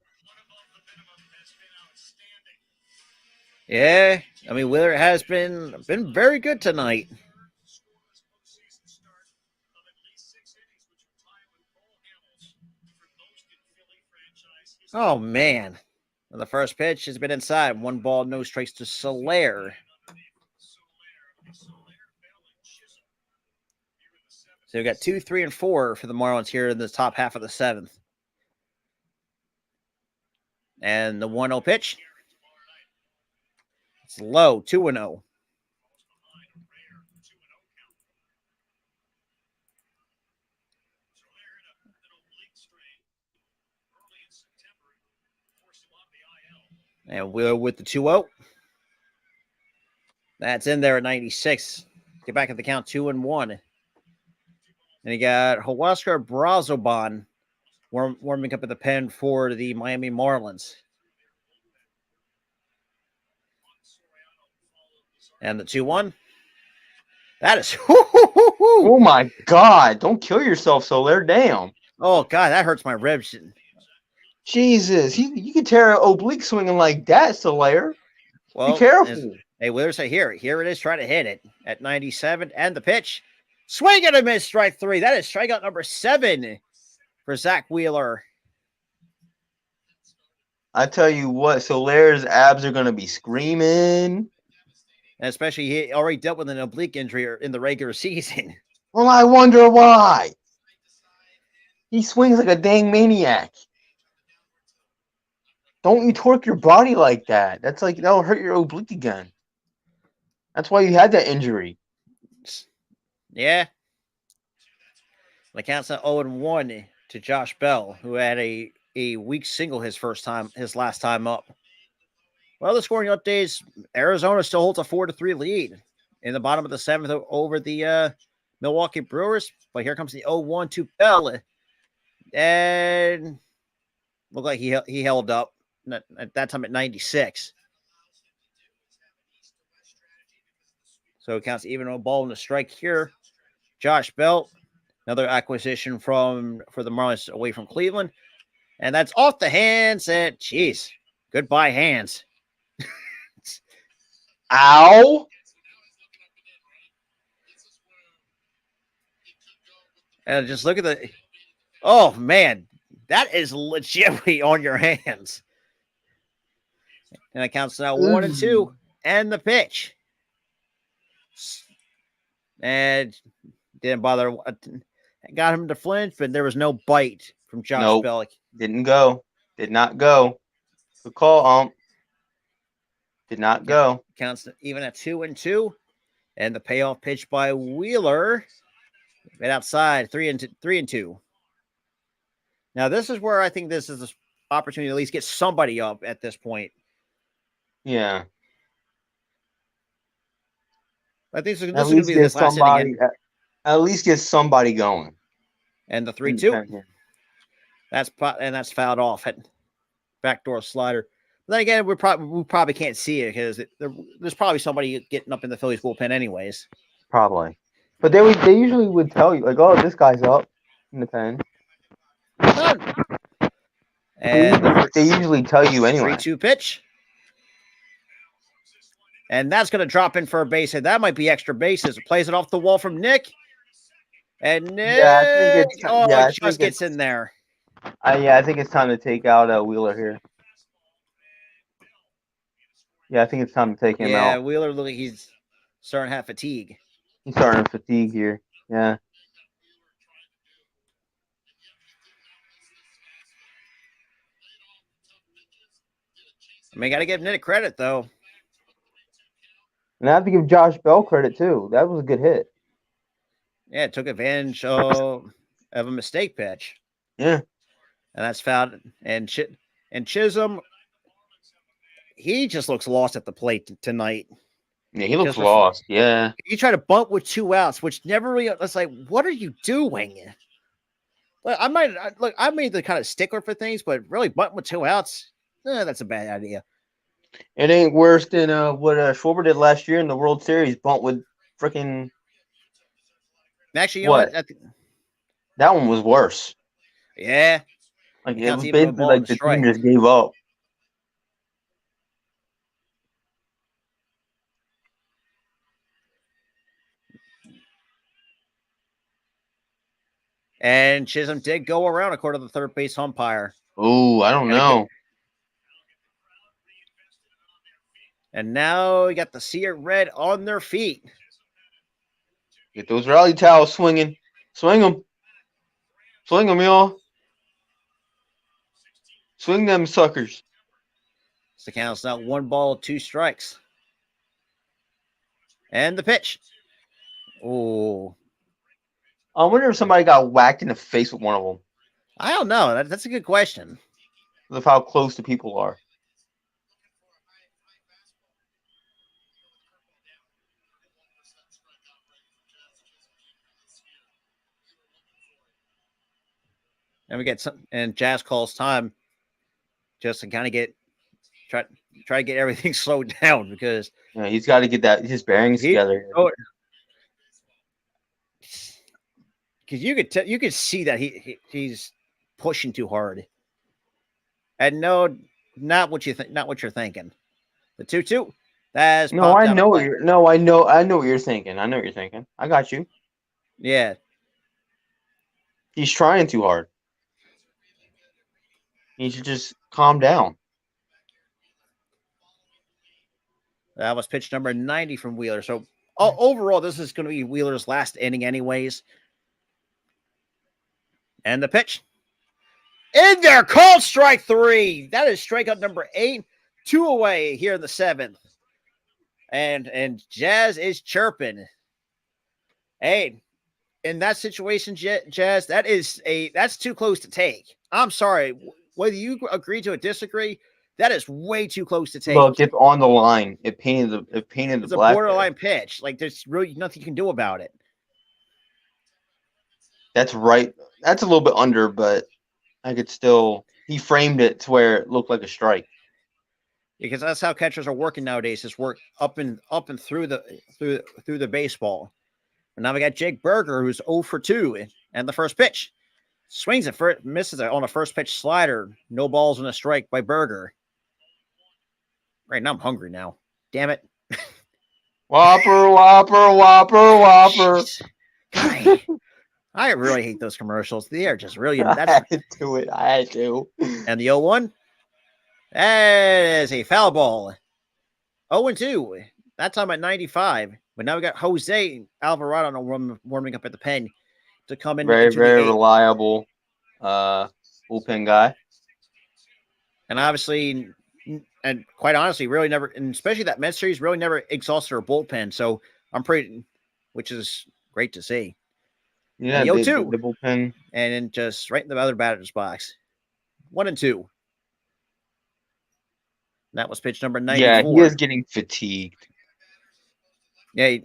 [SPEAKER 1] Yeah. I mean, Wheeler has been very good tonight. Oh, man. The first pitch has been inside. 1 ball, no strikes to Soler. So we got 2, 3, and 4 for the Marlins here in the top half of the 7th. And the 1-0 pitch. It's low, 2-0. And we're with the 2-0. That's in there at 96. Get back at the count, 2-1. And you got Huascar Brazoban warming up at the pen for the Miami Marlins. And the 2-1. That is.
[SPEAKER 5] Oh my God! Don't kill yourself, Soler. Damn.
[SPEAKER 1] Oh God, that hurts my ribs.
[SPEAKER 5] Jesus, you can tear an oblique swinging like that, Soler.
[SPEAKER 1] Well,
[SPEAKER 5] be careful.
[SPEAKER 1] Hey, Wheeler say here it is. Try to hit it at 97, and the pitch, swing and a miss, strike 3. That is strikeout number 7 for Zach Wheeler.
[SPEAKER 5] I tell you what, Soler's abs are gonna be screaming.
[SPEAKER 1] And especially he already dealt with an oblique injury in the regular season.
[SPEAKER 5] Well, I wonder why. He swings like a dang maniac. Don't you torque your body like that. That's like, that'll hurt your oblique again. That's why you had that injury.
[SPEAKER 1] Yeah. The count's at 0-1 to Josh Bell, who had a weak single his last time up. Well, the scoring updates, Arizona still holds a 4-3 lead in the bottom of the 7th over the Milwaukee Brewers. But here comes the 0-1 to Bell. And looked like he held up at that time at 96. So it counts even a ball and a strike here. Josh Bell, another acquisition for the Marlins away from Cleveland. And that's off the hands. And jeez, goodbye hands.
[SPEAKER 5] Ow.
[SPEAKER 1] And just look at the. Oh, man. That is legitimately on your hands. And it counts now 1-2. And the pitch. And didn't bother. Got him to flinch, but there was no bite from Josh Bell.
[SPEAKER 5] Didn't go. Did not go. Good call, Did not go.
[SPEAKER 1] Counts even at 2-2. And the payoff pitch by Wheeler. Right outside, 3-2. Now, this is where I think this is an opportunity to at least get somebody up at this point.
[SPEAKER 5] Yeah.
[SPEAKER 1] I think this is going to be this last inning.
[SPEAKER 5] At least get somebody going.
[SPEAKER 1] And the 3-2. That's fouled off at backdoor slider. But then again, we probably can't see it because there's probably somebody getting up in the Phillies bullpen anyways.
[SPEAKER 5] Probably. But they usually would tell you, like, oh, this guy's up in the pen. And they usually tell you anyway.
[SPEAKER 1] 3-2 pitch. And that's going to drop in for a base hit. That might be extra bases. Plays it off the wall from Nick. And Nick just gets in there.
[SPEAKER 5] I think it's time to take out Wheeler here. Yeah, I think it's time to take him out.
[SPEAKER 1] Yeah, Wheeler, look, he's starting to have fatigue.
[SPEAKER 5] He's starting to fatigue here. Yeah.
[SPEAKER 1] I mean, got to give Nick credit, though.
[SPEAKER 5] And I have to give Josh Bell credit, too. That was a good hit.
[SPEAKER 1] Yeah, it took advantage of a mistake pitch.
[SPEAKER 5] Yeah.
[SPEAKER 1] And that's fouled. And Chisholm, he just looks lost at the plate tonight.
[SPEAKER 5] Yeah, he looks lost. Yeah.
[SPEAKER 1] You try to bunt with 2 outs, which never really, it's like, what are you doing? I made the kind of stickler for things, but really bunting with 2 outs, that's a bad idea.
[SPEAKER 5] It ain't worse than what Schwarber did last year in the World Series. Bunt with freaking.
[SPEAKER 1] Actually, you know what?
[SPEAKER 5] That one was worse.
[SPEAKER 1] Yeah.
[SPEAKER 5] Like it was basically like the team just gave up.
[SPEAKER 1] And Chisholm did go around according to the third base umpire.
[SPEAKER 5] Oh, I don't know.
[SPEAKER 1] And now we got the Sea Red on their feet.
[SPEAKER 5] Get those rally towels swinging. Swing them. Swing them, y'all. Swing them suckers.
[SPEAKER 1] So the count's now 1-2 strikes. And the pitch. Oh.
[SPEAKER 5] I wonder if somebody got whacked in the face with one of them.
[SPEAKER 1] I don't know. That's a good question.
[SPEAKER 5] Of how close the people are.
[SPEAKER 1] And we get some, and Jazz calls time just to kind of try to get everything slowed down because
[SPEAKER 5] He's got to get his bearings together.
[SPEAKER 1] Because you could see that he's pushing too hard. And no, not what you're thinking. The 2-2. That's
[SPEAKER 5] no, I know what you're thinking. I know what you're thinking. I got you.
[SPEAKER 1] Yeah.
[SPEAKER 5] He's trying too hard. He should just calm down.
[SPEAKER 1] That was pitch number 90 from Wheeler. So overall, this is going to be Wheeler's last inning anyways. And the pitch. In there, called strike 3. That is strikeout number 8. 2 away here in the 7th. And Jazz is chirping. Hey, in that situation, Jazz, that's too close to take. I'm sorry. Whether you agree to or disagree, that is way too close to take.
[SPEAKER 5] Look, it's on the line. It painted the
[SPEAKER 1] it's
[SPEAKER 5] black.
[SPEAKER 1] A borderline pitch. Like there's really nothing you can do about it.
[SPEAKER 5] That's right. That's a little bit under, but I could still. He framed it to where it looked like a strike.
[SPEAKER 1] Because that's how catchers are working nowadays. Is work up and through the baseball. And now we got Jake Berger, who's 0 for 2, and the first pitch. Swings it first, misses it on a first pitch slider. No balls and a strike by Berger. Right now I'm hungry now. Damn it.
[SPEAKER 5] Whopper.
[SPEAKER 1] God, I really hate those commercials. They are just really.
[SPEAKER 5] I had to.
[SPEAKER 1] And the 0-1. That is a foul ball. 0-2. That time at 95. But now we got Jose Alvarado warming up at the pen to come in.
[SPEAKER 5] Very reliable bullpen guy.
[SPEAKER 1] And obviously, and quite honestly, really never, and especially that Mets series, really never exhausted our bullpen. So which is great to see.
[SPEAKER 5] Yeah, the 0-2. The bullpen.
[SPEAKER 1] And then just right in the other batter's box. 1-2. That was pitch number 94.
[SPEAKER 5] Yeah, he is getting fatigued.
[SPEAKER 1] Yeah.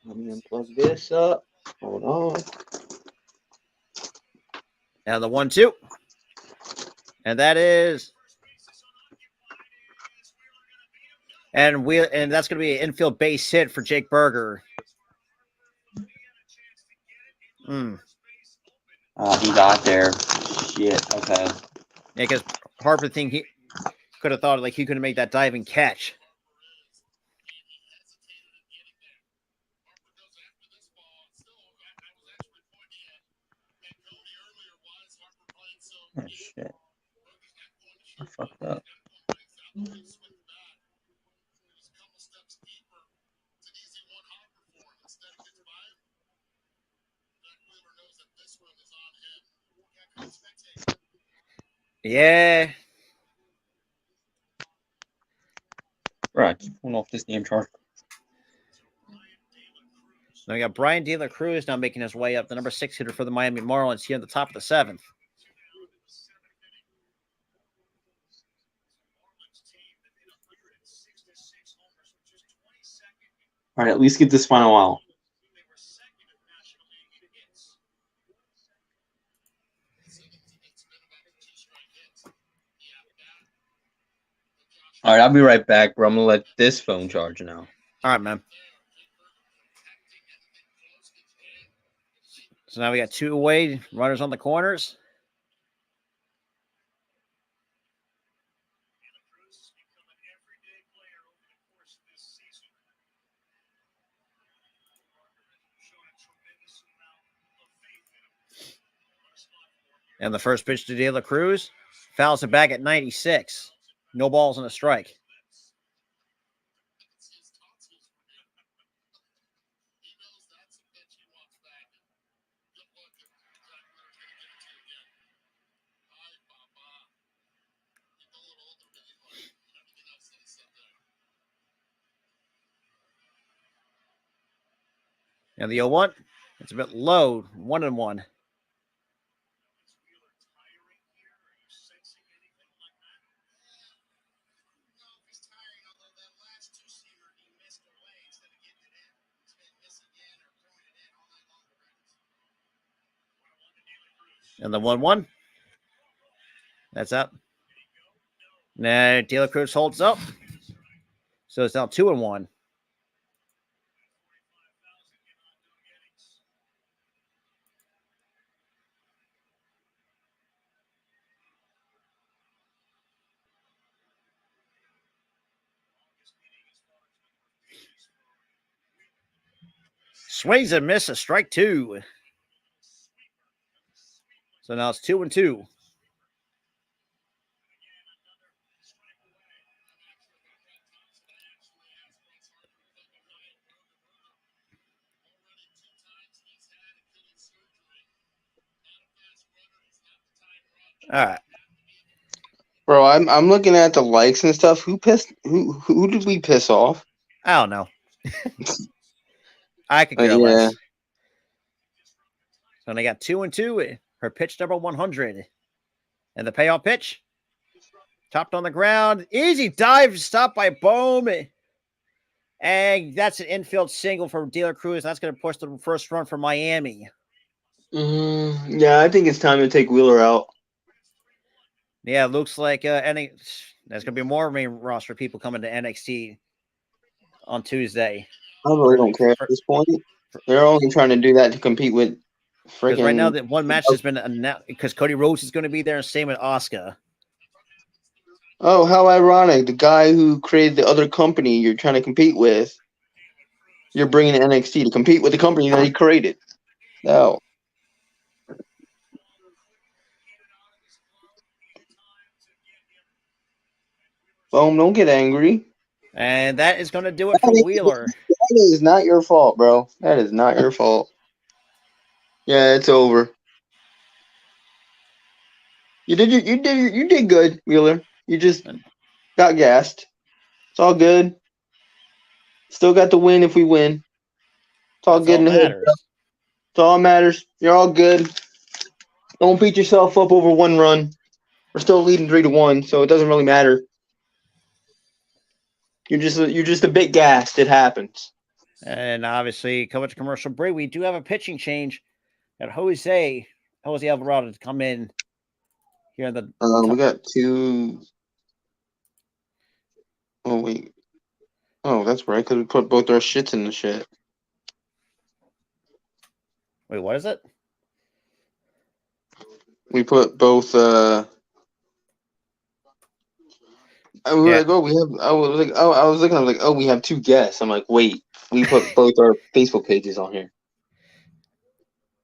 [SPEAKER 5] Let me unplug this up. Hold on.
[SPEAKER 1] Now the 1-2. And that is. And that's going to be an infield base hit for Jake Berger.
[SPEAKER 5] He got there. Shit. Okay.
[SPEAKER 1] Yeah, because Harper think he could have thought like he could have made that diving catch.
[SPEAKER 5] Oh shit. I fucked up.
[SPEAKER 1] Yeah.
[SPEAKER 5] Right, keep pulling off this damn chart.
[SPEAKER 1] Now we got Brian De La Cruz now making his way up, the number 6 hitter for the Miami Marlins here at the top of the 7th.
[SPEAKER 2] All right, at least get this final out.
[SPEAKER 5] All right, I'll be right back, bro. I'm going to let this phone charge now.
[SPEAKER 1] All right, man. So now we got 2 away, runners on the corners. And the first pitch to De La Cruz fouls it back at 96. No balls and a strike. And the 0-1, it's a bit low, 1-1. And the 1-1, that's up. Now De La Cruz holds up. So it's now 2-1. Swings and misses, strike 2. So now it's 2-2. All right.
[SPEAKER 5] Bro, I'm looking at the likes and stuff. Who did we piss off?
[SPEAKER 1] I don't know. I could care less. So they got 2-2. Her pitch number 100. And the payoff pitch. Chopped on the ground. Easy dive stopped by Bohm. And that's an infield single for De La Cruz. That's going to push the first run for Miami.
[SPEAKER 5] Yeah, I think it's time to take Wheeler out.
[SPEAKER 1] Yeah, it looks like there's going to be more main roster people coming to NXT on Tuesday.
[SPEAKER 5] I really don't care at this point. They're only trying to do that to compete with freaking.
[SPEAKER 1] Because right now, that one match has been announced because Cody Rhodes is going to be there, and same with Asuka.
[SPEAKER 5] Oh, how ironic! The guy who created the other company you're trying to compete with, you're bringing to NXT to compete with the company that he created. No. Boom! Don't get angry.
[SPEAKER 1] And that is going to do it for Wheeler.
[SPEAKER 5] That is not your fault, bro. That is not your fault. Yeah, it's over. You did good, Wheeler. You just got gassed. It's all good. Still got the win if we win. It's all good in the hood. It's all that matters. You're all good. Don't beat yourself up over one run. We're still leading 3-1, so it doesn't really matter. You're just a bit gassed. It happens.
[SPEAKER 1] And obviously, coming to commercial break, we do have a pitching change at Jose Alvarado to come in here in the.
[SPEAKER 5] We got 2. Oh wait. Oh, that's right. Because we put both our shits in the shit.
[SPEAKER 1] Wait, what is it?
[SPEAKER 5] We put both. I was like, oh, we have 2 guests. I'm like, wait, we put both our Facebook pages on here.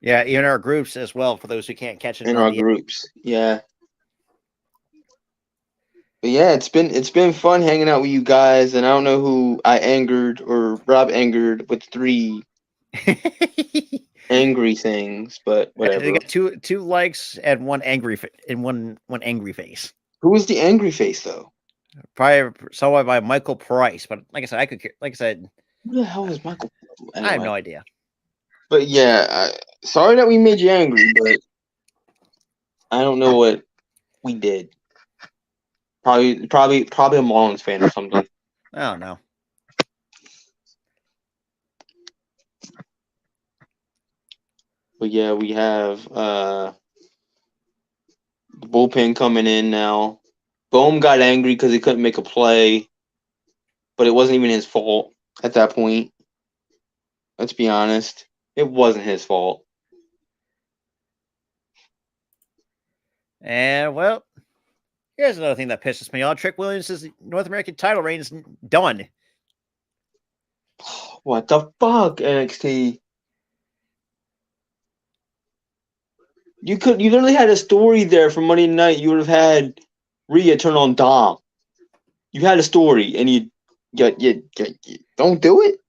[SPEAKER 1] Yeah, in our groups as well. For those who can't catch it
[SPEAKER 5] in our groups, yeah. But yeah, it's been fun hanging out with you guys, and I don't know who I angered or Rob angered with 3 angry things, but whatever.
[SPEAKER 1] They got two likes and one angry face.
[SPEAKER 5] Who was the angry face though?
[SPEAKER 1] Probably someone by Michael Price, but like I said,
[SPEAKER 5] who the hell is Michael? Anyway.
[SPEAKER 1] I have no idea.
[SPEAKER 5] But yeah, sorry that we made you angry, but I don't know what we did. Probably a Marlins fan or something.
[SPEAKER 1] I don't know.
[SPEAKER 5] But yeah, we have the bullpen coming in now. Bohm got angry because he couldn't make a play, but it wasn't even his fault at that point. Let's be honest. It wasn't his fault.
[SPEAKER 1] And, well, here's another thing that pisses me off. Trick Williams' North American title reign is done.
[SPEAKER 5] What the fuck, NXT?
[SPEAKER 2] You literally had a story there for Monday night. You would have had Rhea turn on Dom. You had a story, and you don't do it.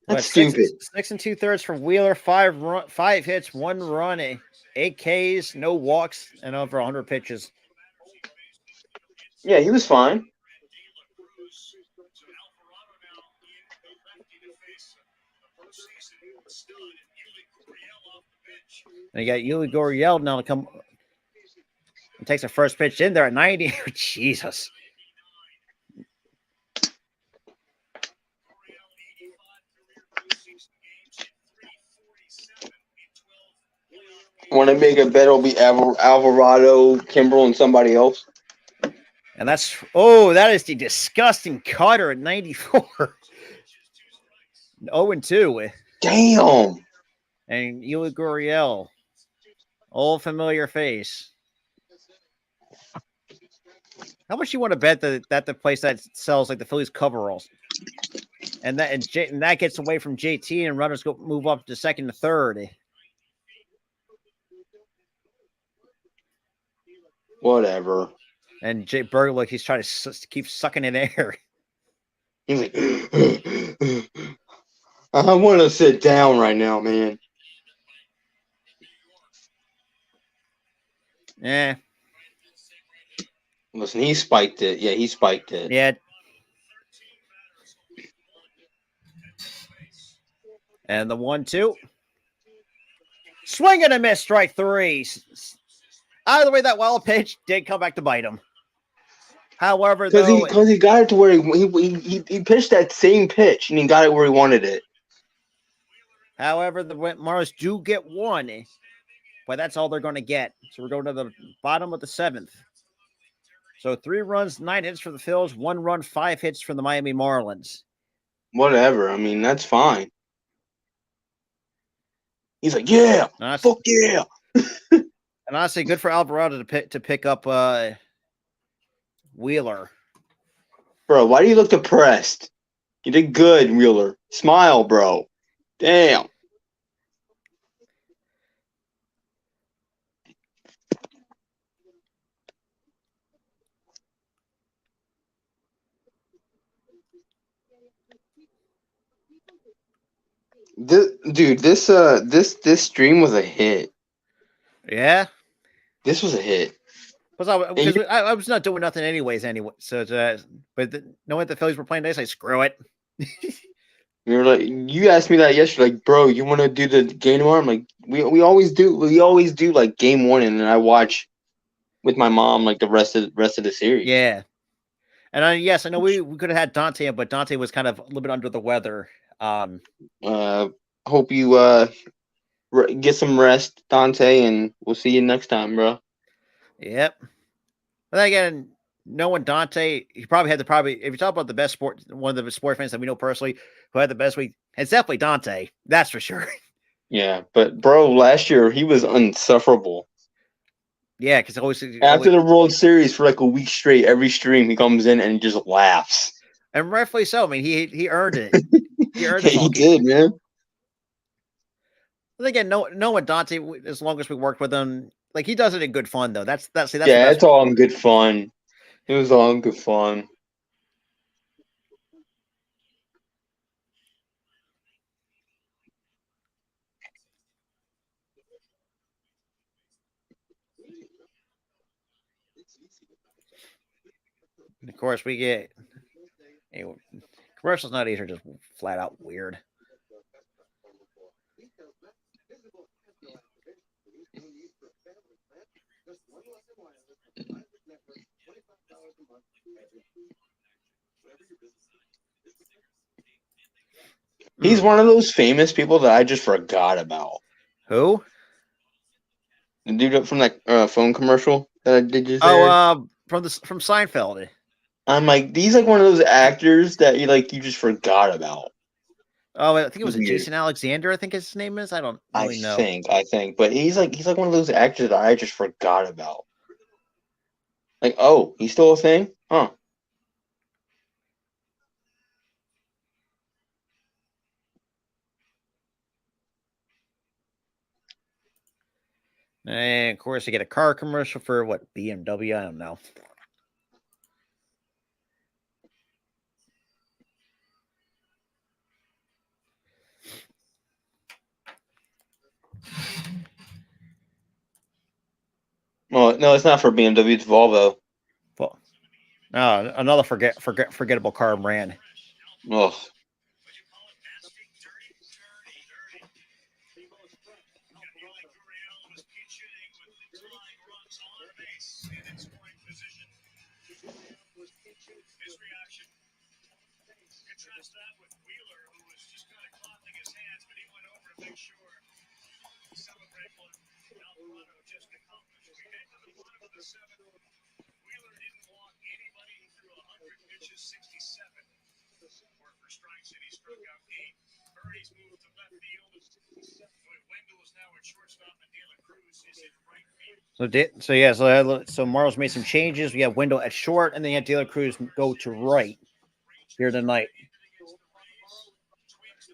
[SPEAKER 2] That's stupid.
[SPEAKER 1] 6 2/3 from Wheeler, 5 hits, 1 run, 8 Ks, no walks, and over 100 pitches.
[SPEAKER 2] Yeah, he was fine.
[SPEAKER 1] And you got Yuli Gurriel now to come and takes the first pitch in there at 90. Jesus.
[SPEAKER 2] Want to make a bet? It'll be Alvarado, Kimbrel, and somebody else.
[SPEAKER 1] And that is the disgusting cutter at 94. 0-2.
[SPEAKER 2] Damn.
[SPEAKER 1] And Yuli Gurriel, old familiar face. How much you want to bet that the place that sells like the Phillies coveralls, and that gets away from JT and runners move up to second to third?
[SPEAKER 2] Whatever.
[SPEAKER 1] And Jay Berg, like he's trying to keep sucking in air.
[SPEAKER 2] He's like, I want to sit down right now, man.
[SPEAKER 1] Yeah.
[SPEAKER 2] Listen, he spiked it. Yeah, he spiked it.
[SPEAKER 1] Yeah. And the 1-2. Swing and a miss, strike 3. Either way, that wild pitch did come back to bite him. However,
[SPEAKER 2] because he got it to where he pitched that same pitch and he got it where he wanted it.
[SPEAKER 1] However, the Marlins do get 1, but that's all they're going to get. So we're going to the bottom of the 7th. So 3 runs, 9 hits for the Phillies, 1 run, 5 hits for the Miami Marlins.
[SPEAKER 2] Whatever. I mean, that's fine. He's like, yeah, fuck yeah.
[SPEAKER 1] And honestly, good for Alvarado to pick up Wheeler.
[SPEAKER 2] Bro, why do you look depressed? You did good, Wheeler. Smile, bro. Damn. This stream was a hit.
[SPEAKER 1] Yeah,
[SPEAKER 2] this was a hit.
[SPEAKER 1] Because I was not doing nothing anyways. So, knowing the Phillies were playing this, I screw it.
[SPEAKER 2] You're like, you asked me that yesterday, like, bro, you want to do the game tomorrow? I'm like, we always do. We always do like game 1, and then I watch with my mom like the rest of the series.
[SPEAKER 1] Yeah, and yes, I know we could have had Dante, but Dante was kind of a little bit under the weather.
[SPEAKER 2] Hope you get some rest, Dante, and we'll see you next time, bro.
[SPEAKER 1] Yep. But again, knowing Dante, he probably had if you talk about the best one of the sport fans that we know personally who had the best week, it's definitely Dante. That's for sure.
[SPEAKER 2] Yeah, but bro, last year he was insufferable.
[SPEAKER 1] Yeah, because
[SPEAKER 2] after the World Series for like a week straight, every stream he comes in and just laughs.
[SPEAKER 1] And rightfully so. I mean, he earned it. He earned
[SPEAKER 2] it. He did, man.
[SPEAKER 1] But again, knowing Dante, as long as we worked with him, like he does it in good fun though. That's
[SPEAKER 2] it's all in good fun. It was all in good fun.
[SPEAKER 1] And of course, we get commercials nowadays are just flat out weird.
[SPEAKER 2] He's one of those famous people that I just forgot about.
[SPEAKER 1] Who?
[SPEAKER 2] The dude from that phone commercial that I did just
[SPEAKER 1] from Seinfeld.
[SPEAKER 2] I'm like, he's like one of those actors that you just forgot about.
[SPEAKER 1] Oh, I think it was Jason Alexander. I think his name is. I don't really know.
[SPEAKER 2] I think, but he's like one of those actors that I just forgot about. Like, oh, he's still a thing, huh?
[SPEAKER 1] And of course, you get a car commercial for what, BMW? I don't know.
[SPEAKER 5] Well, no, it's not for BMW. It's Volvo.
[SPEAKER 1] Well, another forgettable car brand.
[SPEAKER 5] Ugh.
[SPEAKER 1] So Marlins made some changes. We have Wendell at short, and then you have De La Cruz go to right here tonight.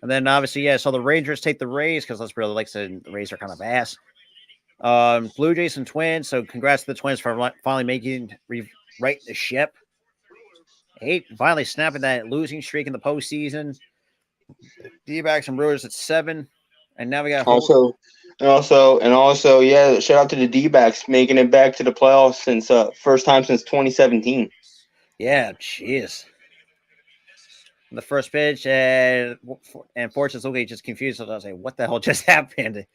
[SPEAKER 1] And then obviously, so the Rangers take the Rays because let's really like the Rays are kind of ass. Blue Jays and Twins. So congrats to the Twins for finally making right the ship. Finally snapping that losing streak in the postseason. D-backs and Brewers at 7, and now we got
[SPEAKER 5] also, yeah. Shout out to the D-backs making it back to the playoffs since first time since 2017.
[SPEAKER 1] Yeah, jeez. The first pitch, and fortunately, just confused. So I was like, "What the hell just happened?"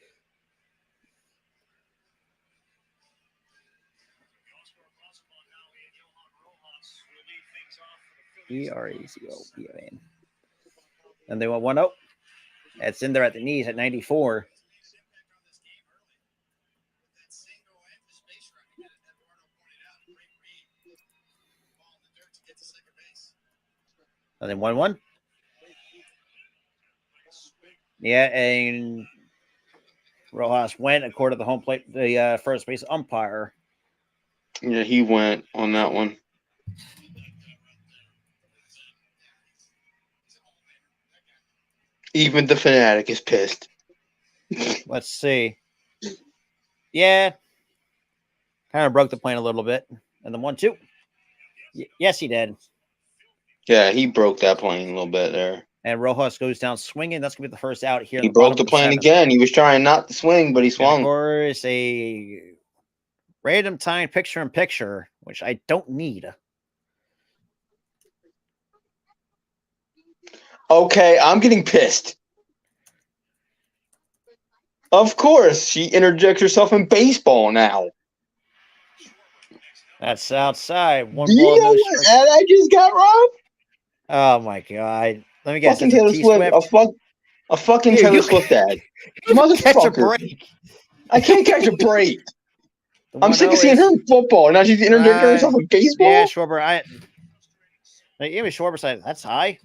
[SPEAKER 1] ERAZOPN. And they went 1-0. That's in there at the knees at 94. And then 1-1. Yeah, and Rojas went according to the home plate, the first base umpire.
[SPEAKER 5] Yeah, he went on that one. Even the fanatic is pissed.
[SPEAKER 1] Let's see. Yeah. Kind of broke the plane a little bit. And then 1-2. Yes, he did.
[SPEAKER 5] Yeah, he broke that plane a little bit there.
[SPEAKER 1] And Rojas goes down swinging. That's going to be the first out here.
[SPEAKER 5] He broke the plane again. He was trying not to swing, but he swung.
[SPEAKER 1] And of course, a random time picture-in-picture, which I don't need.
[SPEAKER 5] Okay, I'm getting pissed. Of course, she interjects herself in baseball now.
[SPEAKER 1] That's outside.
[SPEAKER 5] One ball, no strike. And I just got robbed.
[SPEAKER 1] Oh my god! Let me guess.
[SPEAKER 5] Fucking Taylor Swift. A fucking Taylor Swift ad. Motherfucker. I can't catch a break. I'm sick of seeing her in football. Now she's interjecting herself in baseball.
[SPEAKER 1] Yeah, Schwarber. Even Schwarber said that's high.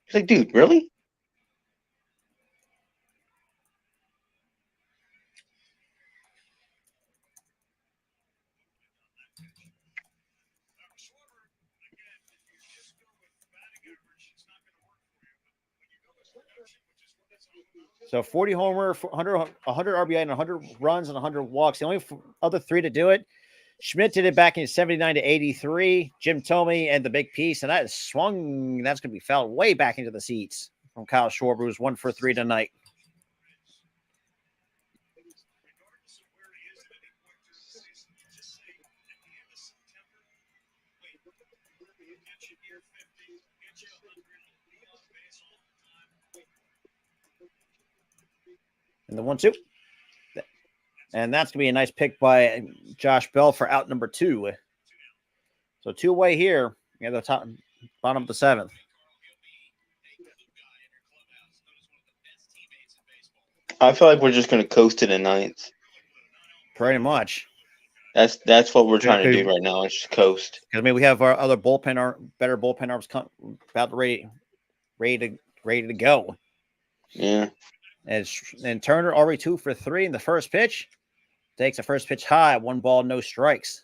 [SPEAKER 5] He's like, dude, really?
[SPEAKER 1] So 40 homer, 100 RBI, and 100 runs and 100 walks. The only other 3 to do it. Schmidt did it back in 79 to 83. Jim Thome and the big piece, and that is swung. That's going to be fouled way back into the seats from Kyle Schwarber, who's 1 for 3 tonight. And the 1-2. And that's going to be a nice pick by Josh Bell for out number 2. So 2-way here. You have the bottom of the 7th.
[SPEAKER 5] I feel like we're just going to coast to the 9th.
[SPEAKER 1] Pretty much.
[SPEAKER 5] That's what we're trying to do right now. It's just coast.
[SPEAKER 1] Because we have our other better bullpen arms about ready to go.
[SPEAKER 5] Yeah.
[SPEAKER 1] And Turner already 2 for 3 in the first pitch. Takes the first pitch high. 1 ball, no strikes.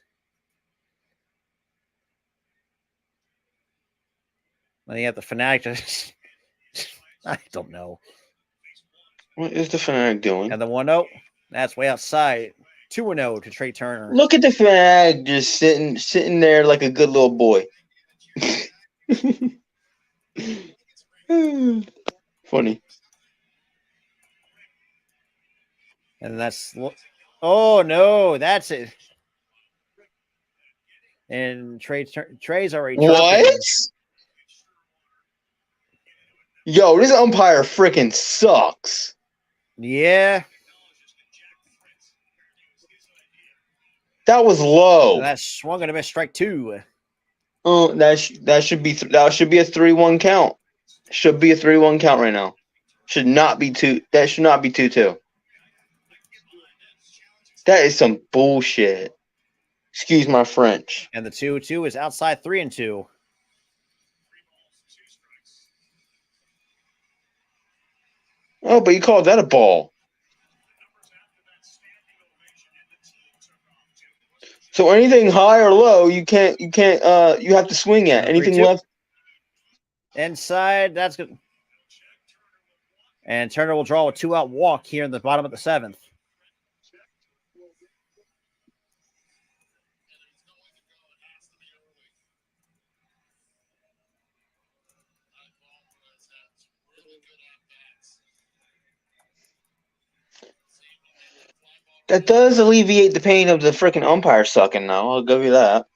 [SPEAKER 1] Then you have the fanatic. I don't know.
[SPEAKER 5] What is the Fanatic doing?
[SPEAKER 1] And the 1-0, that's way outside. 2-0 to Trey Turner.
[SPEAKER 5] Look at the Fanatic just sitting there like a good little boy. Funny.
[SPEAKER 1] And that's oh no, that's it. And Trey's already
[SPEAKER 5] what?
[SPEAKER 1] chirping.
[SPEAKER 5] Yo, this umpire freaking sucks.
[SPEAKER 1] Yeah.
[SPEAKER 5] That was low.
[SPEAKER 1] And that's swung and a miss, strike 2.
[SPEAKER 5] Oh, that should be a 3-1 count. Should be a 3-1 count right now. Should not be 2. That should not be 2-2. That is some bullshit. Excuse my French.
[SPEAKER 1] And the 2-2 is outside 3-2.
[SPEAKER 5] Oh, but you called that a ball. So anything high or low, you can't you have to swing at. Anything left.
[SPEAKER 1] Inside, that's good. And Turner will draw a 2-out walk here in the bottom of the 7th.
[SPEAKER 5] That does alleviate the pain of the freaking umpire sucking, though. I'll give you that.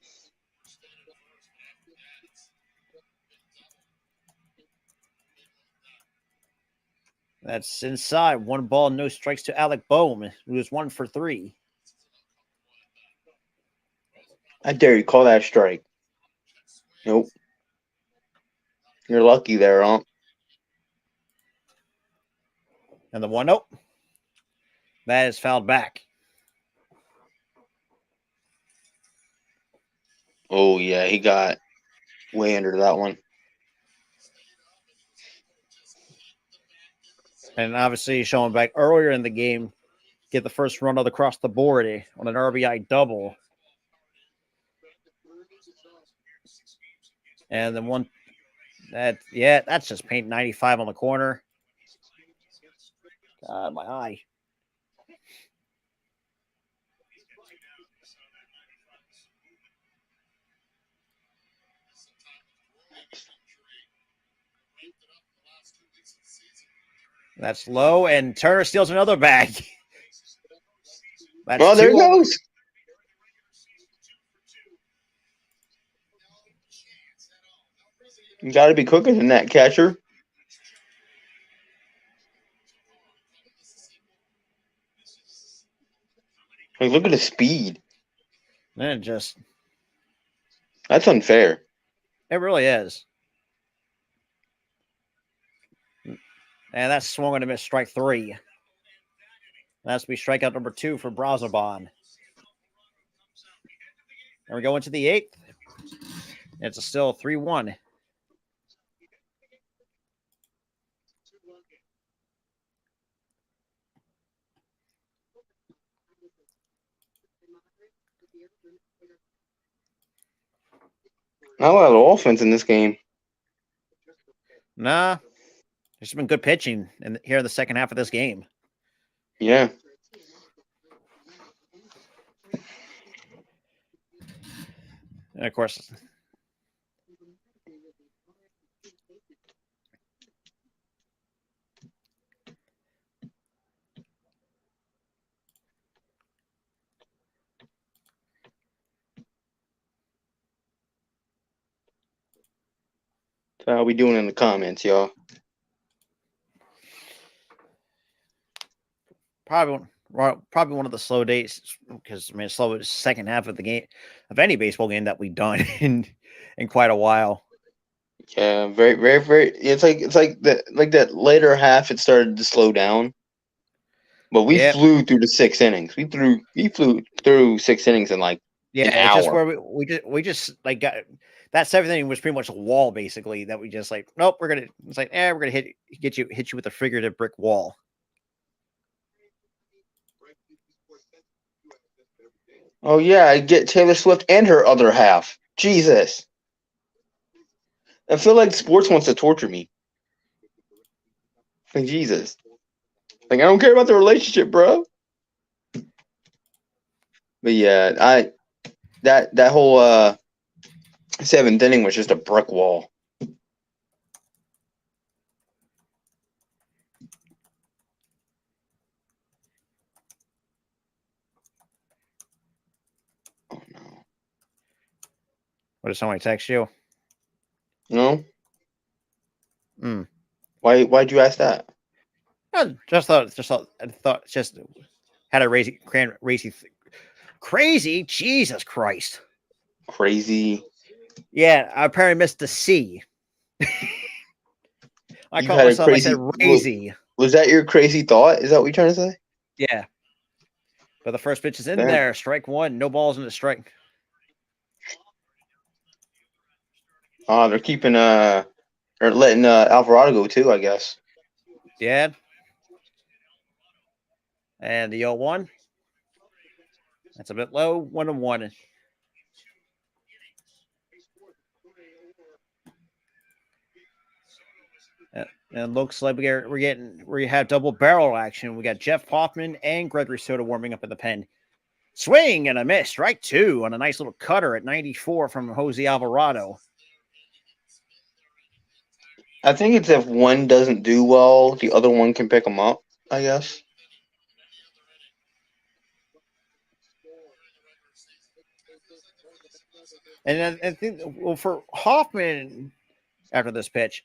[SPEAKER 1] That's inside. 1 ball, no strikes to Alec Boehm, who is 1 for 3.
[SPEAKER 5] I dare you call that a strike. Nope. You're lucky there, huh?
[SPEAKER 1] And the 1-0. That is fouled back.
[SPEAKER 5] Oh, yeah, he got way under that one.
[SPEAKER 1] And obviously showing back earlier in the game, get the first run across the board on an RBI double. And then one that's just paint 95 on the corner. God, my eye. That's low, and Turner steals another bag.
[SPEAKER 5] That's there it goes. You got to be quicker than that, catcher. Like, look at the speed.
[SPEAKER 1] Man,
[SPEAKER 5] that's unfair.
[SPEAKER 1] It really is. And that's swung and a miss, strike 3. That's to be strikeout number 2 for Brazoban. And we go into the 8th. It's still 3-1.
[SPEAKER 5] Not a lot of offense in this game.
[SPEAKER 1] Nah. There's been good pitching here in the second half of this game.
[SPEAKER 5] Yeah.
[SPEAKER 1] And of course,
[SPEAKER 5] So how we doing in the comments, y'all?
[SPEAKER 1] Probably one of the slow days, because I mean, slow second half of the game of any baseball game that we've done in quite a while.
[SPEAKER 5] Yeah, very, very, very. It's like that later half. It started to slow down, but we flew through the 6 innings. We flew through 6 innings in like an hour.
[SPEAKER 1] Just where we just like got that 7th inning was pretty much a wall basically that we just like nope we're gonna hit you with a figurative brick wall.
[SPEAKER 5] Oh yeah, I get Taylor Swift and her other half. Jesus. I feel like sports wants to torture me. Like Jesus. Like, I don't care about the relationship, bro. But yeah, that whole seventh inning was just a brick wall. Oh no.
[SPEAKER 1] What did somebody text you?
[SPEAKER 5] No?
[SPEAKER 1] Mm.
[SPEAKER 5] Why'd you ask that?
[SPEAKER 1] I just had a crazy. Jesus Christ.
[SPEAKER 5] Crazy.
[SPEAKER 1] Yeah, I apparently missed the C. I
[SPEAKER 5] You
[SPEAKER 1] caught
[SPEAKER 5] had a
[SPEAKER 1] myself. I
[SPEAKER 5] crazy.
[SPEAKER 1] said crazy.
[SPEAKER 5] Was that your crazy thought? Is that what you're trying to say?
[SPEAKER 1] Yeah. But the first pitch is in
[SPEAKER 5] Damn.
[SPEAKER 1] there. Strike one. No balls in the strike.
[SPEAKER 5] They're keeping they're letting Alvarado go too, I guess.
[SPEAKER 1] Yeah. And the 0-1. That's a bit low. 1-1. And looks like we have double barrel action. We got Jeff Hoffman and Gregory Soto warming up in the pen. Swing and a miss. Strike two on a nice little cutter at 94 from Jose Alvarado.
[SPEAKER 5] I think it's if one doesn't do well, the other one can pick them up, I guess.
[SPEAKER 1] And I think, well, for Hoffman after this pitch,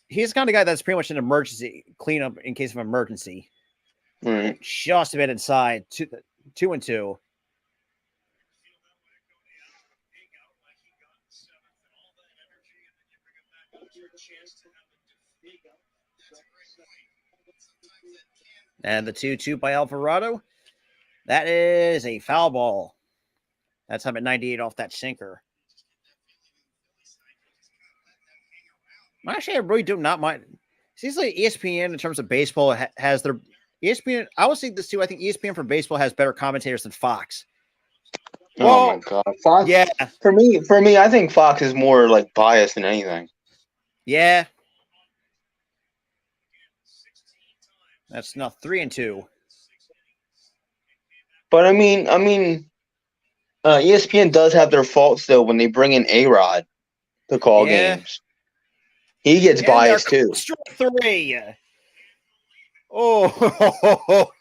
[SPEAKER 1] he's the kind of guy that's pretty much an emergency cleanup in case of emergency.
[SPEAKER 5] Right.
[SPEAKER 1] Just a bit inside, 2-2. And the 2-2 by Alvarado. That is a foul ball. That's up at 98 off that sinker. Actually, I really do not mind. Seems like ESPN in terms of baseball has their ESPN. I would say this too. I think ESPN for baseball has better commentators than Fox.
[SPEAKER 5] Oh my god, Fox.
[SPEAKER 1] Yeah.
[SPEAKER 5] For me, I think Fox is more like biased than anything.
[SPEAKER 1] Yeah. That's now 3-2.
[SPEAKER 5] But I mean, ESPN does have their faults though when they bring in A-Rod to call games. He gets biased too.
[SPEAKER 1] Strike three. Oh,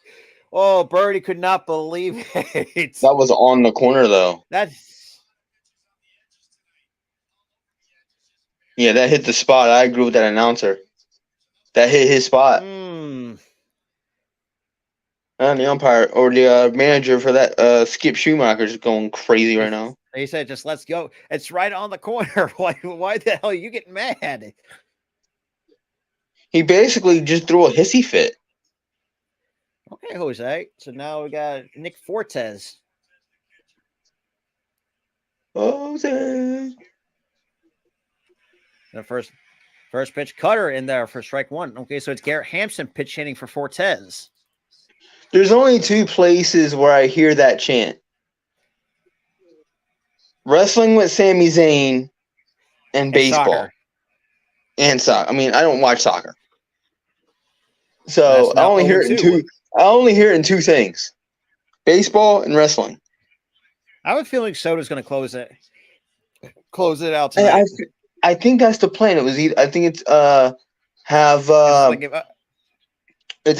[SPEAKER 1] oh, Birdie could not believe it.
[SPEAKER 5] That was on the corner though. Yeah, that hit the spot. I agree with that announcer. That hit his spot. And the umpire or the manager for that, Skip Schumacher, is going crazy right now.
[SPEAKER 1] He said, "Just let's go. It's right on the corner. Why the hell are you getting mad?"
[SPEAKER 5] He basically just threw a hissy fit.
[SPEAKER 1] Okay, Jose. So now we got Nick Fortes.
[SPEAKER 5] Jose.
[SPEAKER 1] The first pitch cutter in there for strike one. Okay, so it's Garrett Hampson pitch hitting for Fortes.
[SPEAKER 5] There's only two places where I hear that chant. Wrestling with Sami Zayn and baseball.
[SPEAKER 1] Soccer.
[SPEAKER 5] And soccer. I mean, I don't watch soccer. So I only hear it in two things. Baseball and wrestling.
[SPEAKER 1] I have a feeling Soto's going to close it out tonight.
[SPEAKER 5] I think that's the plan. I think it's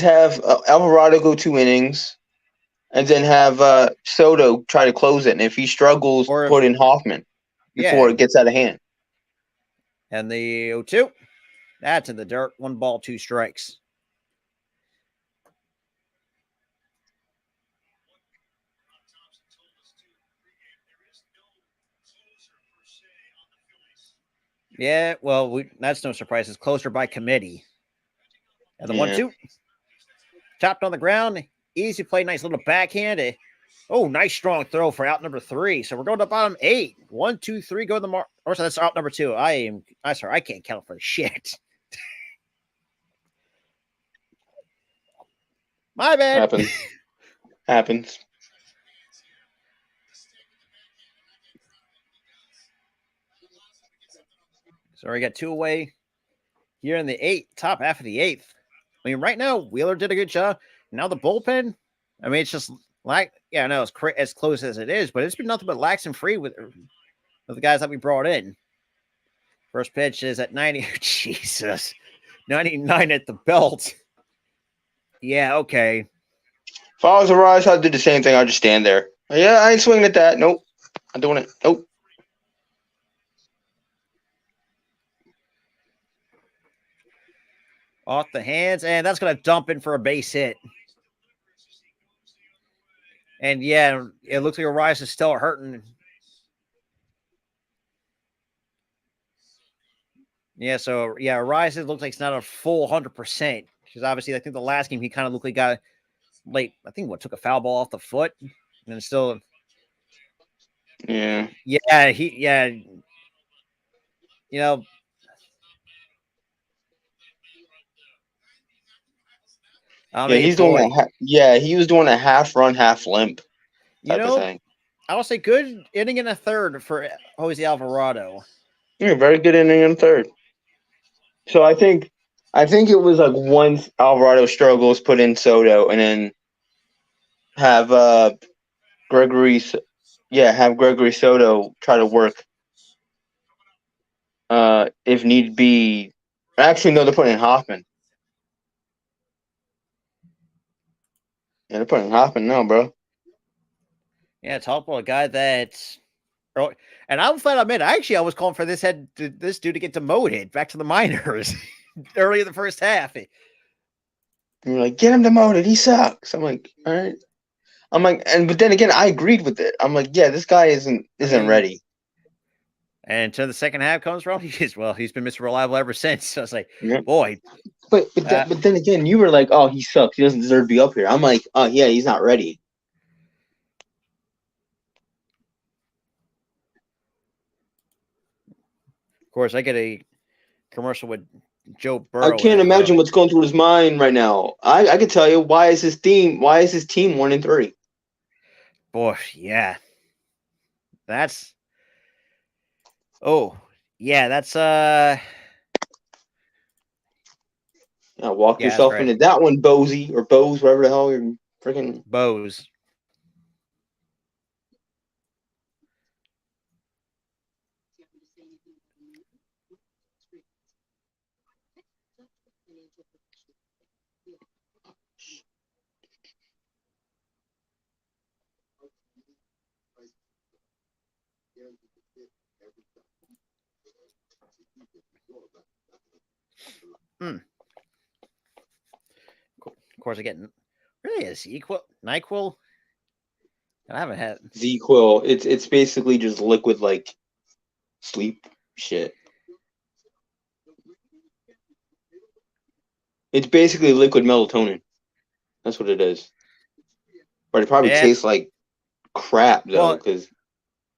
[SPEAKER 5] have Alvarado go 2 innings, and then have Soto try to close it. And if he struggles, put in Hoffman before it gets out of hand.
[SPEAKER 1] And the 0-2, that's in the dirt. 1 ball, 2 strikes. Yeah, well, that's no surprise. It's closer by committee. And the 1-2, chopped on the ground. Easy play, nice little backhand. Nice strong throw for out number 3. So we're going to bottom 8. 1, 2, 3, go to the mark. Or so that's out number 2. I'm sorry, I can't count for shit. My bad.
[SPEAKER 5] Happens.
[SPEAKER 1] So we got 2 away here in the top half of the 8th. I mean, right now Wheeler did a good job. Now the bullpen. I mean, it's just like I know it's as close as it is, but it's been nothing but lax and free with the guys that we brought in. First pitch is at 90. Jesus, 99 at the belt. Yeah, okay.
[SPEAKER 5] If I was a Rise, I'd do the same thing. I'd just stand there. Yeah, I ain't swinging at that. Nope. I'm doing it. Nope.
[SPEAKER 1] Off the hands, and that's going to dump in for a base hit. And yeah, it looks like Arias is still hurting. Yeah, so yeah, Arias looks like it's not a full 100%. Because obviously, I think the last game he kind of looked like got late. I think took a foul ball off the foot, and then still.
[SPEAKER 5] Yeah.
[SPEAKER 1] Yeah, you know.
[SPEAKER 5] Yeah, he's doing that. He was doing a half run, half limp type of thing.
[SPEAKER 1] I will say good inning and a third for Jose Alvarado.
[SPEAKER 5] Yeah, very good inning and third. So I think it was like once Alvarado struggles, put in Soto, and then have Gregory Soto try to work. If need be. Actually, no, they're putting in Hoffman. Yeah, they're putting in Hoffman now, bro.
[SPEAKER 1] Yeah, it's Hoffman, a guy that's. And I'm flat admit, I was calling for this dude to get demoted back to the minors early in the first half.
[SPEAKER 5] You're like, get him demoted. He sucks. I'm like, all right. I'm like, but then again, I agreed with it. I'm like, yeah, this guy isn't ready.
[SPEAKER 1] And until the second half comes around, he's been Mr. Reliable ever since. So I was like,
[SPEAKER 5] yep.
[SPEAKER 1] Boy.
[SPEAKER 5] But then again, you were like, oh, he sucks. He doesn't deserve to be up here. I'm like, oh yeah, he's not ready.
[SPEAKER 1] Of course, I get a commercial with Joe Burrow.
[SPEAKER 5] I can't imagine what's going through his mind right now. I can tell you why is his team 1-3?
[SPEAKER 1] Boy, yeah. That's
[SPEAKER 5] yeah, walk yourself into that one, Bose, whatever the hell you're freaking
[SPEAKER 1] Bose. Of course, I get really a NyQuil. I haven't had
[SPEAKER 5] ZQuil. It's basically just liquid like sleep shit. It's basically liquid melatonin. That's what it is. But it probably tastes like crap though, because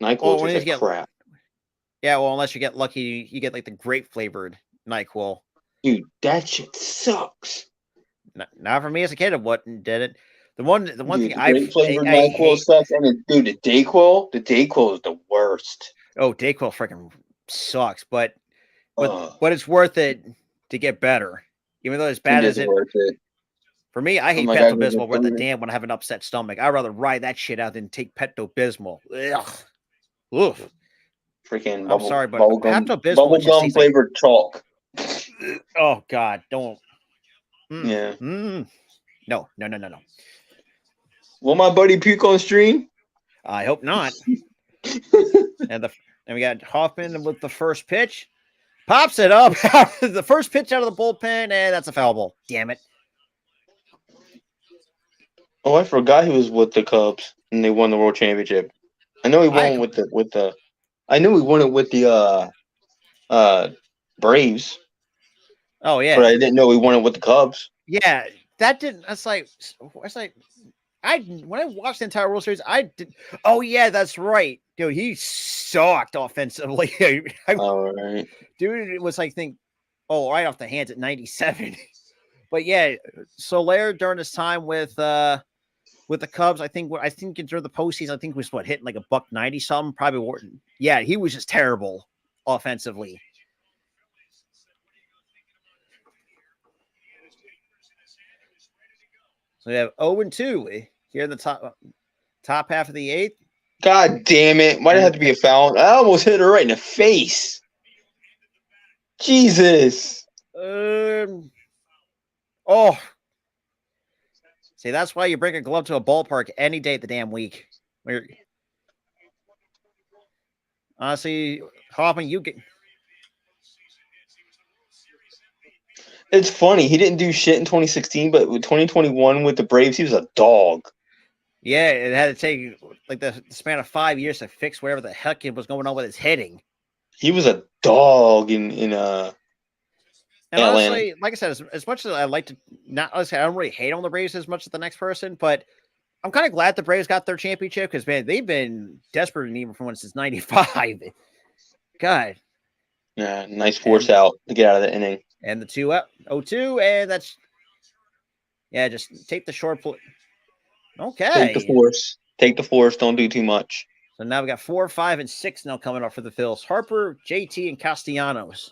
[SPEAKER 5] NyQuil tastes like crap.
[SPEAKER 1] Yeah, well, unless you get lucky, you get like the grape flavored NyQuil.
[SPEAKER 5] Dude, that shit sucks.
[SPEAKER 1] Not for me as a kid. What did it? The one thing
[SPEAKER 5] grape flavored NyQuil sucks, and the Dayquil is the worst.
[SPEAKER 1] Oh, Dayquil freaking sucks, but it's worth it to get better, even though as bad as it.
[SPEAKER 5] Worth it.
[SPEAKER 1] For me, I hate Pepto-Bismol worth the damn when I have an upset stomach. I'd rather ride that shit out than take Pepto-Bismol. Ugh. Oof.
[SPEAKER 5] Freaking
[SPEAKER 1] I'm sorry, but Pepto-Bismol
[SPEAKER 5] bubblegum flavored chalk.
[SPEAKER 1] Oh God, don't.
[SPEAKER 5] Yeah.
[SPEAKER 1] No.
[SPEAKER 5] Will my buddy puke on stream?
[SPEAKER 1] I hope not. and we got Hoffman with the first pitch. Pops it up. The first pitch out of the bullpen, and that's a foul ball. Damn it.
[SPEAKER 5] Oh, I forgot he was with the Cubs and they won the World Championship. I know he won with the I knew he won it with the Braves.
[SPEAKER 1] Oh yeah.
[SPEAKER 5] But I didn't know he won it with the Cubs.
[SPEAKER 1] Yeah, that didn't when I watched the entire World Series, I did. Oh yeah, that's right, dude. He sucked offensively.
[SPEAKER 5] All right,
[SPEAKER 1] dude. It was right off the hands at 97. But yeah, Soler during his time with the Cubs, I think during the postseason, I think was hitting like $190 something. Probably, yeah, he was just terrible offensively. So we have 0-2 here in the top half of the 8th.
[SPEAKER 5] God damn it. Why did it have to be a foul? I almost hit her right in the face. Jesus.
[SPEAKER 1] Oh. See, that's why you bring a glove to a ballpark any day of the damn week. Honestly, Hoffman, you get.
[SPEAKER 5] It's funny. He didn't do shit in 2016, but with 2021 with the Braves, he was a dog.
[SPEAKER 1] Yeah, it had to take like the span of 5 years to fix whatever the heck was going on with his hitting.
[SPEAKER 5] He was a dog in
[SPEAKER 1] and
[SPEAKER 5] Atlanta.
[SPEAKER 1] Honestly, like I said, as much as I like to not, I don't really hate on the Braves as much as the next person, but I'm kind of glad the Braves got their championship because man, they've been desperate and even for one since '95. God.
[SPEAKER 5] Yeah, nice force out to get out of the inning.
[SPEAKER 1] And the 2-0-2, and that's just take the short play. Okay.
[SPEAKER 5] Take the force. Don't do too much.
[SPEAKER 1] So now we got 4, 5, and 6 now coming up for the Phils. Harper, JT, and Castellanos.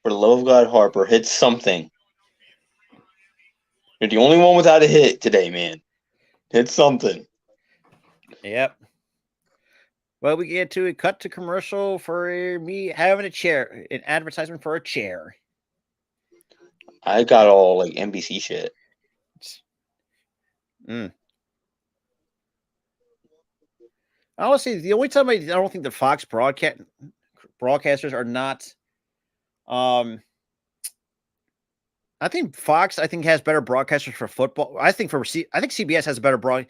[SPEAKER 5] For the love of God, Harper, hit something. You're the only one without a hit today, man. Hit something.
[SPEAKER 1] Yep. Well, we get to a cut to commercial for me having an advertisement for a chair.
[SPEAKER 5] I got all like NBC shit.
[SPEAKER 1] Honestly, the only time I don't think the Fox broadcasters are not. I think Fox has better broadcasters for football. I think CBS has a better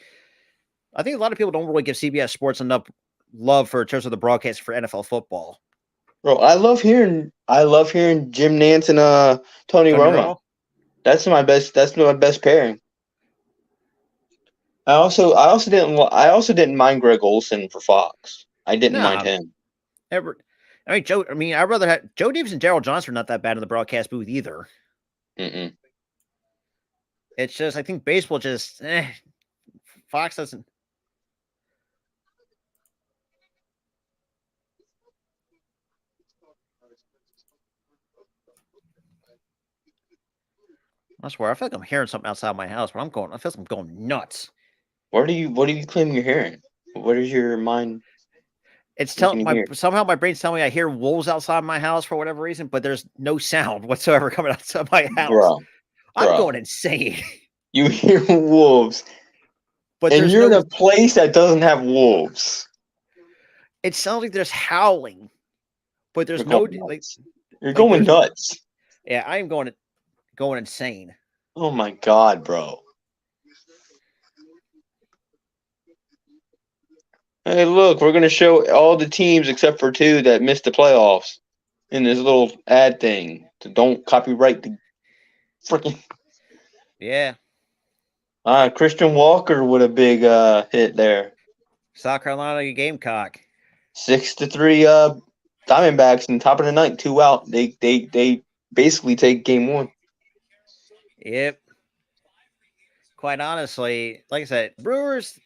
[SPEAKER 1] I think a lot of people don't really give CBS Sports enough love in terms of the broadcast for NFL football.
[SPEAKER 5] Bro, I love hearing Jim Nantz and Tony Romo. That's my best pairing. I also didn't mind Greg Olson for Fox. I didn't mind him.
[SPEAKER 1] I'd rather have Joe Davis and Gerald Johnson are not that bad in the broadcast booth either.
[SPEAKER 5] Mm-mm.
[SPEAKER 1] It's just I think baseball just Fox doesn't. I swear, I feel like I'm hearing something outside my house, but I feel like I'm going nuts.
[SPEAKER 5] What do you claim you're hearing? What is your mind?
[SPEAKER 1] It's somehow my brain's telling me I hear wolves outside my house for whatever reason, but there's no sound whatsoever coming outside my house.
[SPEAKER 5] Bro.
[SPEAKER 1] I'm going insane.
[SPEAKER 5] You hear wolves, but you're in a place that doesn't have wolves.
[SPEAKER 1] It sounds like there's howling, but there's
[SPEAKER 5] you're going nuts.
[SPEAKER 1] Yeah, I am going insane.
[SPEAKER 5] Oh my God, bro. Hey, look, we're going to show all the teams except for 2 that missed the playoffs in this little ad thing. So don't copyright the freaking.
[SPEAKER 1] Yeah.
[SPEAKER 5] Christian Walker with a big hit there.
[SPEAKER 1] South Carolina Gamecock.
[SPEAKER 5] 6-3 Diamondbacks in top of the 9th, 2 out. They basically take game 1.
[SPEAKER 1] Yep. Quite honestly, like I said, Brewers,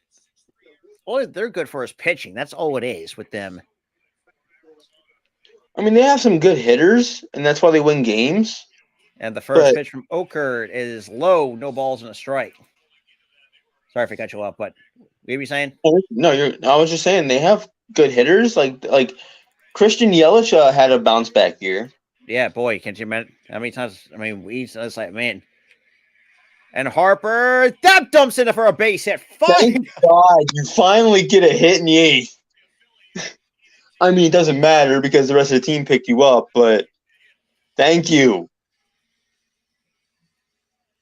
[SPEAKER 1] all they're good for is pitching. That's all it is with them.
[SPEAKER 5] I mean, they have some good hitters, and that's why they win games.
[SPEAKER 1] And the first pitch from Okert is low, no balls and a strike. Sorry if I cut you off, but what were you saying?
[SPEAKER 5] No, I was just saying they have good hitters. Like Christian Yelich had a bounce back year.
[SPEAKER 1] Yeah, boy, can't you imagine how many times? I mean, it's like, man. And Harper, that dumps in for a base hit.
[SPEAKER 5] Thank God you finally get a hit in the 8th. I mean, it doesn't matter because the rest of the team picked you up, but thank you.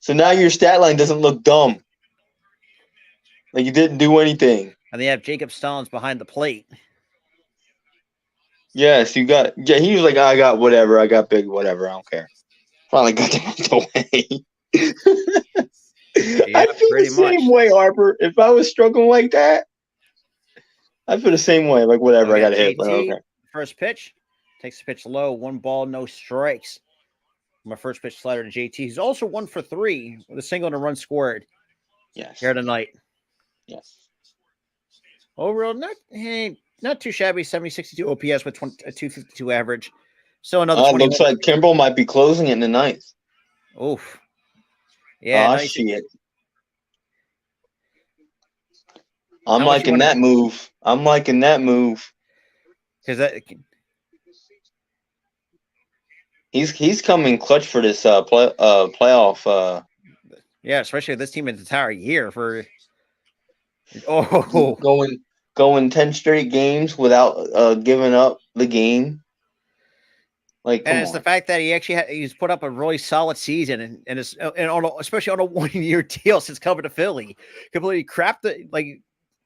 [SPEAKER 5] So now your stat line doesn't look dumb. Like you didn't do anything.
[SPEAKER 1] And they have Jacob Stallings behind the plate.
[SPEAKER 5] Yes, he was like, I got whatever. I got big whatever. I don't care. Finally got that out the way.
[SPEAKER 1] Yeah,
[SPEAKER 5] I feel the same way, Harper. If I was struggling like that, I feel the same way. Like, whatever, I got to hit. But okay.
[SPEAKER 1] First pitch. Takes the pitch low. 1 ball, no strikes. My first pitch slider to JT. He's also 1 for 3 with a single and a run scored.
[SPEAKER 5] Yes.
[SPEAKER 1] Here tonight.
[SPEAKER 5] Yes.
[SPEAKER 1] Overall, not too shabby. 70-62 OPS with a 252 average. So another 20.
[SPEAKER 5] Looks like Kimbrel might be closing it in the 9th.
[SPEAKER 1] Oof. Yeah.
[SPEAKER 5] Shit.
[SPEAKER 2] I'm liking that move. I'm liking that move.
[SPEAKER 1] Because
[SPEAKER 2] he's coming clutch for this playoff.
[SPEAKER 1] Yeah, especially this team in the entire year for
[SPEAKER 2] going 10 straight games without giving up the game. Like,
[SPEAKER 1] and it's the fact that he's put up a really solid season and especially on a 1 year deal since coming to Philly. Completely crap like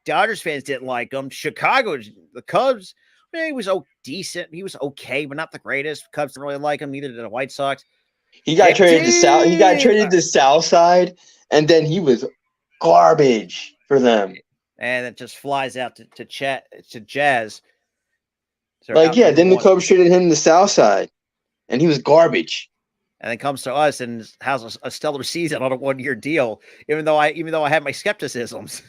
[SPEAKER 1] Dodgers fans didn't like him. Chicago, the Cubs, he was decent. He was okay, but not the greatest. Cubs didn't really like him. Neither did the White Sox.
[SPEAKER 2] He got traded to South. He got traded to South Side, and then he was garbage for them.
[SPEAKER 1] And it just flies out to Jazz.
[SPEAKER 2] So then the Cubs traded him to South Side, and he was garbage.
[SPEAKER 1] And then comes to us and has a stellar season on a 1 year deal. Even though I have my skepticisms,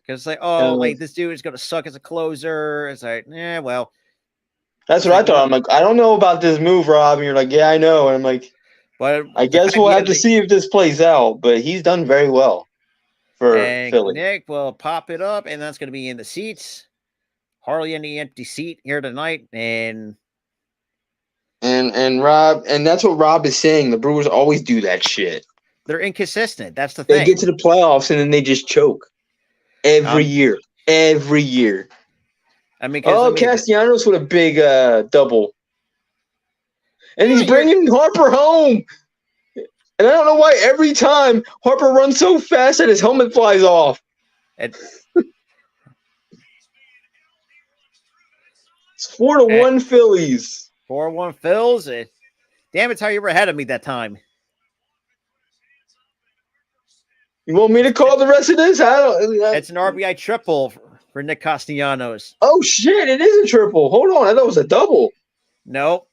[SPEAKER 1] because it's like, this dude is going to suck as a closer. It's like, well.
[SPEAKER 2] That's what I thought. I'm like, I don't know about this move, Rob. And you're like, yeah, I know. And I'm like, but I guess we'll have to see if this plays out. But he's done very well for Philly.
[SPEAKER 1] Nick will pop it up, and that's going to be in the seats. Hardly any empty seat here tonight, and
[SPEAKER 2] Rob, and that's what Rob is saying. The Brewers always do that shit.
[SPEAKER 1] They're inconsistent. That's the thing.
[SPEAKER 2] They get to the playoffs and then they just choke every year. Every year.
[SPEAKER 1] I mean,
[SPEAKER 2] Castellanos with a big double, and he's bringing Harper home. And I don't know why every time Harper runs so fast that his helmet flies off. It's 4-1 Phillies.
[SPEAKER 1] 4-1 Phils. Damn, it's how you were ahead of me that time.
[SPEAKER 2] You want me to call the rest of this?
[SPEAKER 1] It's an RBI triple for Nick Castellanos.
[SPEAKER 2] Oh, shit. It is a triple. Hold on. I thought it was a double.
[SPEAKER 1] Nope.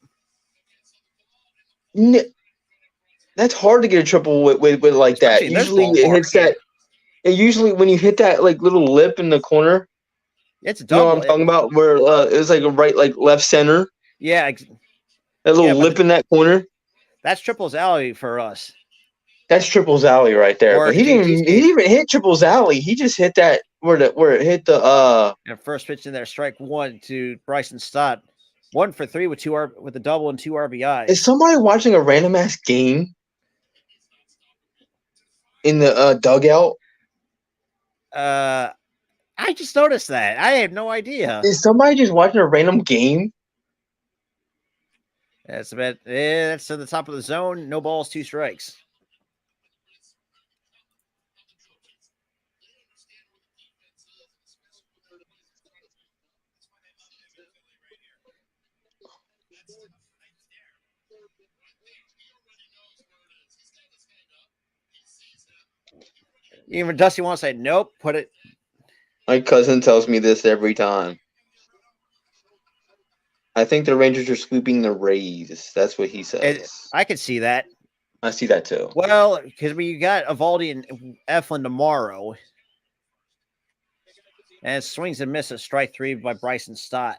[SPEAKER 2] That's hard to get a triple with like that. Usually it hits that. And usually when you hit that like little lip in the corner,
[SPEAKER 1] it's a double.
[SPEAKER 2] You know what I'm talking about? Where it's like a left center.
[SPEAKER 1] Yeah.
[SPEAKER 2] That little lip in that corner.
[SPEAKER 1] That's triple's alley for us.
[SPEAKER 2] That's triple's alley right there. But he didn't even hit triple's alley. He just hit that where it hit the
[SPEAKER 1] first pitch in there, strike one to Bryson Stott. 1 for 3 with a double and 2 RBIs.
[SPEAKER 2] Is somebody watching a random ass game in the dugout?
[SPEAKER 1] I just noticed that. I have no idea.
[SPEAKER 2] Is somebody just watching a random game?
[SPEAKER 1] That's about that's to the top of the zone. No balls, 2 strikes. Even Dusty wants to say, nope, put it.
[SPEAKER 2] My cousin tells me this every time. I think the Rangers are sweeping the Rays. That's what he says.
[SPEAKER 1] I could see that.
[SPEAKER 2] I see that too.
[SPEAKER 1] Well, because we got Evaldi and Eflin tomorrow. And swings and misses, strike 3 by Bryson Stott.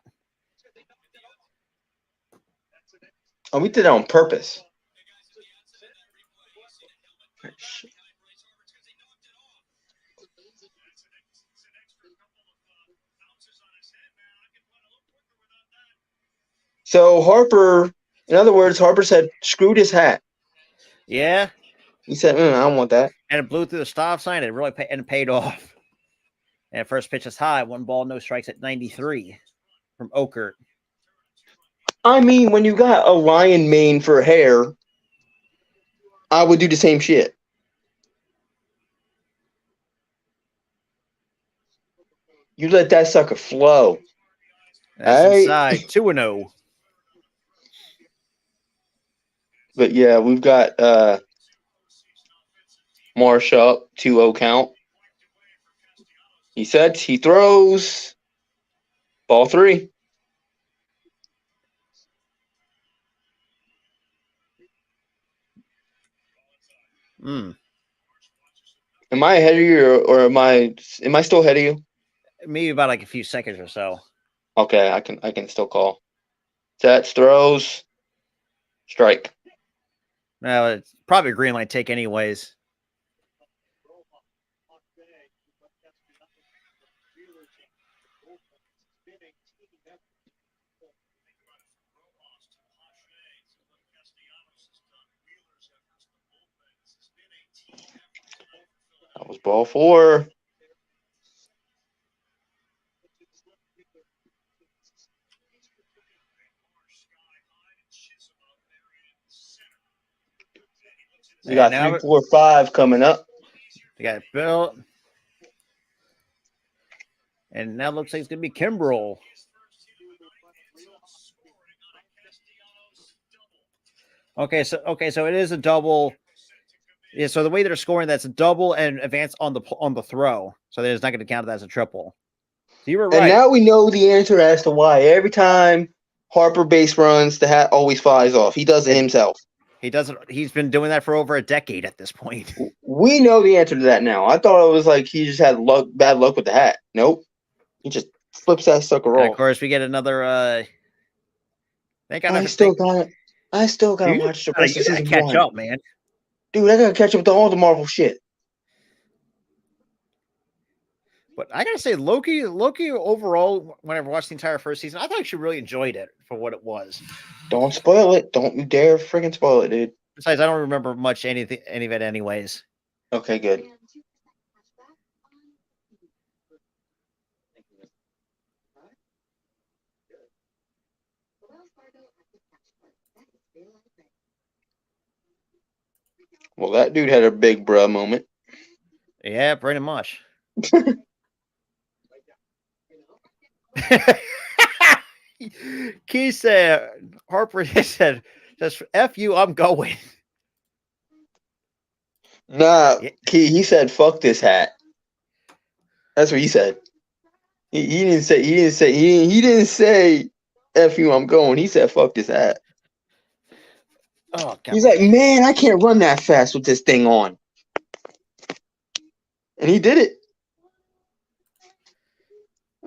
[SPEAKER 2] Oh, we did that on purpose. So Harper, in other words, Harper said, screwed his hat.
[SPEAKER 1] Yeah.
[SPEAKER 2] He said, I don't want that.
[SPEAKER 1] And it blew through the stop sign. And it really paid off. And first pitch is high. 1 ball, no strikes at 93 from Okert.
[SPEAKER 2] I mean, when you got a lion mane for hair, I would do the same shit. You let that sucker flow.
[SPEAKER 1] That's inside. 2-0.
[SPEAKER 2] But yeah, we've got Marsh up, 2-0 count. He sets, he throws. Ball 3. Am I ahead of you or am I still ahead of you?
[SPEAKER 1] Maybe about like a few seconds or so.
[SPEAKER 2] Okay, I can still call. Sets, throws, strike.
[SPEAKER 1] No, it's probably a green light take anyways.
[SPEAKER 5] Ball 4. We got 3, 4, 5 coming up.
[SPEAKER 1] We got Bill. And now it looks like it's going to be Kimbrel. Okay, so it is a double. Yeah, so the way they're scoring, that's a double and advance on the throw. So it's not going to count that as a triple. So you were right.
[SPEAKER 5] And now we know the answer as to why every time Harper base runs, the hat always flies off. He does it himself.
[SPEAKER 1] He doesn't. He's been doing that for over a decade at this point.
[SPEAKER 5] We know the answer to that now. I thought it was like he just had bad luck with the hat. Nope. He just flips that sucker off.
[SPEAKER 1] Of course, we get another. I
[SPEAKER 5] still got to watch the rest of season 1.
[SPEAKER 1] Catch up, man.
[SPEAKER 5] Dude, I got to catch up with all the Marvel shit.
[SPEAKER 1] But I gotta say, Loki overall, whenever I watched the entire first season, I thought I actually really enjoyed it for what it was.
[SPEAKER 5] Don't spoil it. Don't you dare freaking spoil it, dude.
[SPEAKER 1] Besides, I don't remember much any of it anyways.
[SPEAKER 5] Okay, good. Well, that dude had a big bruh moment.
[SPEAKER 1] Yeah, pretty much. Key said, Harper said, just F you, I'm going.
[SPEAKER 5] Nah, Key, he said, fuck this hat. That's what he said. He didn't say F you, I'm going. He said, fuck this hat.
[SPEAKER 1] Oh, God.
[SPEAKER 5] He's like, man, I can't run that fast with this thing on. And he did it.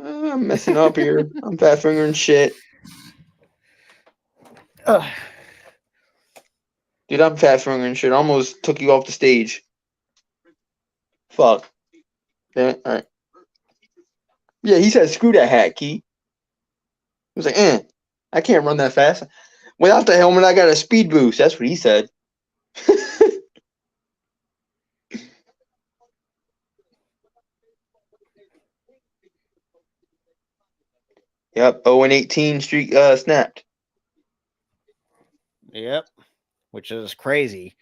[SPEAKER 5] I'm messing up here. I'm fat fingering shit. Dude, I'm fat fingering shit. I almost took you off the stage. Fuck. Damn it. All right. Yeah, he said, screw that hat, Key. He was like, I can't run that fast. Without the helmet, I got a speed boost. That's what he said. Yep, 0-18 streak snapped.
[SPEAKER 1] Yep, which is crazy.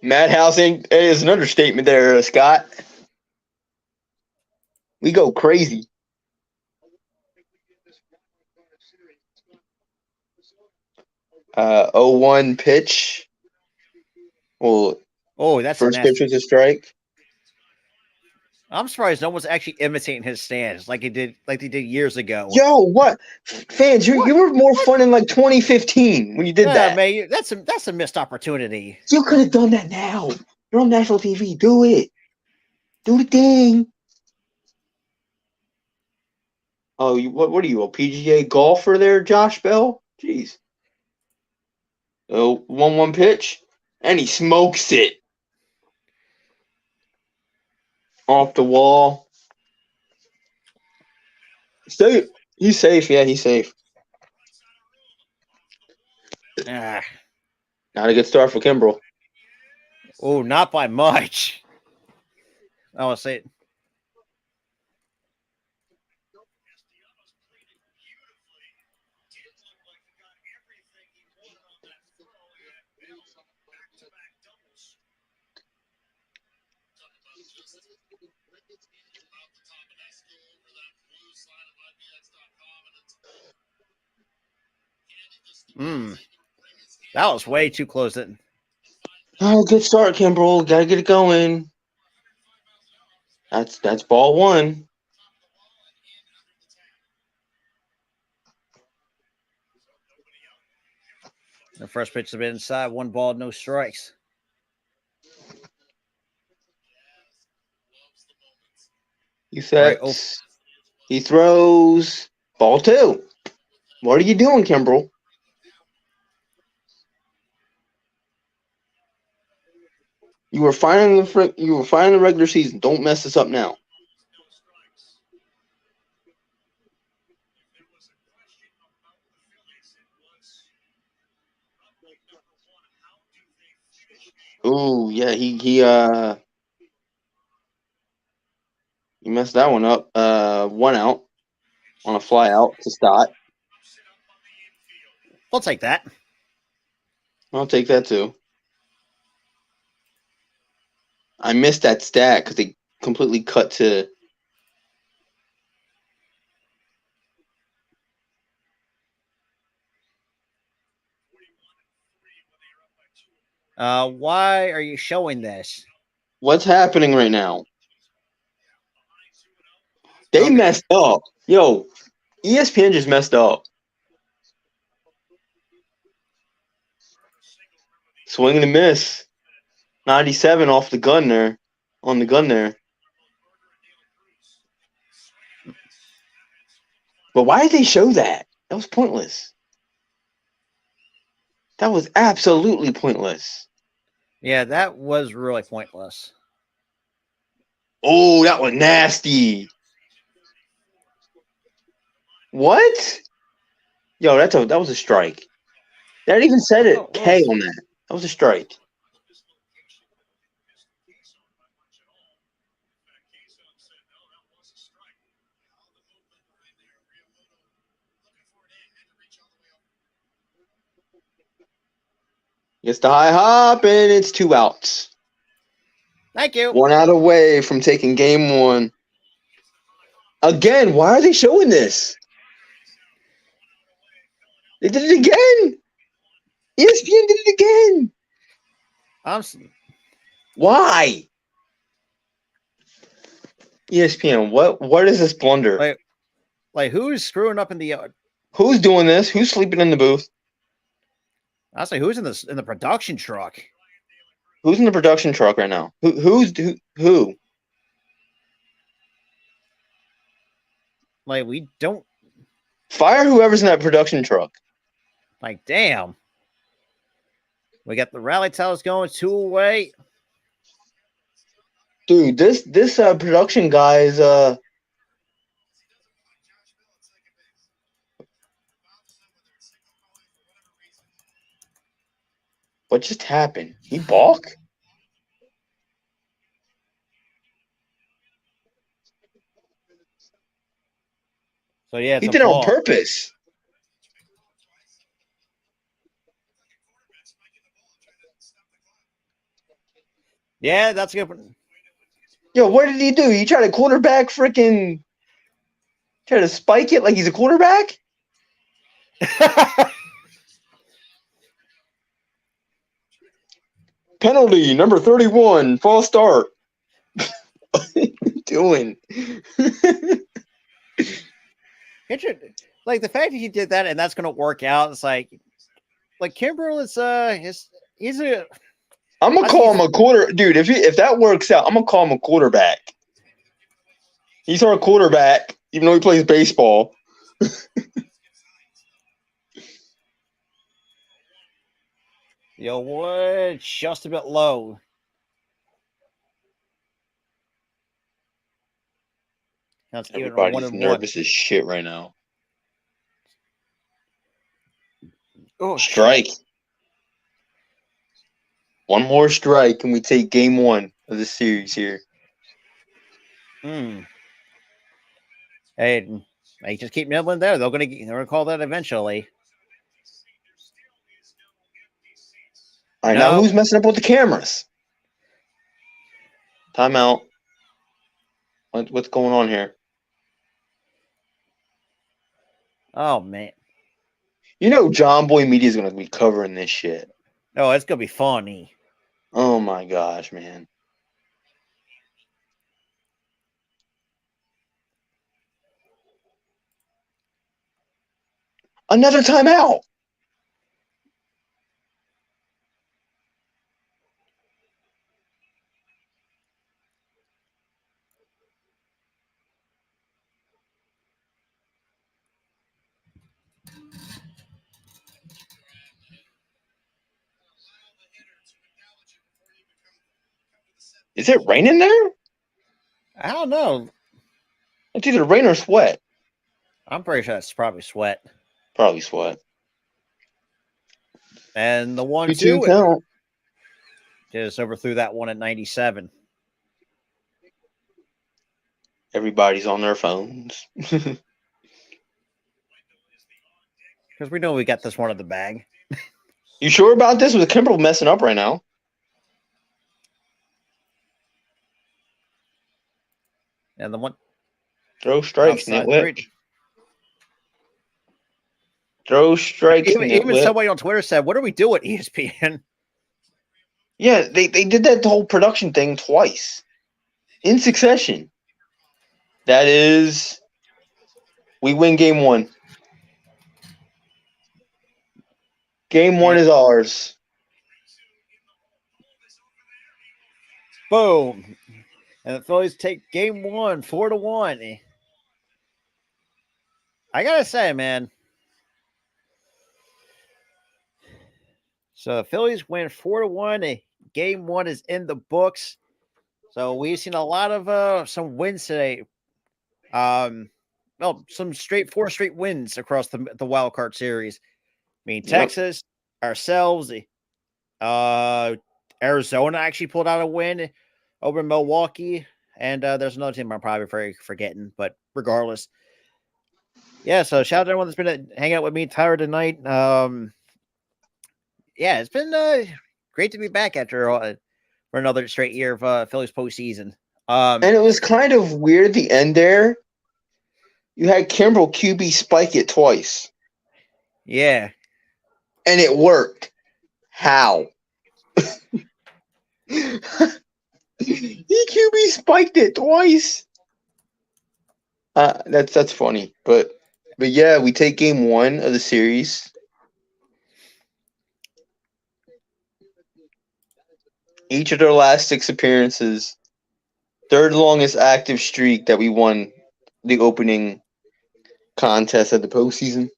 [SPEAKER 5] Madhouse is an understatement there, Scott. We go crazy. 0-1 pitch. Well,
[SPEAKER 1] that's
[SPEAKER 5] first pitch was a strike.
[SPEAKER 1] I'm surprised no one's actually imitating his stance like they did years ago.
[SPEAKER 5] Yo, what fans? You were more fun in like 2015 when you did that.
[SPEAKER 1] Man, that's a missed opportunity.
[SPEAKER 5] You could have done that now. You're on national TV. Do it. Do the thing. Oh, what are you, a PGA golfer there, Josh Bell? Jeez. Oh, 1-1 pitch, and he smokes it. Off the wall. Safe. He's safe. Yeah, he's safe. Not a good start for Kimbrel.
[SPEAKER 1] Oh, not by much. I want to say it. That was way too close.
[SPEAKER 5] Oh, good start, Kimbrel. Gotta get it going. That's ball 1.
[SPEAKER 1] The first pitch has been inside. 1 ball, no strikes.
[SPEAKER 5] He sets. Right, he throws. Ball 2. What are you doing, Kimbrel? You were fine in the regular season. Don't mess this up now. Oh yeah, he messed that one up. 1 out on a fly out to Stott.
[SPEAKER 1] We'll take that.
[SPEAKER 5] I'll take that too. I missed that stat because they completely cut to.
[SPEAKER 1] Why are you showing this?
[SPEAKER 5] What's happening right now? They
[SPEAKER 1] Okay.
[SPEAKER 5] messed up. Yo, ESPN just messed up. Swing and a miss. 97 off the gun there. On the gun there. But why did they show that? That was pointless. That was absolutely pointless.
[SPEAKER 1] Yeah, that was really pointless.
[SPEAKER 5] Oh, that was nasty. What? Yo, that was a strike. That even said it K on that. That was a strike. Gets the high hop, and it's 2 outs.
[SPEAKER 1] Thank you.
[SPEAKER 5] 1 out away from taking game 1. Again, why are they showing this? They did it again. ESPN did it again. Why? ESPN, what is this blunder?
[SPEAKER 1] Like who's screwing up in the yard?
[SPEAKER 5] Who's doing this? Who's sleeping in the booth?
[SPEAKER 1] I say who's in the production truck?
[SPEAKER 5] Who's in the production truck right now? Who?
[SPEAKER 1] Like we don't
[SPEAKER 5] fire whoever's in that production truck.
[SPEAKER 1] Like damn. We got the rally towers going 2 away.
[SPEAKER 5] Dude, this production guy is what just happened? He balk?
[SPEAKER 1] So yeah,
[SPEAKER 5] he did it on purpose.
[SPEAKER 1] Yeah, that's a good one.
[SPEAKER 5] Yo, what did he do? He tried to quarterback try to spike it like he's a quarterback? Penalty, number 31, false start. What are you doing?
[SPEAKER 1] Like the fact that he did that and that's going to work out, it's like Kimbrel he's a.
[SPEAKER 5] I'm gonna call him a quarter, dude. If that works out, I'm gonna call him a quarterback. He's our quarterback, even though he plays baseball.
[SPEAKER 1] Yo, what? Just a bit low. That's
[SPEAKER 5] Everybody's nervous as shit right now.
[SPEAKER 1] Oh,
[SPEAKER 5] strike. One more strike, and we take game 1 of the series here.
[SPEAKER 1] Hey, they just keep nibbling there. They're gonna call that eventually.
[SPEAKER 5] All right, now who's messing up with the cameras? Timeout. What's going on here?
[SPEAKER 1] Oh man.
[SPEAKER 5] You know John Boy Media is gonna be covering this shit.
[SPEAKER 1] Oh, it's gonna be funny.
[SPEAKER 5] Oh my gosh, man. Another timeout. Is it raining there?
[SPEAKER 1] I don't know.
[SPEAKER 5] It's either rain or sweat.
[SPEAKER 1] I'm pretty sure it's probably sweat.
[SPEAKER 5] Probably sweat.
[SPEAKER 1] And the 1-2
[SPEAKER 5] count.
[SPEAKER 1] Just overthrew that one at 97.
[SPEAKER 5] Everybody's on their phones.
[SPEAKER 1] Because we know we got this one in the bag.
[SPEAKER 5] You sure about this? With Kimbrel messing up right now.
[SPEAKER 1] And the one.
[SPEAKER 5] Throw strikes, nitwit. Throw strikes,
[SPEAKER 1] even somebody on Twitter said, "What are we doing, ESPN?"
[SPEAKER 5] Yeah, they did that whole production thing twice in succession. That is, we win game 1. Game 1 is ours.
[SPEAKER 1] Boom. And the Phillies take game 1, 4-1. I gotta say, man. So the Phillies win 4-1. Game 1 is in the books. So we've seen a lot of some wins today. Some 4 straight wins across the wild card series. I mean, Texas, ourselves, Arizona actually pulled out a win over Milwaukee, and there's another team I'm probably forgetting, but regardless. Yeah, so shout out to everyone that's been hanging out with me, Tyler, tonight. Yeah, it's been great to be back after for another straight year of Phillies postseason.
[SPEAKER 5] And it was kind of weird the end there. You had Kimbrel QB spike it twice.
[SPEAKER 1] Yeah.
[SPEAKER 5] And it worked. How? He QB spiked it twice. That's funny. But yeah, we take game 1 of the series. Each of their last 6 appearances. 3rd longest active streak that we won the opening contest of the postseason.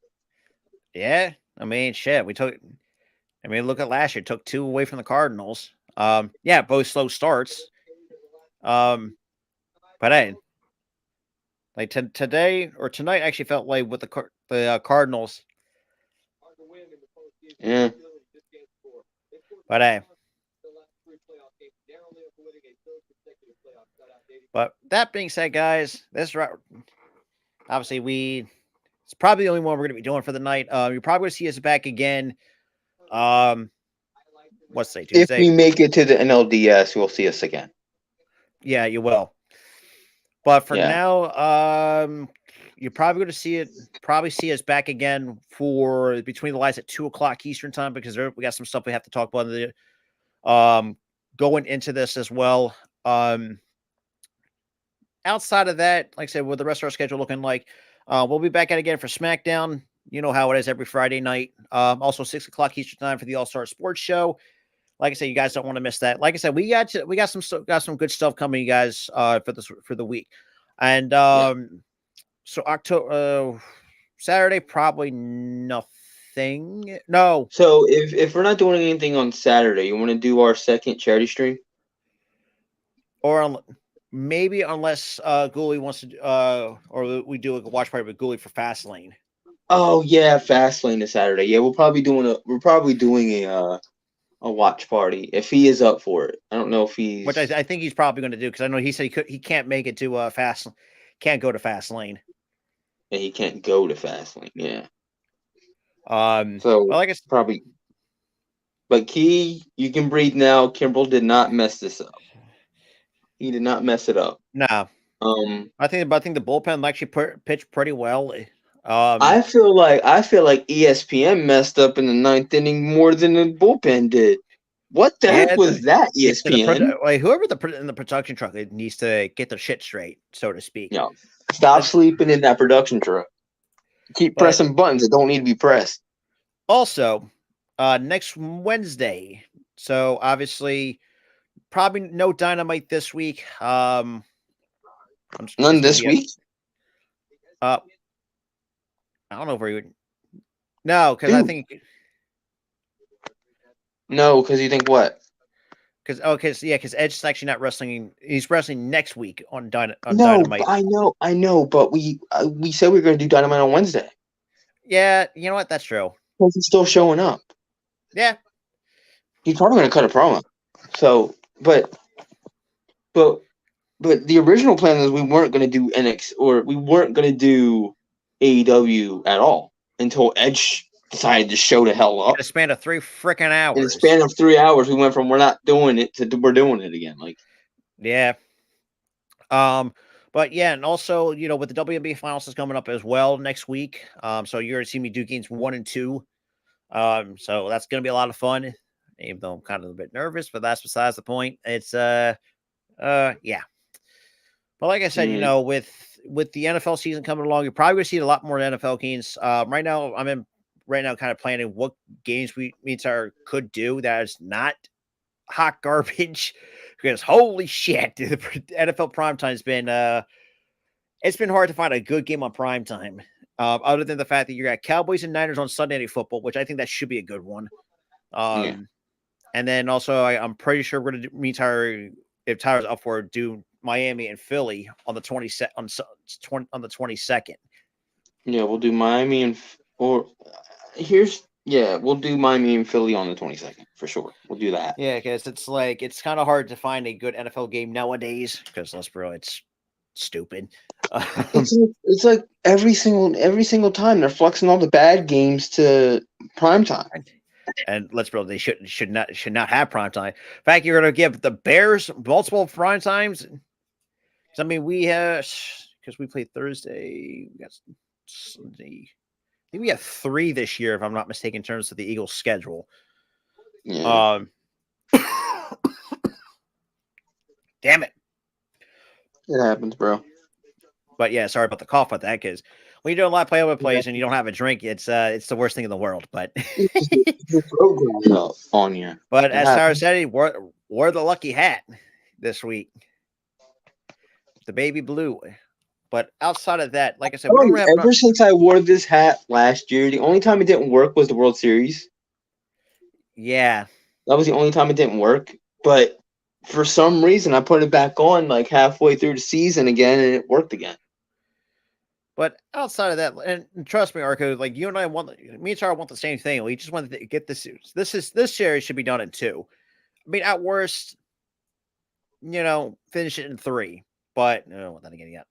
[SPEAKER 1] Yeah. I mean, shit. Look at last year. Took 2 away from the Cardinals. Yeah, both slow starts. But hey, like today or tonight actually felt like with the Cardinals.
[SPEAKER 5] Yeah.
[SPEAKER 1] But hey. But that being said, guys, obviously it's probably the only one we're going to be doing for the night. You're probably going to see us back again. What's today? Tuesday?
[SPEAKER 5] If we make it to the NLDS, you'll see us again.
[SPEAKER 1] Yeah, you will. But for now, you're probably going to see us back again for Between the Lights at 2:00 Eastern time, because we got some stuff we have to talk about going into this as well. Outside of that, like I said, with the rest of our schedule looking like, we'll be back at again for SmackDown. You know how it is every Friday night. Also 6:00 Eastern time for the All-Star Sports Show. Like I said, you guys don't want to miss that. Like I said, we got some good stuff coming, you guys, for the week. And so October Saturday, probably nothing. No.
[SPEAKER 5] So if we're not doing anything on Saturday, you want to do our second charity stream?
[SPEAKER 1] Or maybe unless Ghoulie wants to, or we do a watch party with Ghoulie for Fastlane.
[SPEAKER 5] Oh yeah, Fastlane this Saturday. Yeah, we're probably doing a watch party if he is up for it. I don't know if he's.
[SPEAKER 1] Which I think he's probably going to do, because I know he said he can't make it to can't go to Fastlane.
[SPEAKER 5] Yeah, he can't go to Fastlane. Yeah.
[SPEAKER 1] So well, I guess
[SPEAKER 5] probably. But Key, you can breathe now. Kimbrel did not mess this up. He did not mess it up.
[SPEAKER 1] No. I think the bullpen actually pitched pretty well.
[SPEAKER 5] I feel like ESPN messed up in the 9th inning more than the bullpen did. What the heck was that, ESPN?
[SPEAKER 1] Whoever in the production truck needs to get their shit straight, so to speak.
[SPEAKER 5] Yeah. Stop sleeping in that production truck. Keep pressing buttons that don't need to be pressed.
[SPEAKER 1] Also, next Wednesday. So obviously, probably no Dynamite this week.
[SPEAKER 5] None this week?
[SPEAKER 1] I don't know if we would. No, because I think.
[SPEAKER 5] No, because you think what?
[SPEAKER 1] Because Edge's actually not wrestling. He's wrestling next week on Dynamite.
[SPEAKER 5] I know, but we said we were going to do Dynamite on Wednesday.
[SPEAKER 1] Yeah, you know what? That's true.
[SPEAKER 5] Because he's still showing up.
[SPEAKER 1] Yeah.
[SPEAKER 5] He's probably going to cut a promo. So, but the original plan is we weren't going to do NX or we weren't going to do AEW at all until Edge decided to show the hell up.
[SPEAKER 1] In a span of 3 freaking hours.
[SPEAKER 5] In a span of 3 hours, we went from we're not doing it to we're doing it again. Like,
[SPEAKER 1] yeah. But yeah, and also, with the WNBA finals is coming up as well next week. So you're gonna see me do games 1 and 2. So that's gonna be a lot of fun, even though I'm kind of a bit nervous, but that's besides the point. It's yeah. But like I said, with the NFL season coming along, you're probably gonna see a lot more NFL games. Right now, I'm kind of planning what games we could do that is not hot garbage. Because holy shit, the NFL primetime has been it's been hard to find a good game on primetime. Other than the fact that you got Cowboys and Niners on Sunday Night Football, which I think that should be a good one. And then also I'm pretty sure we're gonna do if Tyler's up for it, do Miami and Philly on the 22nd. On the 22nd.
[SPEAKER 5] Yeah, we'll do Miami we'll do Miami and Philly on the 22nd for sure. We'll do that.
[SPEAKER 1] Yeah, because it's kind of hard to find a good NFL game nowadays. Because let's be real, it's stupid.
[SPEAKER 5] It's like every single time they're flexing all the bad games to primetime.
[SPEAKER 1] And let's be real, they should not have primetime. In fact, you're going to give the Bears multiple prime times. I mean, we have because we played Thursday, we got Sunday. I think we have 3 this year, if I'm not mistaken, in terms of the Eagles' schedule.
[SPEAKER 5] Yeah.
[SPEAKER 1] Damn it.
[SPEAKER 5] It happens, bro.
[SPEAKER 1] But yeah, sorry about the cough with that, because when you're doing live play-over-plays and you don't have a drink, it's the worst thing in the world. But
[SPEAKER 5] on you.
[SPEAKER 1] But as Tyler said, wore the lucky hat
[SPEAKER 5] this week.
[SPEAKER 1] The baby blue. But outside of that, like I said,
[SPEAKER 5] ever since I wore this hat last year, the only time it didn't work was the World Series.
[SPEAKER 1] Yeah.
[SPEAKER 5] That was the only time it didn't work. But for some reason, I put it back on like halfway through the season again, and it worked again.
[SPEAKER 1] But outside of that, and trust me, Arco, like you and I me and Char want the same thing. We just want to get this. This series should be done in 2. I mean, at worst, finish it in 3. But no, then again, yeah.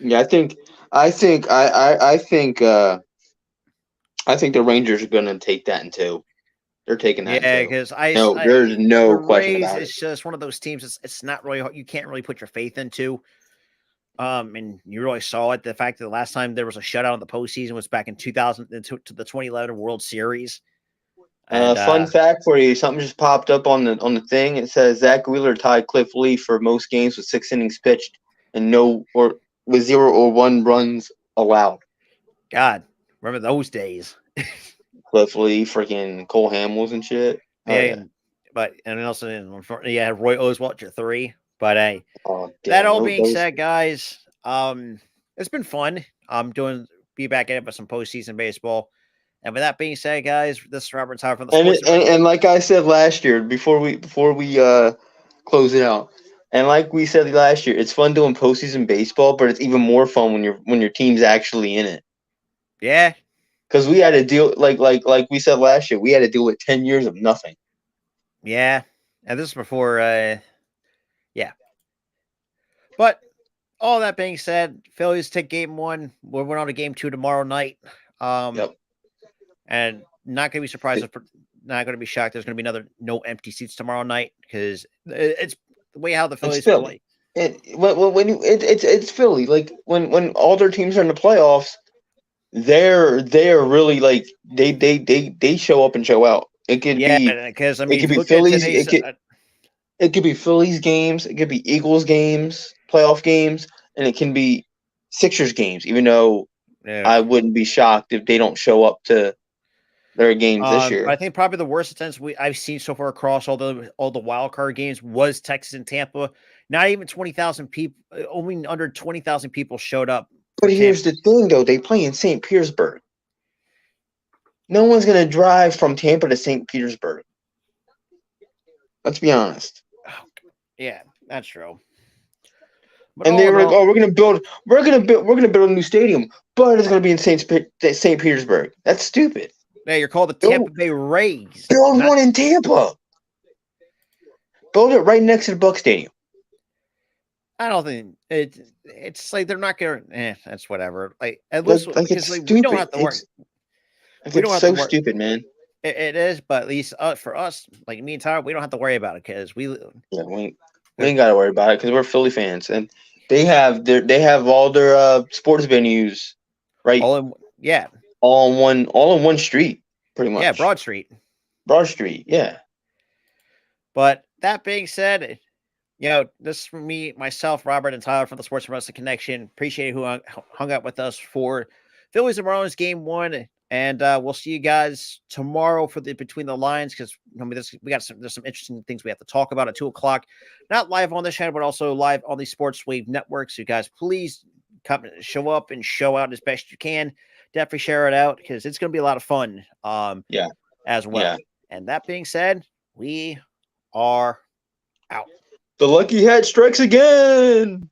[SPEAKER 5] Yeah, I think the Rangers are going to take that in 2. They're taking that.
[SPEAKER 1] Yeah, because
[SPEAKER 5] there's no question about
[SPEAKER 1] it. It's just one of those teams. It's not really you can't really put your faith into. And you really saw it. The fact that the last time there was a shutout in the postseason was back in 2000 to the 2011 World Series.
[SPEAKER 5] And, fun fact for you: something just popped up on the thing. It says Zach Wheeler tied Cliff Lee for most games with 6 innings pitched and with 0 or 1 runs allowed.
[SPEAKER 1] God, remember those days?
[SPEAKER 5] Cliff Lee, freaking Cole Hamels and shit.
[SPEAKER 1] Yeah, and also Roy Oswalt at 3. But hey, that all being said, guys, it's been fun. Be back at it for some postseason baseball. And with that being said, guys, this is Robert Tyler from the Sports.
[SPEAKER 5] And like I said last year, before we close it out, and like we said last year, it's fun doing postseason baseball, but it's even more fun when your team's actually in it.
[SPEAKER 1] Yeah,
[SPEAKER 5] because we had to deal like we said last year, we had to deal with 10 years of nothing.
[SPEAKER 1] Yeah, and this is before. Yeah. But all that being said, Phillies take game 1. We're going on to game 2 tomorrow night.
[SPEAKER 5] Yep.
[SPEAKER 1] And not going to be surprised. Not going to be shocked. There's going to be no empty seats tomorrow night because it's the way how the Phillies play.
[SPEAKER 5] It's Philly. Like when all their teams are in the playoffs, they're really like they show up and show out. It could be
[SPEAKER 1] because I mean
[SPEAKER 5] it could be Phillies. It could be Phillies games. It could be Eagles games, playoff games, and it can be Sixers games. Even though I wouldn't be shocked if they don't show up to their games this year.
[SPEAKER 1] I think probably the worst attendance I've seen so far across all the wild card games was Texas and Tampa. Not even 20,000 people. Only under 20,000 people showed up.
[SPEAKER 5] But here's the thing, though: they play in St. Petersburg. No one's gonna drive from Tampa to St. Petersburg. Let's be honest.
[SPEAKER 1] Yeah, that's true.
[SPEAKER 5] But and they were like, "Oh, we're gonna build a new stadium, but it's gonna be in St. Petersburg." That's stupid.
[SPEAKER 1] Yeah, you're called the Tampa Bay Rays.
[SPEAKER 5] Build one in Tampa. Build it right next to the Buck Stadium.
[SPEAKER 1] I don't think it's like they're not gonna. That's whatever. Like at least
[SPEAKER 5] it's stupid.
[SPEAKER 1] We don't have to worry.
[SPEAKER 5] It's so stupid, man.
[SPEAKER 1] It is, but at least for us, like me and Tyler, we don't have to worry about it because we
[SPEAKER 5] ain't got to worry about it because we're Philly fans, and they have all their sports venues right.
[SPEAKER 1] All in
[SPEAKER 5] one street, pretty much.
[SPEAKER 1] Yeah, Broad Street.
[SPEAKER 5] Broad Street, yeah.
[SPEAKER 1] But that being said, this is from me, myself, Robert, and Tyler from the Sports and Wrestling Connection. Appreciate who hung out with us for Phillies and Marlins Game 1. And we'll see you guys tomorrow for the Between the Lines because there's some interesting things we have to talk about at 2:00. Not live on this channel, but also live on the Sports Wave Network. So you guys, please come show up and show out as best you can. Definitely share it out because it's going to be a lot of fun. As well. Yeah. And that being said, we are out.
[SPEAKER 5] The lucky hat strikes again.